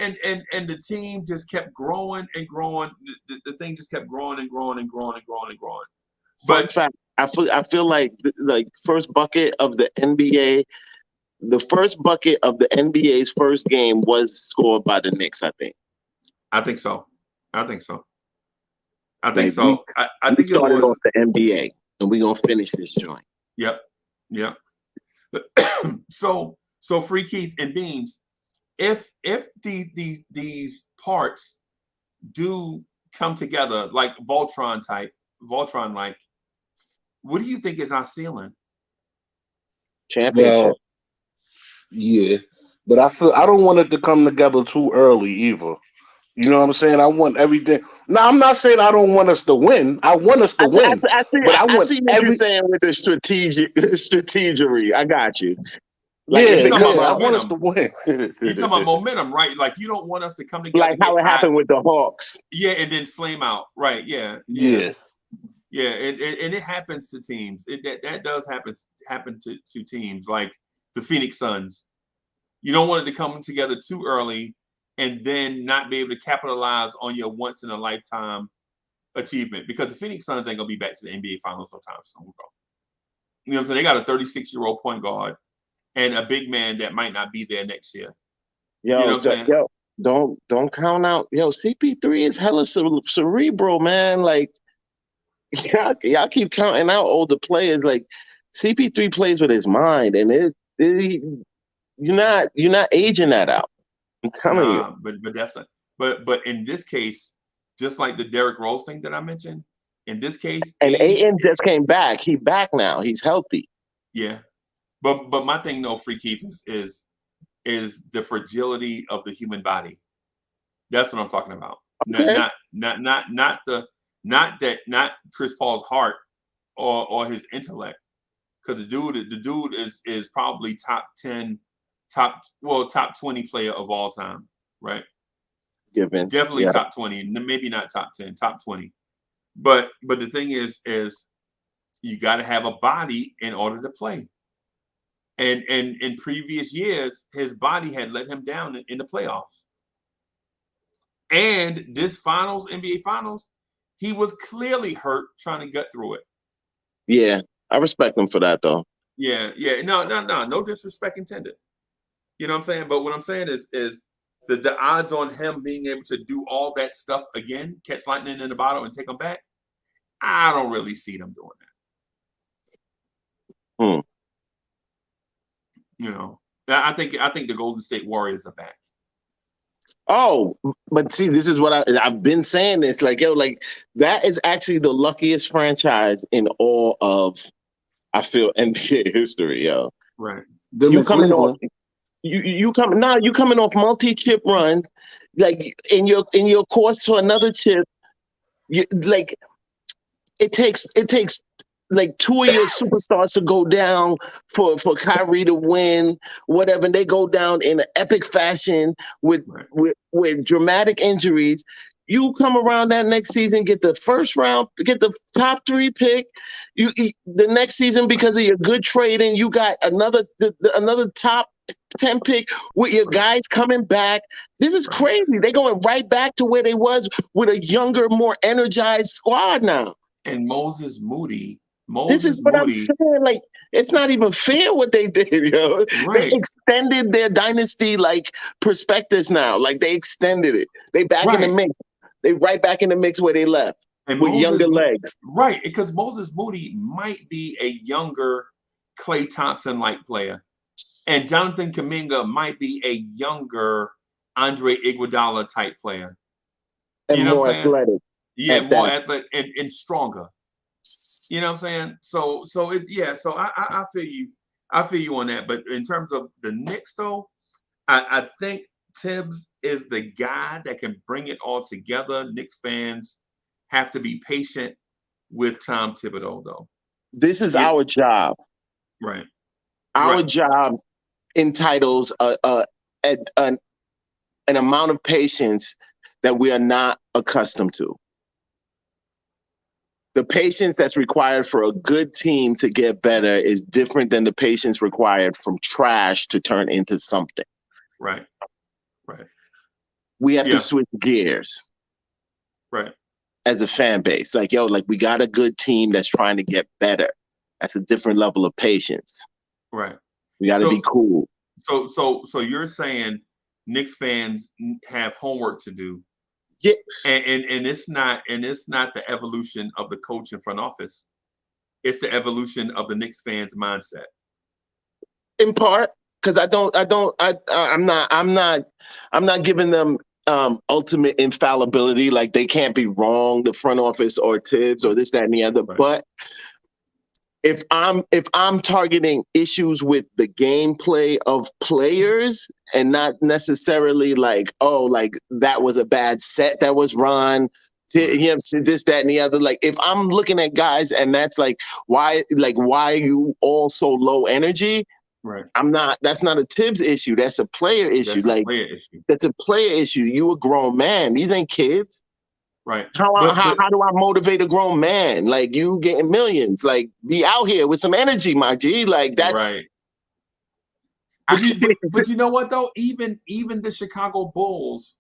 and the team just kept growing and growing. The thing just kept growing and growing and growing and growing and growing. But in fact, I feel like first bucket of the NBA. The first bucket of the NBA's first game was scored by the Knicks, I think. I think so. I think We started off the NBA, and we're gonna finish this joint. Yep. So Free Keith and Beans, if these parts do come together like Voltron like, what do you think is our ceiling? Championship. Well, yeah, but I don't want it to come together too early either. You know what I'm saying? I want everything. Now, I'm not saying I don't want us to win. I want us to win, but I I want see what you're every. saying with the strategery. I got you. Like You if Yeah, it talking about yeah. I comes want us to momentum. win. You talking about momentum, right? Like you don't want us to come together, like get how it hot, happened with the Hawks. yeah, and then flame out, right? Yeah, yeah, Yeah, yeah. And it happens to teams. That does happen to teams like the Phoenix Suns. You don't want it to come together too early and then not be able to capitalize on your once in a lifetime achievement because the Phoenix Suns ain't gonna be back to the NBA Finals no time soon, bro. You know what I'm saying? They got a 36-year-old point guard and a big man that might not be there next year. You know what I'm saying? Don't count out. CP3 is hella cerebral, man. Like y'all keep counting out older players. Like CP3 plays with his mind, and you're not aging that out. I'm telling you. Nah, but that's a but in this case, just like the Derrick Rose thing that I mentioned, in this case, And age, Aiden just came back. He back now. He's healthy. yeah. But my thing though, Free Keith, is the fragility of the human body. That's what I'm talking about. Okay. Not Chris Paul's heart or his intellect. Because the dude is probably top 10, top 20 player of all time, right? Given. Definitely Yeah. top 20, maybe not top 10, top 20. But the thing is you got to have a body in order to play. And in previous years, his body had let him down in the playoffs. And this NBA Finals, he was clearly hurt trying to get through it. Yeah, I respect him for that, though. Yeah. No disrespect intended. You know what I'm saying? But what I'm saying is the odds on him being able to do all that stuff again, catch lightning in the bottle and take them back, I don't really see them doing that. You know, I think the Golden State Warriors are back. Oh, but see, this is what I've been saying. This like that is actually the luckiest franchise in all of I feel NBA history, yo. Right. them You in coming off Cleveland. you coming off multi-chip runs, like in your course for another chip. Like it takes like two of your superstars to go down for Kyrie to win, whatever, and they go down in an epic fashion with dramatic injuries. You come around that next season, get the first round, get the top 3 pick. The next season, because of your good trading, you got another top 10 pick with your guys coming back. This is crazy. They're going right back to where they was with a younger, more energized squad now. And Moses Moody. This is what I'm saying. Like, it's not even fair what they did, yo. Right. They extended their dynasty like perspectives now. Like they extended it. They back in the mix. They right back in the mix where they left and with younger legs. Right, because Moses Moody might be a younger Klay Thompson-like player. And Jonathan Kuminga might be a younger Andre Iguodala type player. And you know more what I'm saying? athletic. Yeah, more athletic and stronger. You know what I'm saying? So I feel you. I feel you on that. But in terms of the Knicks, though, I think Tibbs is the guy that can bring it all together. Knicks fans have to be patient with Tom Thibodeau, though. This is our job. Right. Our job entitles an amount of patience that we are not accustomed to. The patience that's required for a good team to get better is different than the patience required from trash to turn into something. Right. We have to switch gears. Right. As a fan base. Like, we got a good team that's trying to get better. That's a different level of patience. Right. We got to be cool. So you're saying Knicks fans have homework to do. Yeah. And it's not the evolution of the coach in front office. It's the evolution of the Knicks fans' mindset. In part, because I'm not giving them ultimate infallibility. Like they can't be wrong, the front office or Tibbs or this, that, and the other. Right. But if I'm targeting issues with the gameplay of players and not necessarily like, oh, like that was a bad set that was run, you know, this, that, and the other. Like if I'm looking at guys and that's like why are you all so low energy? Right. That's not a Tibbs issue. That's a player issue. That's a player issue. You a grown man. These ain't kids. Right. How do I motivate a grown man? Like you getting millions. Like be out here with some energy, my G. Like that's right. But you know what though? Even the Chicago Bulls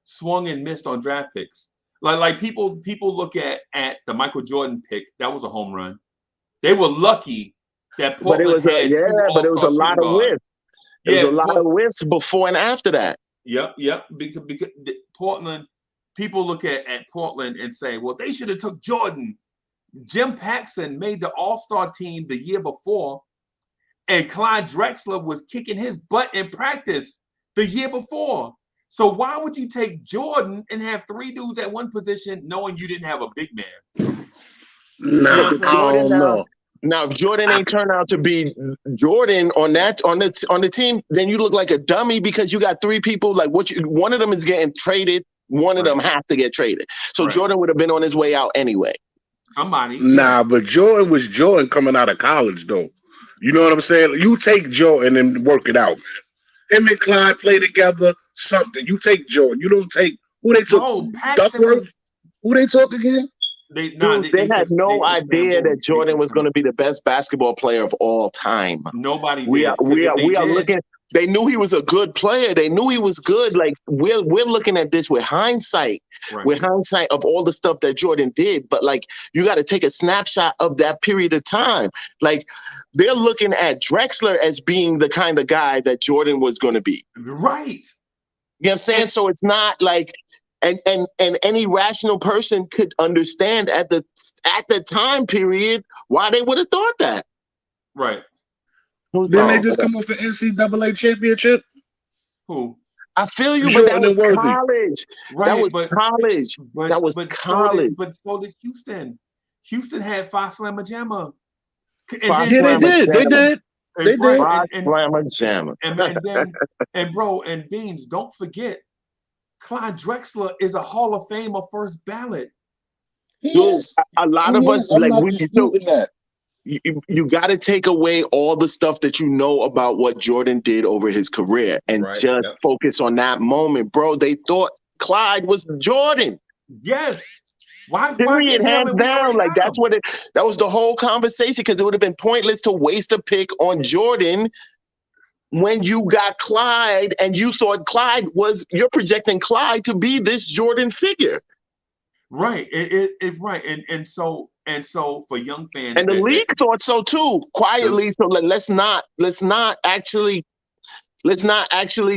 swung and missed on draft picks. Like people look at the Michael Jordan pick. That was a home run. They were lucky that Portland had two but it was a lot of whiffs. There was a lot of whiffs before and after that. Yep. Because Portland, people look at Portland and say, well, they should have took Jordan. Jim Paxson made the All-Star team the year before, and Clyde Drexler was kicking his butt in practice the year before. So why would you take Jordan and have three dudes at one position knowing you didn't have a big man? No, I don't know. Now, if Jordan ain't turned out to be Jordan on the team, then you look like a dummy because you got three people. Like one of them is getting traded. One of them have to get traded. So Jordan would have been on his way out anyway. Somebody. Nah, but Jordan was Jordan coming out of college, though. You know what I'm saying? You take Jordan and work it out, man. Him and Clyde play together, something. You take Jordan. You don't take who they took. Duckworth? Who they took again? They had no idea that Jordan was going to be the best basketball player of all time. Nobody did. We are looking. They knew he was a good player. They knew he was good. Like we're looking at this with hindsight, of all the stuff that Jordan did. But like you got to take a snapshot of that period of time. Like they're looking at Drexler as being the kind of guy that Jordan was going to be. Right. You know what I'm saying? So it's not like, and any rational person could understand at the time period why they would have thought that. Right. Didn't they just come off the NCAA championship? Who? I feel you, but that was college. Right, that was college. That was college. But so did Houston. Houston had five Slamma Jamma. They did. Slamma Jamma. And bro, and Beans, don't forget, Clyde Drexler is a Hall of Famer first ballot. Dude, a lot of us like we that. You got to take away all the stuff that you know about what Jordan did over his career and focus on that moment, bro. They thought Clyde was Jordan. Yes. Why hands down. Like that was the whole conversation because it would have been pointless to waste a pick on Jordan when you got Clyde and you thought you're projecting Clyde to be this Jordan figure. Right. And so for young fans, and the league thought so too, quietly. So let's not actually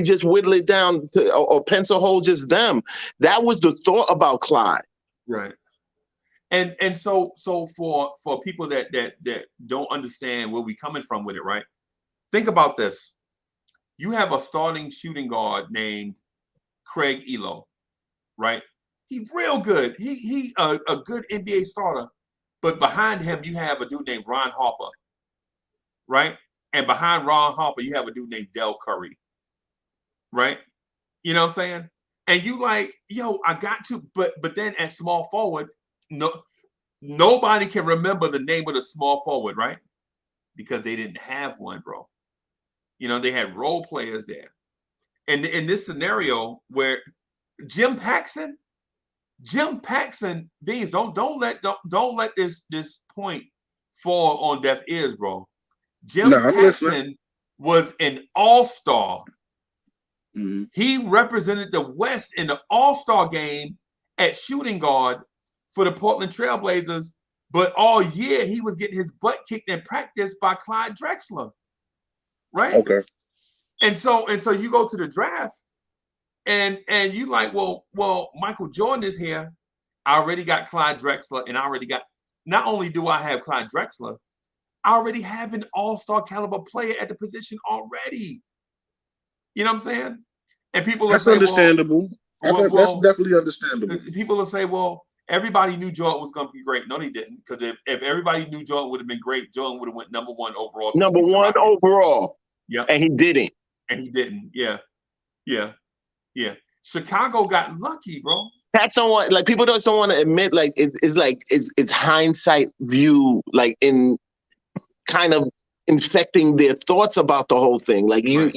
just whittle it down to or pencil hole just them. That was the thought about Clyde. Right. And so for people that don't understand where we coming from with it, right? Think about this. You have a starting shooting guard named Craig Elo, right? He's real good. He a good NBA starter. But behind him, you have a dude named Ron Harper, right? And behind Ron Harper, you have a dude named Del Curry, right? You know what I'm saying? And you like, yo, I got to, but then at small forward, nobody can remember the name of the small forward, right? Because they didn't have one, bro. You know, they had role players there. And in this scenario where Jim Paxson, Beans, don't let this point fall on deaf ears, bro. Jim Paxson was an all-star. Mm-hmm. He represented the West in the all-star game at shooting guard for the Portland Trailblazers, but all year he was getting his butt kicked in practice by Clyde Drexler. Right? Okay. And so you go to the draft. And you like, well, Michael Jordan is here. I already got Clyde Drexler, and I already got. Not only do I have Clyde Drexler, I already have an all-star caliber player at the position already. You know what I'm saying? And people that's understandable. That's definitely understandable. People will say, well, everybody knew Jordan was going to be great. No, they didn't. Because if everybody knew Jordan would have been great, Jordan would have went number 1 overall. Number 1 overall. Yep. And he didn't. And he didn't. Yeah. Chicago got lucky, bro. That's someone like people don't want to admit like it's hindsight view, like in kind of infecting their thoughts about the whole thing. Like you're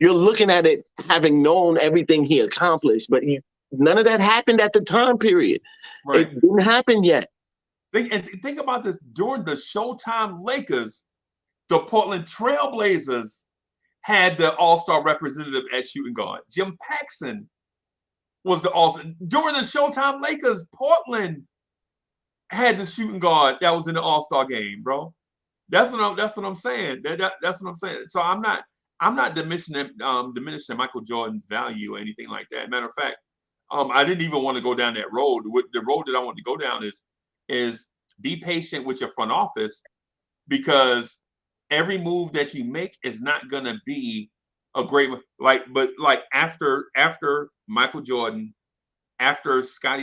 looking at it having known everything he accomplished, but none of that happened at the time period. Right. It didn't happen yet. Think about this. During the Showtime Lakers, the Portland Trailblazers had the all-star representative at shooting guard. Jim Paxson was the all-star. During the Showtime Lakers, Portland had the shooting guard that was in the all-star game, bro. That's what I'm saying. That's what I'm saying. So I'm not diminishing Michael Jordan's value or anything like that. Matter of fact, I didn't even want to go down that road. The road that I want to go down is be patient with your front office, because every move that you make is not gonna be a great like after Michael Jordan, after Scott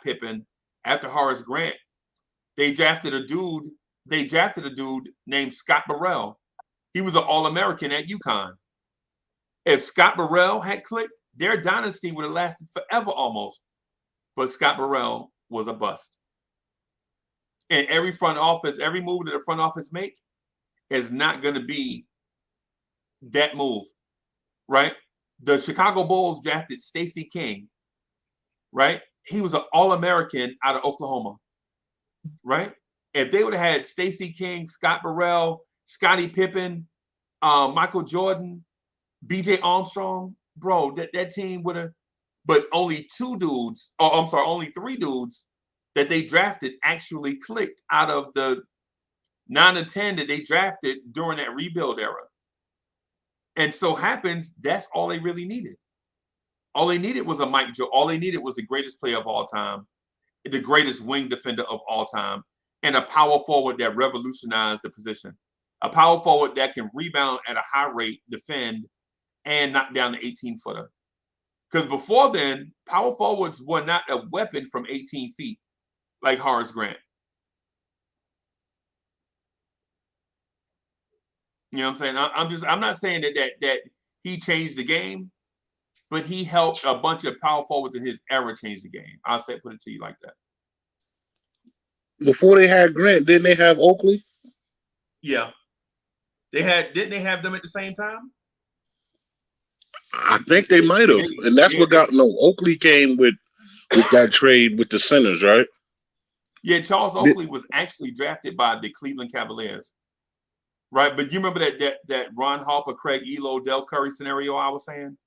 Pippen, after Horace Grant, they drafted a dude named Scott Burrell. He was an All-American at UConn. If Scott Burrell had clicked, their dynasty would have lasted forever almost. But Scott Burrell was a bust. And every move that the front office make is not going to be that move, right? The Chicago Bulls drafted Stacey King, right? He was an All-American out of Oklahoma, right? If they would have had Stacey King, Scott Burrell, Scottie Pippen, Michael Jordan, B.J. Armstrong, bro, that team would have. But only three dudes that they drafted actually clicked out of the 9 or 10 that they drafted during that rebuild era. And so happens, that's all they really needed. All they needed was a Mike Joe. All they needed was the greatest player of all time, the greatest wing defender of all time, and a power forward that revolutionized the position. A power forward that can rebound at a high rate, defend, and knock down the 18-footer. Because before then, power forwards were not a weapon from 18 feet like Horace Grant. You know what I'm saying? I'm not saying that he changed the game, but he helped a bunch of power forwards in his era change the game. I'll put it to you like that. Before they had Grant, didn't they have Oakley? Yeah. Didn't they have them at the same time? I think they might have. And that's what Oakley came with that trade with the Centers, right? Yeah, Charles Oakley was actually drafted by the Cleveland Cavaliers. Right, but you remember that Ron Harper, Craig Elo, Del Curry scenario I was saying?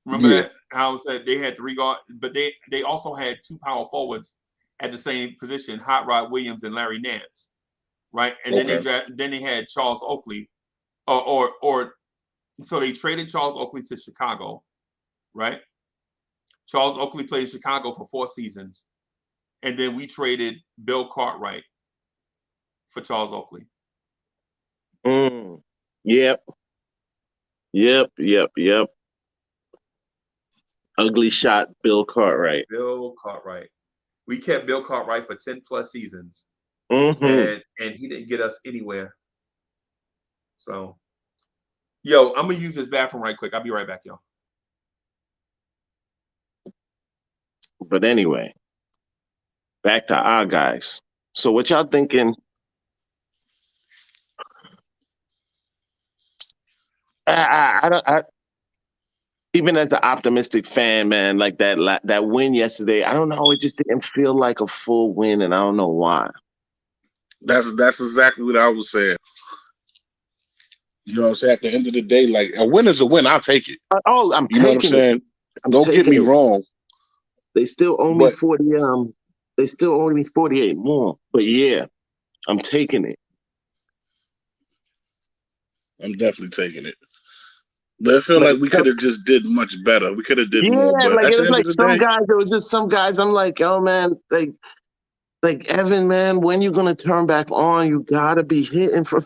Remember that? How I said they had 3 guards, but they also had 2 power forwards at the same position, Hot Rod Williams and Larry Nance, right? And then they had Charles Oakley, so they traded Charles Oakley to Chicago, right? Charles Oakley played in Chicago for 4 seasons, and then we traded Bill Cartwright for Charles Oakley. Yep. Ugly shot, Bill Cartwright. We kept Bill Cartwright for 10 plus seasons, and he didn't get us anywhere. So, yo, I'm gonna use this bathroom right quick. I'll be right back, y'all. But anyway, back to our guys. So, what y'all thinking? I even as an optimistic fan, man, like that win yesterday, I don't know, it just didn't feel like a full win, and I don't know why. That's exactly what I was saying. You know what I'm saying? At the end of the day, like a win is a win. I'll take it. I'm taking it. You know what I'm saying? Don't get me wrong. They still owe me 40. They still owe me 48 more. But yeah, I'm taking it. I'm definitely taking it. But I feel like we could have just did much better. We could have did more. But like it was like some guys. There was just some guys. I'm like, oh man, like Evan, man, when you gonna turn back on? You gotta be hitting from.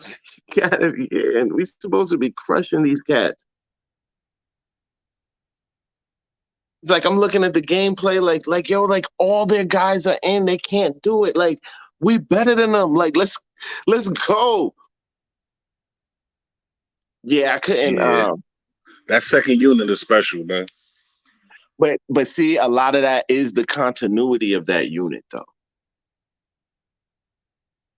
You gotta be hitting. We're supposed to be crushing these cats. It's like I'm looking at the gameplay, like yo, like all their guys are in, they can't do it. Like we better than them. Like let's go. Yeah, I couldn't. Yeah. That second unit is special, man. But see, a lot of that is the continuity of that unit, though.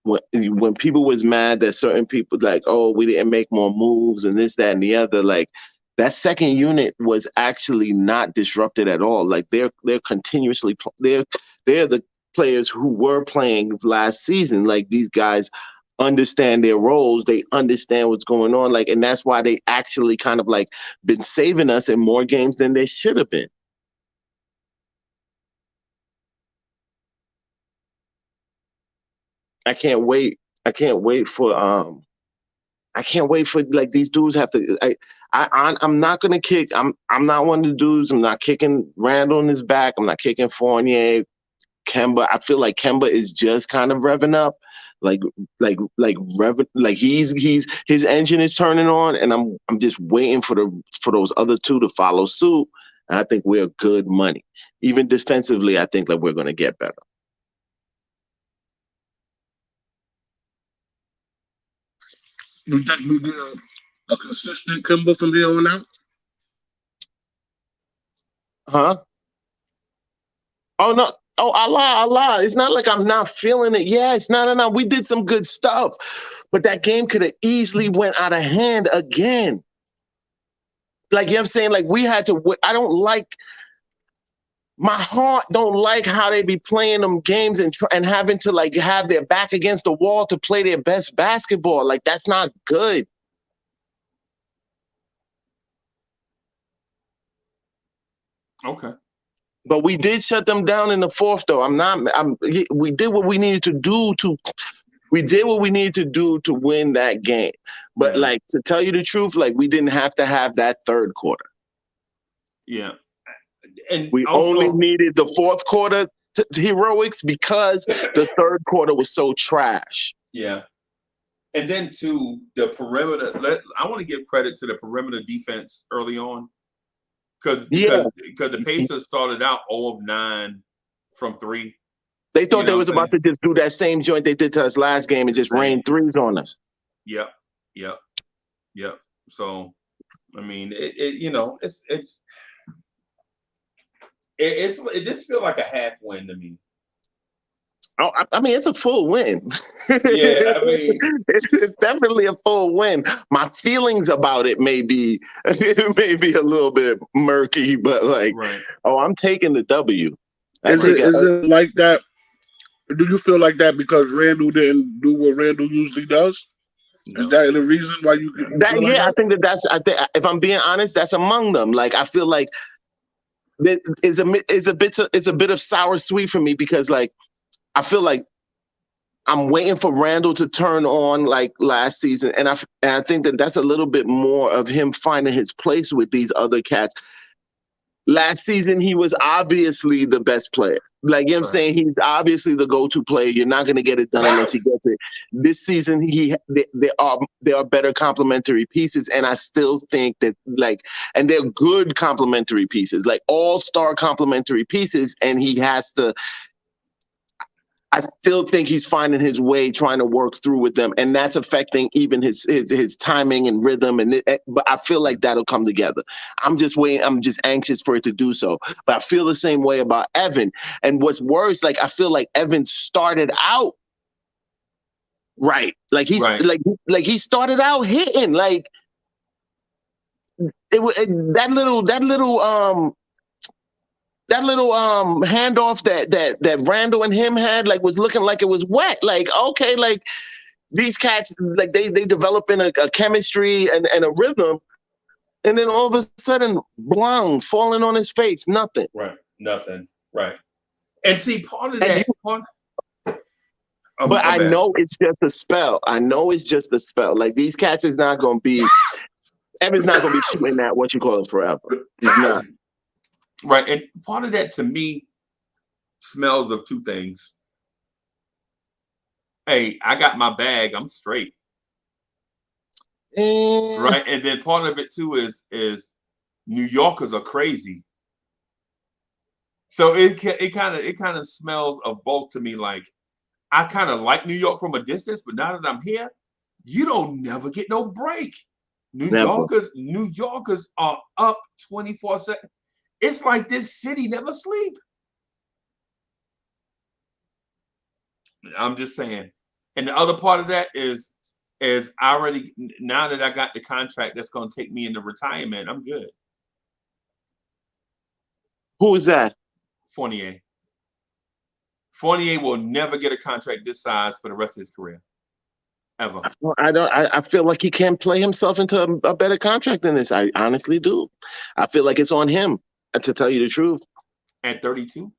When people was mad that certain people like, oh, we didn't make more moves and this, that, and the other, like that second unit was actually not disrupted at all. Like they're continuously they're the players who were playing last season. Like these guys understand their roles, they understand what's going on, like, and that's why they actually kind of like been saving us in more games than they should have been. I can't wait. I can't wait for like these dudes have to. I'm not gonna kick. I'm not one of the dudes. I'm not kicking Randall in his back. I'm not kicking Fournier, Kemba. I feel like Kemba is just kind of revving up, like he's his engine is turning on, and I'm just waiting for those other two to follow suit. And I think we're good money. Even defensively, I think that we're gonna get better. You think we get a consistent Kimba from here on out? Huh? Oh no. Oh, Allah. It's not like I'm not feeling it. Yes, no. We did some good stuff. But that game could have easily went out of hand again. Like, you know what I'm saying? Like, we had to, I don't like, my heart don't like how they be playing them games and having to, like, have their back against the wall to play their best basketball. Like, that's not good. Okay. But we did shut them down in the fourth, though. We did what we needed to do to win that game. But like, to tell you the truth, like we didn't have to have that third quarter. Yeah. And we also, only needed the fourth quarter heroics because the third quarter was so trash. Yeah. And then to the perimeter, I want to give credit to the perimeter defense early on. Because the Pacers started out 0 of 9 from 3. They thought they was about to just do that same joint they did to us last game and just rain threes on us. Yep. So, I mean, it just feels like a half win to me. Oh, I mean, it's a full win. Yeah, I mean, it's definitely a full win. My feelings about it may be a little bit murky, but like, I'm taking the W. Is it like that? Do you feel like that because Randall didn't do what Randall usually does? No. Is that the reason why you feel like that? I think that's if I'm being honest, that's among them. Like, I feel like it's a bit of sour sweet for me because like, I feel like I'm waiting for Randall to turn on like last season. And I think that's a little bit more of him finding his place with these other cats. Last season, he was obviously the best player. Like, you know what I'm saying? He's obviously the go-to player. You're not going to get it done unless he gets it. This season, there are better complementary pieces. And I still think that, like, and they're good complementary pieces, like all-star complementary pieces. And he has to, I still think he's finding his way, trying to work through with them, and that's affecting even his timing and rhythm. But I feel like that'll come together. I'm just waiting. I'm just anxious for it to do so. But I feel the same way about Evan. And what's worse, like I feel like Evan started out right. Like he's like he started out hitting. Like that little handoff that Randall and him had, like, was looking like it was wet. Like, okay, like these cats, like they developing a chemistry and a rhythm, and then all of a sudden, blong, falling on his face, nothing. Right, nothing. Right. And see, part of that. But I know it's just a spell. Like these cats is not gonna be. Evan's not gonna be shooting that forever. He's not. Right. And part of that to me smells of two things. Hey, I got my bag, I'm straight. Right. And then part of it too is New Yorkers are crazy. So it kind of smells of both to me. Like I kind of like New York from a distance, but now that I'm here, you don't never get no break. New Yorkers are up 24/7. It's like this city never sleep. I'm just saying. And the other part of that is I already, now that I got the contract that's going to take me into retirement, I'm good. Who is that? Fournier. Fournier will never get a contract this size for the rest of his career. Ever. I feel like he can't play himself into a better contract than this. I honestly do. I feel like it's on him, to tell you the truth. At 32?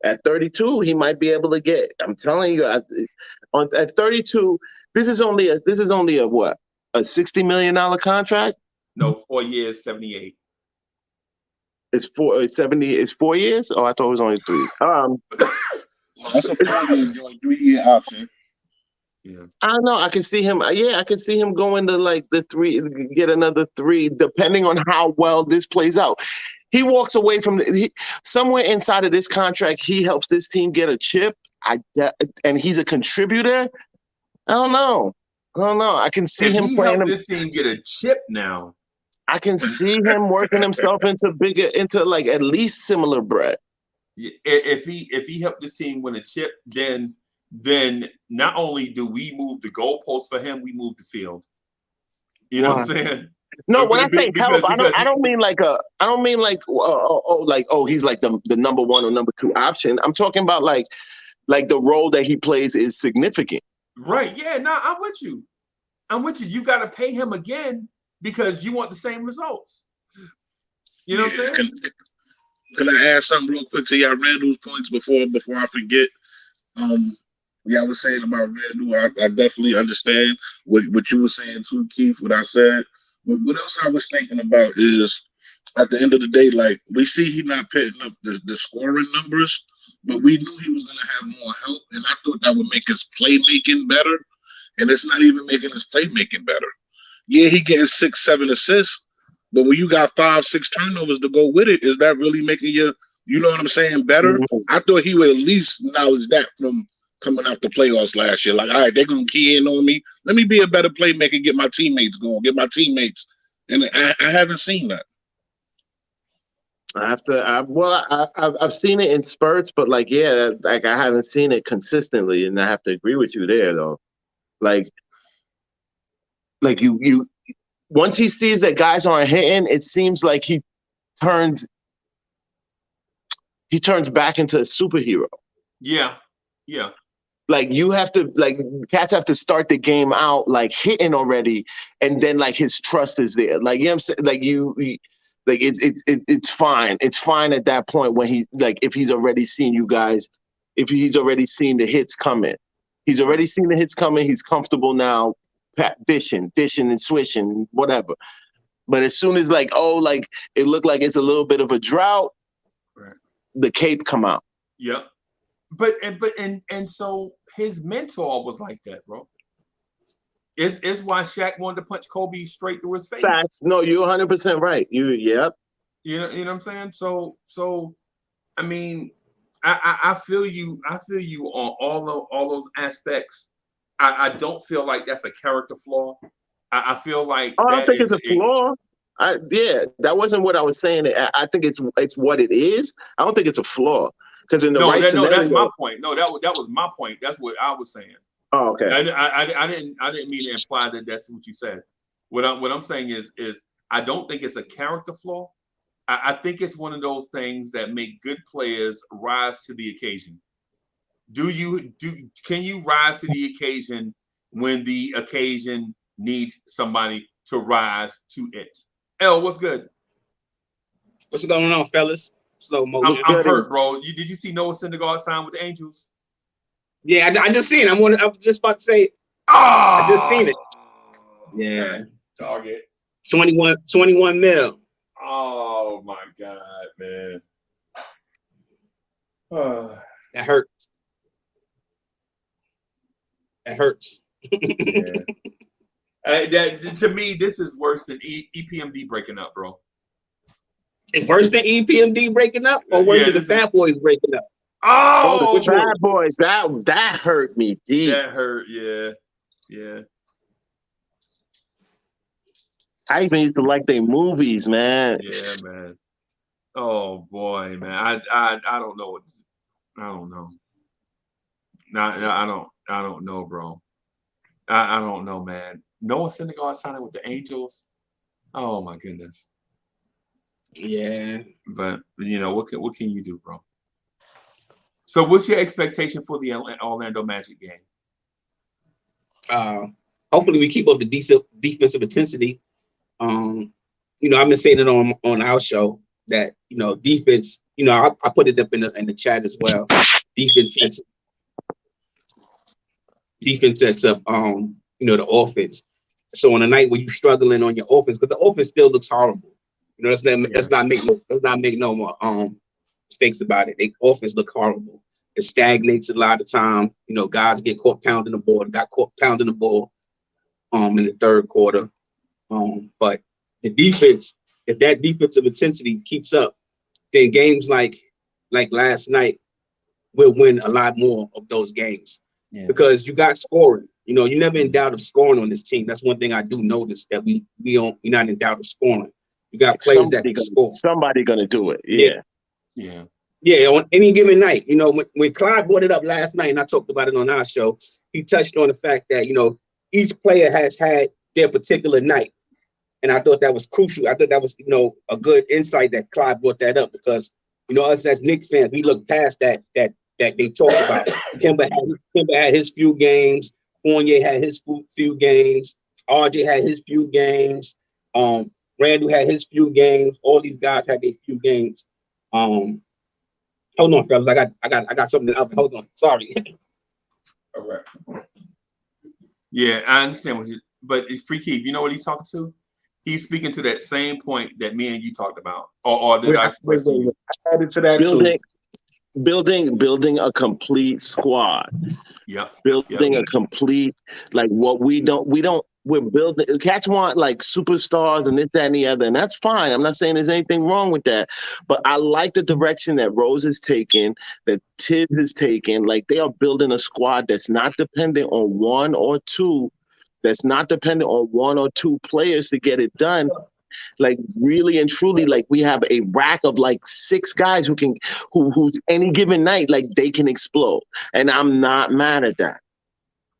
At 32, he might be able to get. I'm telling you, at 32, this is only a what? A $60 million contract? No, 4 years, 78. It's 70. It's 4 years? Oh, I thought it was only 3. That's a 4-year, 3-year option. Yeah. I don't know. I can see him. Yeah, I can see him going to like the 3, get another 3, depending on how well this plays out. He walks away from somewhere inside of this contract. He helps this team get a chip. And he's a contributor. I don't know. I can see him playing. Help this team get a chip now. I can see him working himself into like at least similar bread. If he helped this team win a chip, then not only do we move the goalpost for him, we move the field. You know what I'm saying? No, when I say help, I don't mean like he's like the number 1 or number 2 option. I'm talking about like the role that he plays is significant. Right. Yeah. No, I'm with you. You got to pay him again because you want the same results. You know what I'm saying? Can I add something real quick to y'all Randall's points before I forget? Y'all was saying about Randall. I definitely understand what you were saying too, Keith, what I said. But what else I was thinking about is at the end of the day, like we see he not picking up the scoring numbers, but we knew he was going to have more help. And I thought that would make his playmaking better. And it's not even making his playmaking better. Yeah, he getting 6-7 assists, but when you got 5-6 turnovers to go with it, is that really making you know what I'm saying, better? Mm-hmm. I thought he would at least acknowledge that from coming out the playoffs last year. Like, all right, they're going to key in on me. Let me be a better playmaker, get my teammates going, And I haven't seen that. I've seen it in spurts, but like I haven't seen it consistently, and I have to agree with you there though. Like you once he sees that guys aren't hitting, it seems like he turns back into a superhero. Yeah. Like you have to, like cats have to start the game out like hitting already, and then like his trust is there. Like you know what I'm saying? Like it's fine. It's fine at that point when he if he's already seen you guys, if he's already seen the hits coming. He's already seen the hits coming. He's comfortable now, dishing and swishing, whatever. But as soon as it looked like it's a little bit of a drought, right, the cape come out. Yep. But so his mentor was like that, bro. It's why Shaq wanted to punch Kobe straight through his face. Facts. No, you're 100% right. Yep. You know what I'm saying? So I mean, I feel you. I feel you on all those aspects. I don't feel like that's a character flaw. I feel like I don't think it's a flaw. That wasn't what I was saying. I think it's what it is. I don't think it's a flaw. Because in the scenario, that's my point. No, that was my point. That's what I was saying. Oh, okay. I didn't mean to imply that that's what you said. What I'm saying is I don't think it's a character flaw. I think it's one of those things that make good players rise to the occasion. Can you rise to the occasion when the occasion needs somebody to rise to it? L, what's good? What's going on, fellas? Slow motion. I'm hurt, bro. Did you see Noah Syndergaard sign with the Angels? Yeah, I just seen it. I was just about to say. I just seen it. Yeah. Target. 21 mil. Oh my God, man. That hurts. That hurts. Yeah. To me, this is worse than EPMD breaking up, bro. Worse than EPMD breaking up, or worse than the Fat Boys breaking up? Oh, the Which one? Bad Boys. That hurt me deep. That hurt. Yeah. I even used to like their movies, man. Yeah, man. Oh boy, man. I don't know what. I don't know. I don't know, bro. I don't know, man. Noah Syndergaard signing with the Angels. Oh my goodness. Yeah. But what can you do, bro? So what's your expectation for the Orlando Magic game? Hopefully we keep up the decent defensive intensity. I've been saying it on our show that defense. I put it up in the chat as well. Defense sets up the offense. So on a night where you're struggling on your offense, because the offense still looks horrible. Let's not make no more mistakes about it. The offense look horrible. It stagnates a lot of time. Guys get caught pounding the ball. Got caught pounding the ball in the third quarter. But the defense, if that defensive intensity keeps up, then games like last night will win a lot more of those games. Yeah. Because you got scoring. You're never in doubt of scoring on this team. That's one thing I do notice, that we're not in doubt of scoring. You got players that can score. Somebody gonna do it. Yeah. Yeah, on any given night. When Clyde brought it up last night, and I talked about it on our show, he touched on the fact that each player has had their particular night, and I thought that was crucial. I thought that was a good insight that Clyde brought that up, because us as Knicks fans, we look past that they talked about. Kemba had his few games. Fournier had his few games. RJ had his few games. Randall had his few games. All these guys had their few games. Hold on, fellas. I got something up. Hold on. Sorry. All right. Yeah, I understand but Free Keith, you know what he's talking to? He's speaking to that same point that me and you talked about. Or did I express to you? I added to that too. Building a complete squad. Yeah. Building a complete, like, what we're building. Cats want like superstars and this, that, and the other, and that's fine. I'm not saying there's anything wrong with that, but I like the direction that Rose is taking, that Tibbs is taking. Like, they are building a squad that's not dependent on one or two players to get it done. Like, really and truly, like, we have a rack of like 6 guys who's any given night, like, they can explode. And I'm not mad at that.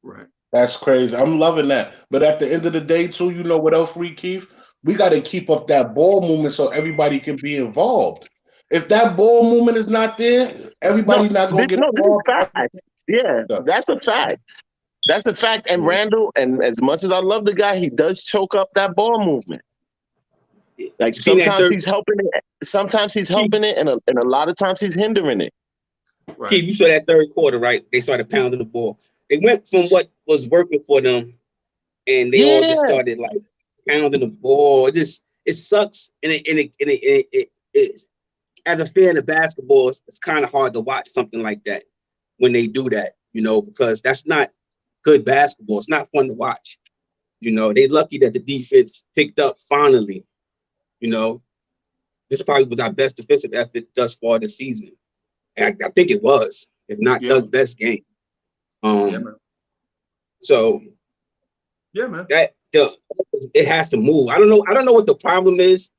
Right. That's crazy. I'm loving that. But at the end of the day, too, you know what else, Free Keith? We got to keep up that ball movement so everybody can be involved. If that ball movement is not there, everybody's not going to get involved. This is fact. Yeah, that's a fact. That's a fact. And Randall, and as much as I love the guy, he does choke up that ball movement. Like, sometimes he's helping it, and a lot of times he's hindering it. Right. Keith, you saw that third quarter, right? They started pounding the ball. They went from what was working for them, and they all just started like pounding the ball. It sucks, and it as a fan of basketball, it's kind of hard to watch something like that when they do that, because that's not good basketball. It's not fun to watch. They lucky that the defense picked up finally. This probably was our best defensive effort thus far this season. And I think it was, if not Doug's best game. So man, it has to move. I don't know what the problem is.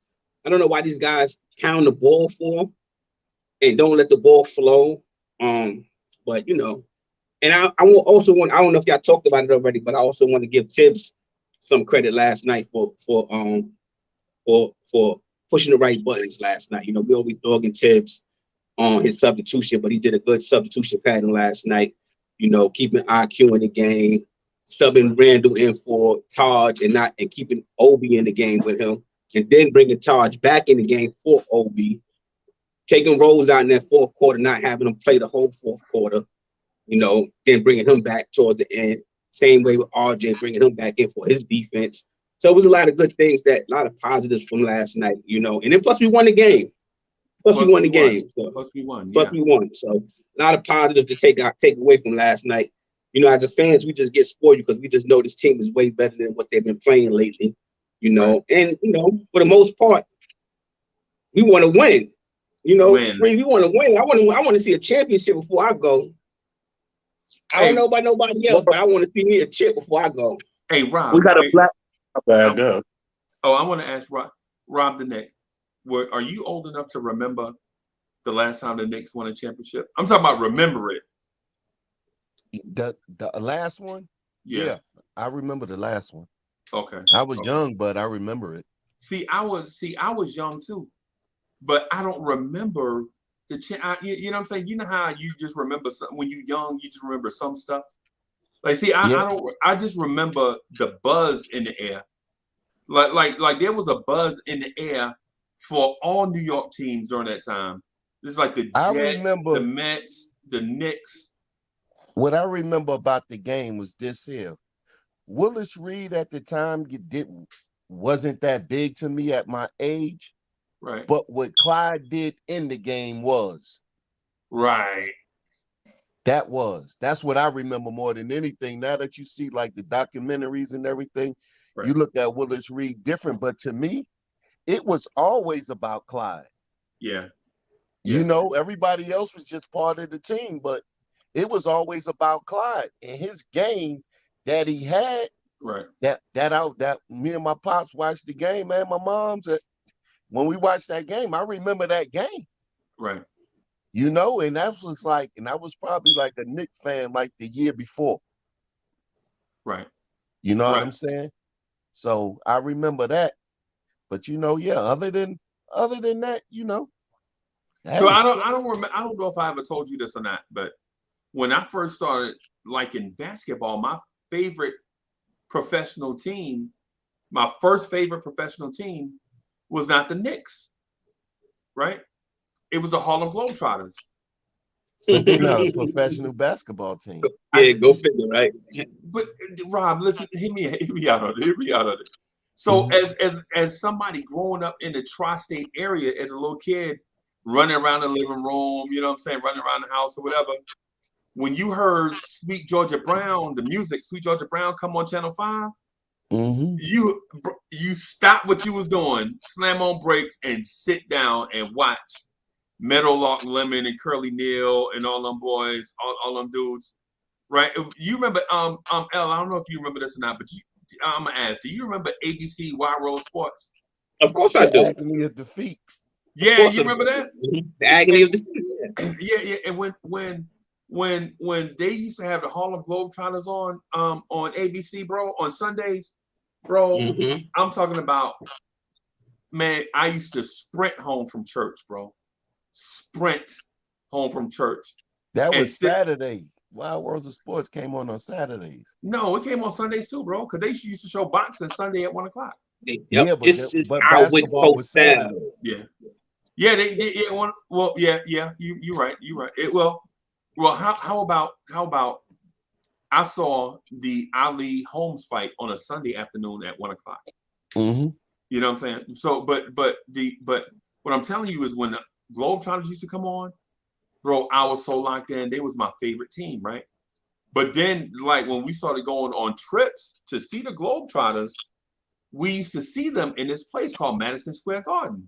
I don't know why these guys pound the ball for and don't let the ball flow. But and I will also want, I don't know if y'all talked about it already, but I also want to give Tibbs some credit last night for pushing the right buttons last night. We always dogging Tibbs on his substitution, but he did a good substitution pattern last night. Keeping IQ in the game, subbing Randall in for Taj, and keeping Obi in the game with him, and then bringing Taj back in the game for Obi, taking Rose out in that fourth quarter, not having him play the whole fourth quarter, then bringing him back toward the end. Same way with RJ, bringing him back in for his defense. So it was a lot of good things, a lot of positives from last night, and then plus we won the game. Plus we won the game. So, plus we won. We won. So a lot of positives to take away from last night. As a fans, we just get spoiled because we just know this team is way better than what they've been playing lately. And for the most part, We want to win. You know, Win. we want to win. I want to see a championship before I go. I don't know about nobody else, but I want to see me a chip before I go. Hey, Rob. We got a black. Bad girl. I want to ask Rob the Knick. Are you old enough to remember the last time the Knicks won a championship? I'm talking about remember it. The last one? Yeah. I remember the last one. Okay. I was young, but I remember it. See, I was young too, but I don't remember you know what I'm saying? You know how you just remember something when you're young, you just remember some stuff. Like, see, I just remember the buzz in the air. Like there was a buzz in the air for all New York teams during that time. This is like the Jets, the Mets, the Knicks. What I remember about the game was this here. Willis Reed at the time wasn't that big to me at my age. Right. But what Clyde did in the game was. Right. That's what I remember more than anything. Now that you see like the documentaries and everything, you look at Willis Reed different. But to me, it was always about Clyde. Yeah. You know, everybody else was just part of the team, but it was always about Clyde and his game that he had. Right. That me and my pops watched the game, man. My mom's when we watched that game, I remember that game. Right. You know, and that was probably like a Knicks fan like the year before. Right. You know what I'm saying? So I remember that. But you know, yeah, other than that, you know. So I don't know if I ever told you this or not, but when I first started liking basketball, my first favorite professional team was not the Knicks, right? It was the Harlem Globetrotters. But they're not a professional basketball team. Yeah, go figure, right? But Rob, listen, hear me out on it. So as somebody growing up in the tri-state area as a little kid, running around the living room, you know what I'm saying, running around the house or whatever, when you heard Sweet Georgia Brown, the music, Sweet Georgia Brown come on Channel 5, you stop what you was doing, slam on brakes and sit down and watch Meadowlark Lemon and Curly Neal and all them boys, all them dudes, right? You remember, L, I don't know if you remember this or not, but I'm gonna ask, do you remember ABC Wild Road Sports? Of course I do. The agony of defeat. Yeah, you remember that? The agony of defeat. Yeah. And when they used to have the Harlem Globetrotters on ABC, bro, on Sundays, bro, I'm talking about, man, I used to sprint home from church, bro. Sprint home from church. That was Saturday. Wild Worlds of Sports came on Saturdays. No, it came on Sundays too, bro, because they used to show boxing Sunday at 1 o'clock. Yeah, but basketball was Saturday. Yeah, you're right. How about I saw the Ali Holmes fight on a Sunday afternoon at 1 o'clock. You know what I'm saying? So, but what I'm telling you is when the Globetrotters used to come on, bro, I was so locked in. They was my favorite team, right? But then, like when we started going on trips to see the Globetrotters, we used to see them in this place called Madison Square Garden,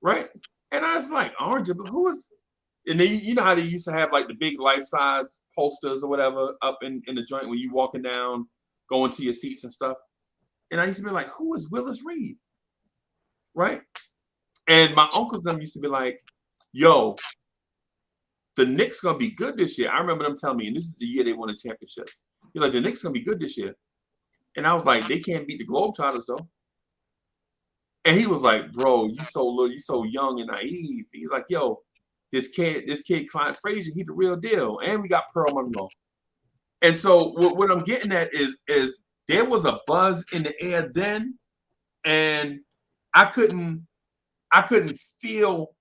right? And I was like, Orange, but who is? And then you know how they used to have like the big life-size posters or whatever up in the joint when you walking down, going to your seats and stuff. And I used to be like, who is Willis Reed? Right? And my uncles them used to be like, yo, the Knicks gonna be good this year. I remember them telling me, and this is the year they won a championship. He's like, the Knicks gonna be good this year. And I was like, they can't beat the Globetrotters though. And he was like, bro, you so little, you so young and naive. He's like, yo, this kid, Clyde Frazier, he the real deal. And we got Pearl Monroe. And so what I'm getting at is there was a buzz in the air then, and I couldn't feel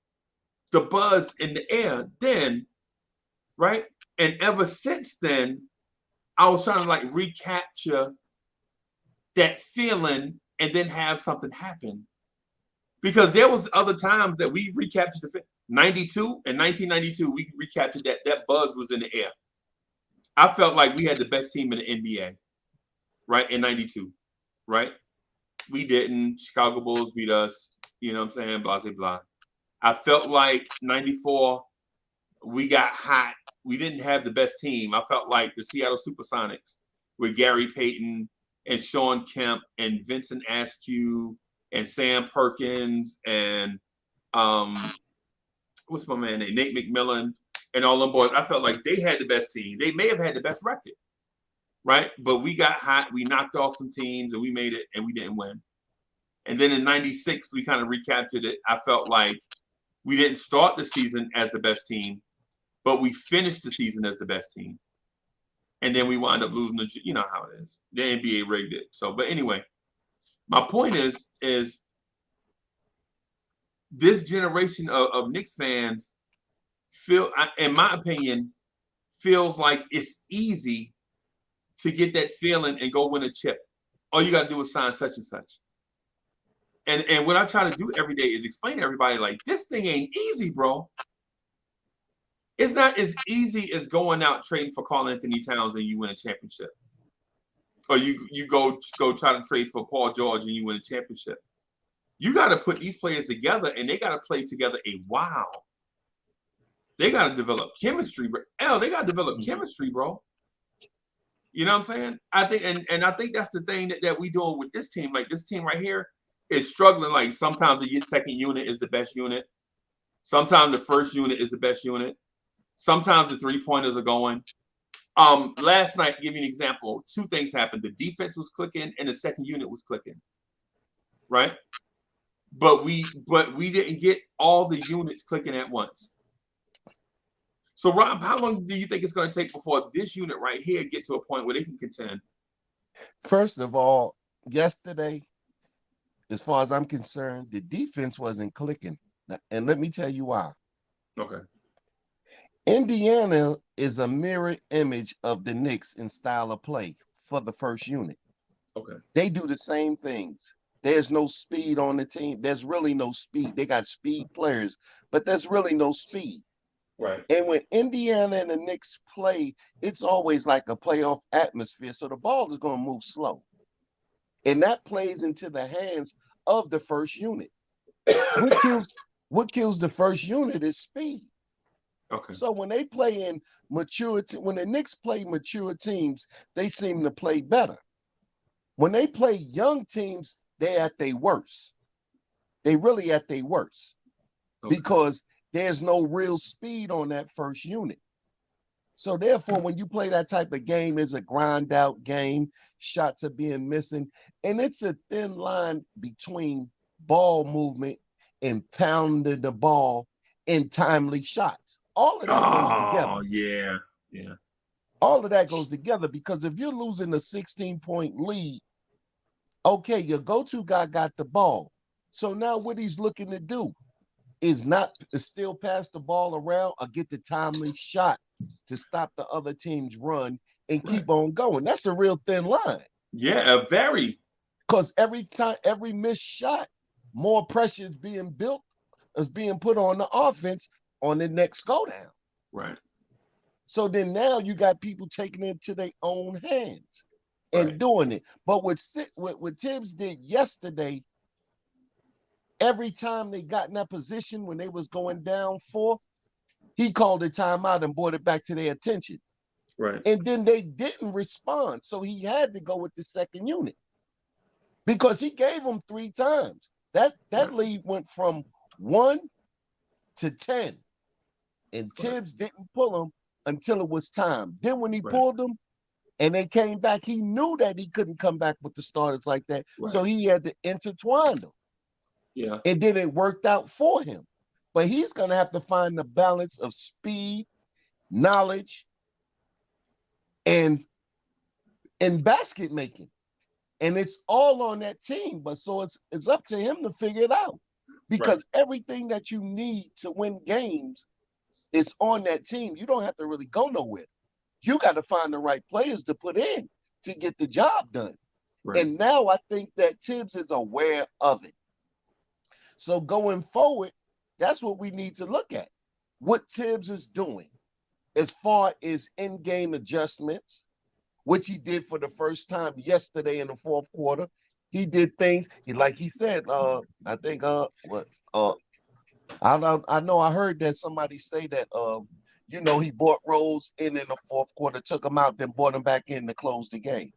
the buzz in the air then, right? And ever since then, I was trying to like recapture that feeling and then have something happen. Because there was other times that we recaptured the 1992, we recaptured that buzz was in the air. I felt like we had the best team in the NBA, right? In 92, right? We didn't. Chicago Bulls beat us. You know what I'm saying? Blah, blah, blah. I felt like 94, we got hot. We didn't have the best team. I felt like the Seattle Supersonics with Gary Payton and Sean Kemp and Vincent Askew and Sam Perkins and what's my man name? Nate McMillan and all them boys. I felt like they had the best team. They may have had the best record, right? But we got hot. We knocked off some teams and we made it and we didn't win. And then in 96, we kind of recaptured it. I felt like we didn't start the season as the best team, but we finished the season as the best team. And then we wound up losing you know how it is. The NBA rigged it. So, but anyway, my point is this generation of Knicks fans in my opinion, feels like it's easy to get that feeling and go win a chip. All you got to do is sign such and such. And what I try to do every day is explain to everybody, like, this thing ain't easy, bro. It's not as easy as going out trading for Karl Anthony Towns and you win a championship. Or you go try to trade for Paul George and you win a championship. You got to put these players together and they got to play together a while. They got to develop chemistry, bro. They got to develop chemistry, bro. You know what I'm saying? I think, and I think that's the thing that we doing with this team. Like, this team right here is struggling. Like, sometimes the second unit is the best unit. Sometimes the first unit is the best unit. Sometimes the three-pointers are going. Last night, give you an example. Two things happened. The defense was clicking and the second unit was clicking. Right? But we didn't get all the units clicking at once. So, Rob, how long do you think it's going to take before this unit right here get to a point where they can contend? First of all, yesterday, as far as I'm concerned, the defense wasn't clicking. And let me tell you why. Okay. Indiana is a mirror image of the Knicks in style of play for the first unit. Okay. They do the same things. There's no speed on the team. There's really no speed. They got speed players, but there's really no speed. Right. And when Indiana and the Knicks play, it's always like a playoff atmosphere. So the ball is going to move slow. And that plays into the hands of the first unit. What kills the first unit is speed. Okay. So when they play in when the Knicks play mature teams, they seem to play better. When they play young teams, they're at their worst. They really at their worst. Okay. Because there's no real speed on that first unit. So therefore, when you play that type of game, it's a grind out game. Shots are being missing. And it's a thin line between ball movement and pounding the ball and timely shots. All of that goes together. Oh, yeah. Yeah. All of that goes together because if you're losing a 16-point lead, okay, your go-to guy got the ball. So now what he's looking to do is still pass the ball around or get the timely shot to stop the other team's run and keep on going. That's a real thin line. Yeah, very. Because every missed shot, more pressure is being put on the offense on the next go down. Right. So then now you got people taking it into their own hands and doing it. But what Tibbs did yesterday, every time they got in that position when they was going down 4, he called a timeout and brought it back to their attention. Right. And then they didn't respond. So he had to go with the second unit because he gave them 3 times. That lead went from 1 to 10. And Tibbs didn't pull them until it was time. Then when he pulled them and they came back, he knew that he couldn't come back with the starters like that. Right. So he had to intertwine them. Yeah. And then it worked out for him. But he's going to have to find the balance of speed, knowledge, and basket making. And it's all on that team. But so it's up to him to figure it out. Because everything that you need to win games is on that team. You don't have to really go nowhere. You got to find the right players to put in to get the job done. Right. And now I think that Tibbs is aware of it. So going forward, that's what we need to look at. What Tibbs is doing as far as in-game adjustments, which he did for the first time yesterday in the fourth quarter. He did things. Like he said. I think. I know. I heard that somebody say that. He brought Rose in the fourth quarter, took him out, then brought him back in to close the game.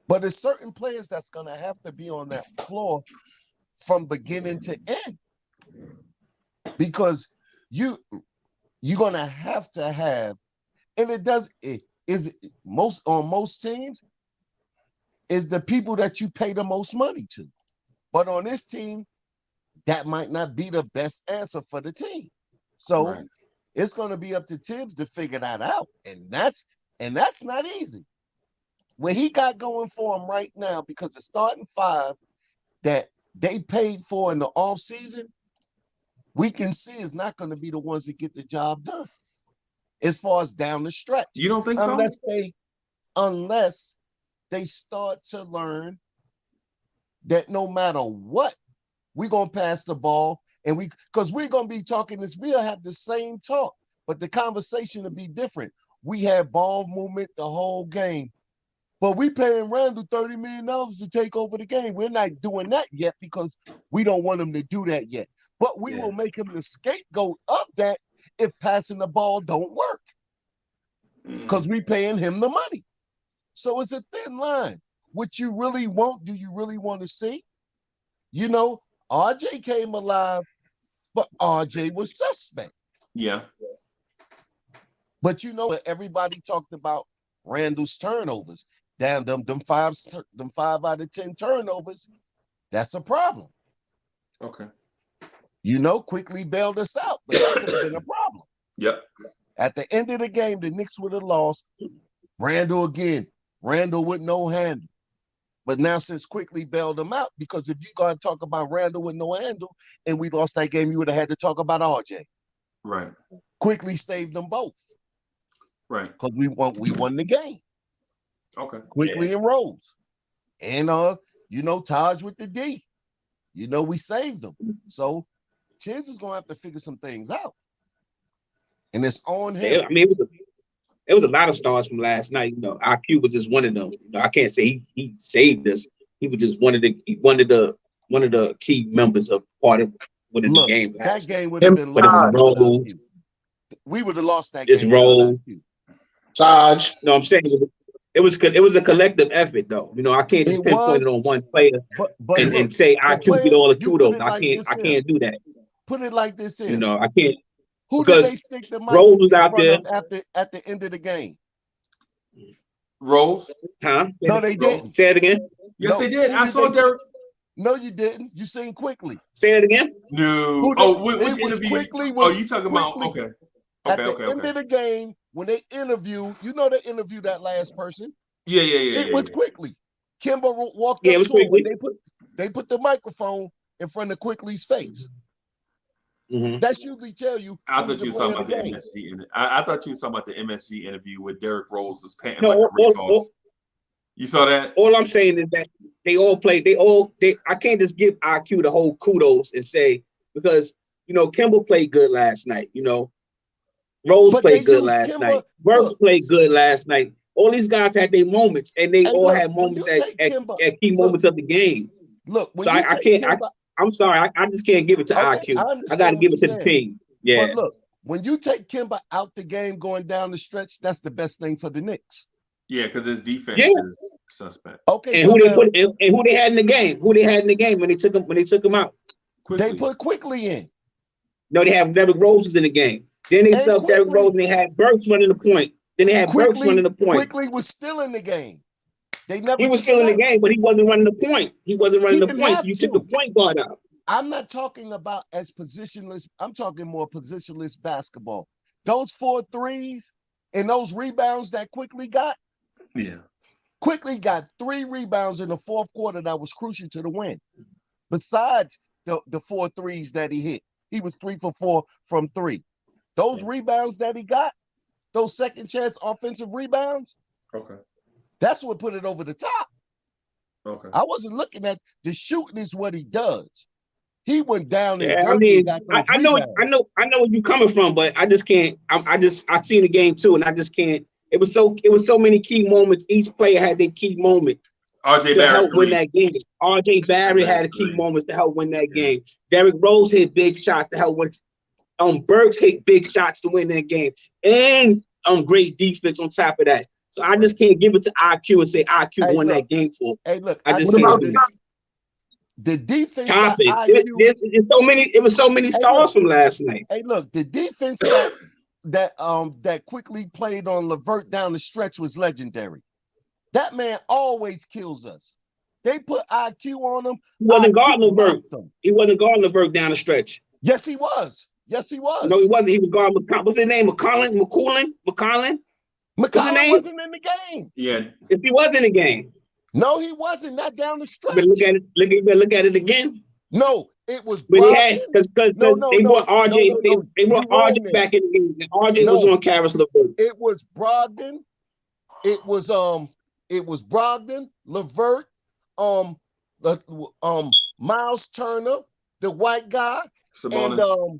But there's certain players that's gonna have to be on that floor from beginning to end, because you're gonna have to have, and most teams is the people that you pay the most money to. But on this team, that might not be the best answer for the team. So it's gonna be up to Tibbs to figure that out, and that's not easy. What he got going for him right now, because the starting five that they paid for in the offseason, we can see is not going to be the ones that get the job done as far as down the stretch. You don't think unless they start to learn that no matter what, we're going to pass the ball, and because we're going to be talking this, we'll have the same talk, but the conversation will be different. We had ball movement the whole game. But we paying Randall $30 million to take over the game. We're not doing that yet because we don't want him to do that yet. But we will make him the scapegoat of that if passing the ball don't work, because we paying him the money. So it's a thin line. What you really want, do you really want to see? RJ came alive, but RJ was suspect. Yeah. But everybody talked about Randall's turnovers. Damn, them 5 out of 10 turnovers, that's a problem. Okay. Quickly bailed us out, but that could have been a problem. Yep. At the end of the game, the Knicks would have lost. Randall with no handle. But now since Quickly bailed them out, because if you got to talk about Randall with no handle and we lost that game, you would have had to talk about RJ. Right. Quickly saved them both. Right. Because we won the game. Okay. Quickly and Rose. And Taj with the D. We saved them. So Tibbs is gonna have to figure some things out. And it's on him. I mean, it was a lot of stars from last night. IQ was just one of them. I can't say he saved us. He was just one of the key members of part of winning the game. That game would have been lost. We would have lost that game. Rose. Taj. No, I'm saying it was a collective effort, though. I can't just pinpoint it on one player and say IQ get all the kudos. I can't do that. Put it like this here. I can't. Who did they stick the mic Rose was out there at the end of the game? Rose? Huh? No, they didn't. Say it again. Yes, they did. I saw Derrick. No, you didn't. You seen Quickly. Say it again. No. Which interview? You talking about? Okay. At the end of the game, when they interview, they interview that last person. Yeah. It was Quickly. Kimber walked up to him. They put the microphone in front of Quickly's face. Mm-hmm. That's usually tell you. I thought you were talking about the MSG. I thought you were talking about the MSG interview with Derrick Rose was panting like a racehorse. You saw that? All I'm saying is that they all played. I can't just give IQ the whole kudos and say, because Kimber played good last night. Rose played good last night. Burks played good last night. All these guys had their moments, and they all had moments at key moments of the game. Look, so I can't. I'm sorry, I just can't give it to IQ. I got to give it to the team. Yeah. But look, when you take Kimber out the game going down the stretch, that's the best thing for the Knicks. Yeah, because his defense is suspect. Okay. And who they had in the game? Who they had in the game when they took him out? Quickly. They put Quickly in. No, they have Derrick Rose in the game. Then they subbed Derrick Rose and they had Burks running the point. Then they had Burks running the point. Quickly was still in the game. He was still in the game, but he wasn't running the point. He wasn't running the point. So you took the point guard out. I'm not talking about as positionless. I'm talking more positionless basketball. Those 4 threes and those rebounds that Quickly got. Yeah. Quickly got 3 rebounds in the fourth quarter that was crucial to the win. Besides the 4 threes that he hit, he was 3 for 4 from 3. Those rebounds that he got, those second chance offensive rebounds. Okay. That's what put it over the top. Okay. I wasn't looking at the shooting is what he does. He went down and I know where you're coming from, but I just can't. I seen the game too, and I just can't. It was so many key moments. Each player had their key moment, RJ to Barrett help win 3. that game. RJ Barrett had key moments to help win that game. Derrick Rose hit big shots to help win. Burks hit big shots to win that game, and great defense on top of that. So I just can't give it to IQ and say IQ won that game for. Hey, look, I just what can't about do the defense? confidence. IQ, It was so many stars from last night. Hey, look, the defense that quickly played on LeVert down the stretch was legendary. That man always kills us. They put IQ on him. He wasn't guarding LeVert. him. He wasn't guarding LeVert down the stretch. Yes, he was. Yes, he was. No, he wasn't. He was guarding. What's his name? McCollin. McCollin wasn't in the game. Yeah. If he was in the game. No, he wasn't. Not down the stretch. But look at it. Look at it again. No, it was. But he had because they brought RJ. They brought RJ back in the game. And RJ was on Karis LeVert. It was Brogdon. It was Brogdon, LeVert, Miles Turner, the white guy, Sabonis. and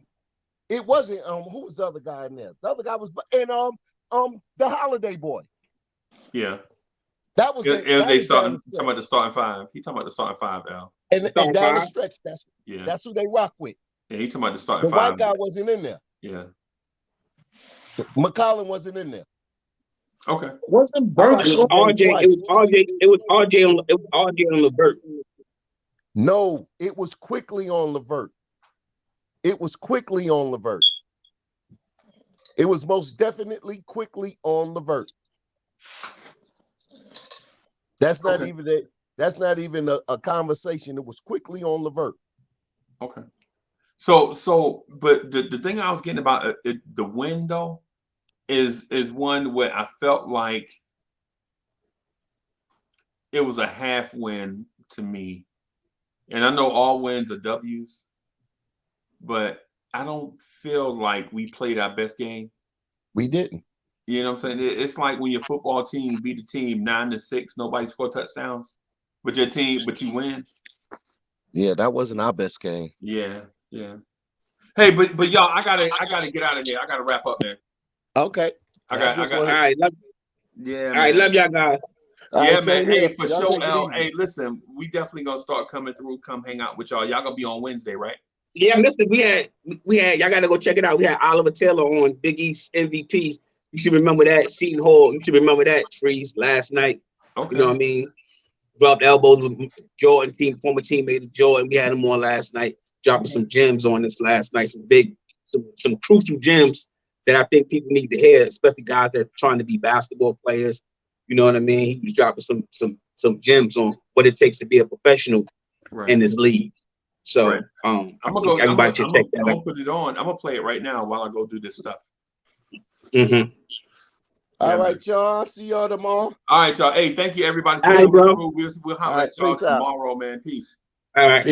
it wasn't who was the other guy in there? The other guy was the Holiday boy. Yeah. That was it. They talking about the starting five. He talking about the starting five, Al. And down the stretch, that's who they rock with. Yeah, he talking about the starting the five. The white guy wasn't in there. Yeah. McCollin wasn't in there. Okay. Wasn't Burks It was RJ on LeVert. No, it was quickly on LeVert. It was quickly on LeVert. It was most definitely quickly on LeVert. That's not even a, that's not even a conversation. It was quickly on LeVert. Okay. So, but the thing I was getting about the win though is one where I felt like it was a half win to me, and I know all wins are W's, but I don't feel like we played our best game. We didn't. You know what I'm saying? It's like when your football team beat the team 9-6, nobody scored touchdowns, but you win. Yeah, that wasn't our best game. Yeah. Hey, but y'all, I gotta get out of here. I gotta wrap up, man. Okay. All right. Love y'all guys. Yeah, man. Hey, for sure, L. Hey, listen, we definitely gonna start coming through, come hang out with y'all. Y'all gonna be on Wednesday, right? Yeah, listen, we had y'all gotta go check it out. We had Oliver Taylor on Big East MVP. You should remember that. Seton Hall. You should remember that, Freeze, last night. Okay. You know what I mean? Dropped elbows with Jordan, former teammate of Jordan. We had him on last night, dropping some gems on this last night. Some crucial gems that I think people need to hear, especially guys that are trying to be basketball players. You know what I mean? He was dropping some gems on what it takes to be a professional in this league. So I'm gonna go. Everybody should check that out. I'm gonna put it on. I'm gonna play it right now while I go do this stuff. Mm-hmm. All right, y'all. See y'all tomorrow. All right, y'all. Hey, thank you, everybody. For All right, bro. We'll holler at y'all tomorrow, man. Peace. All right.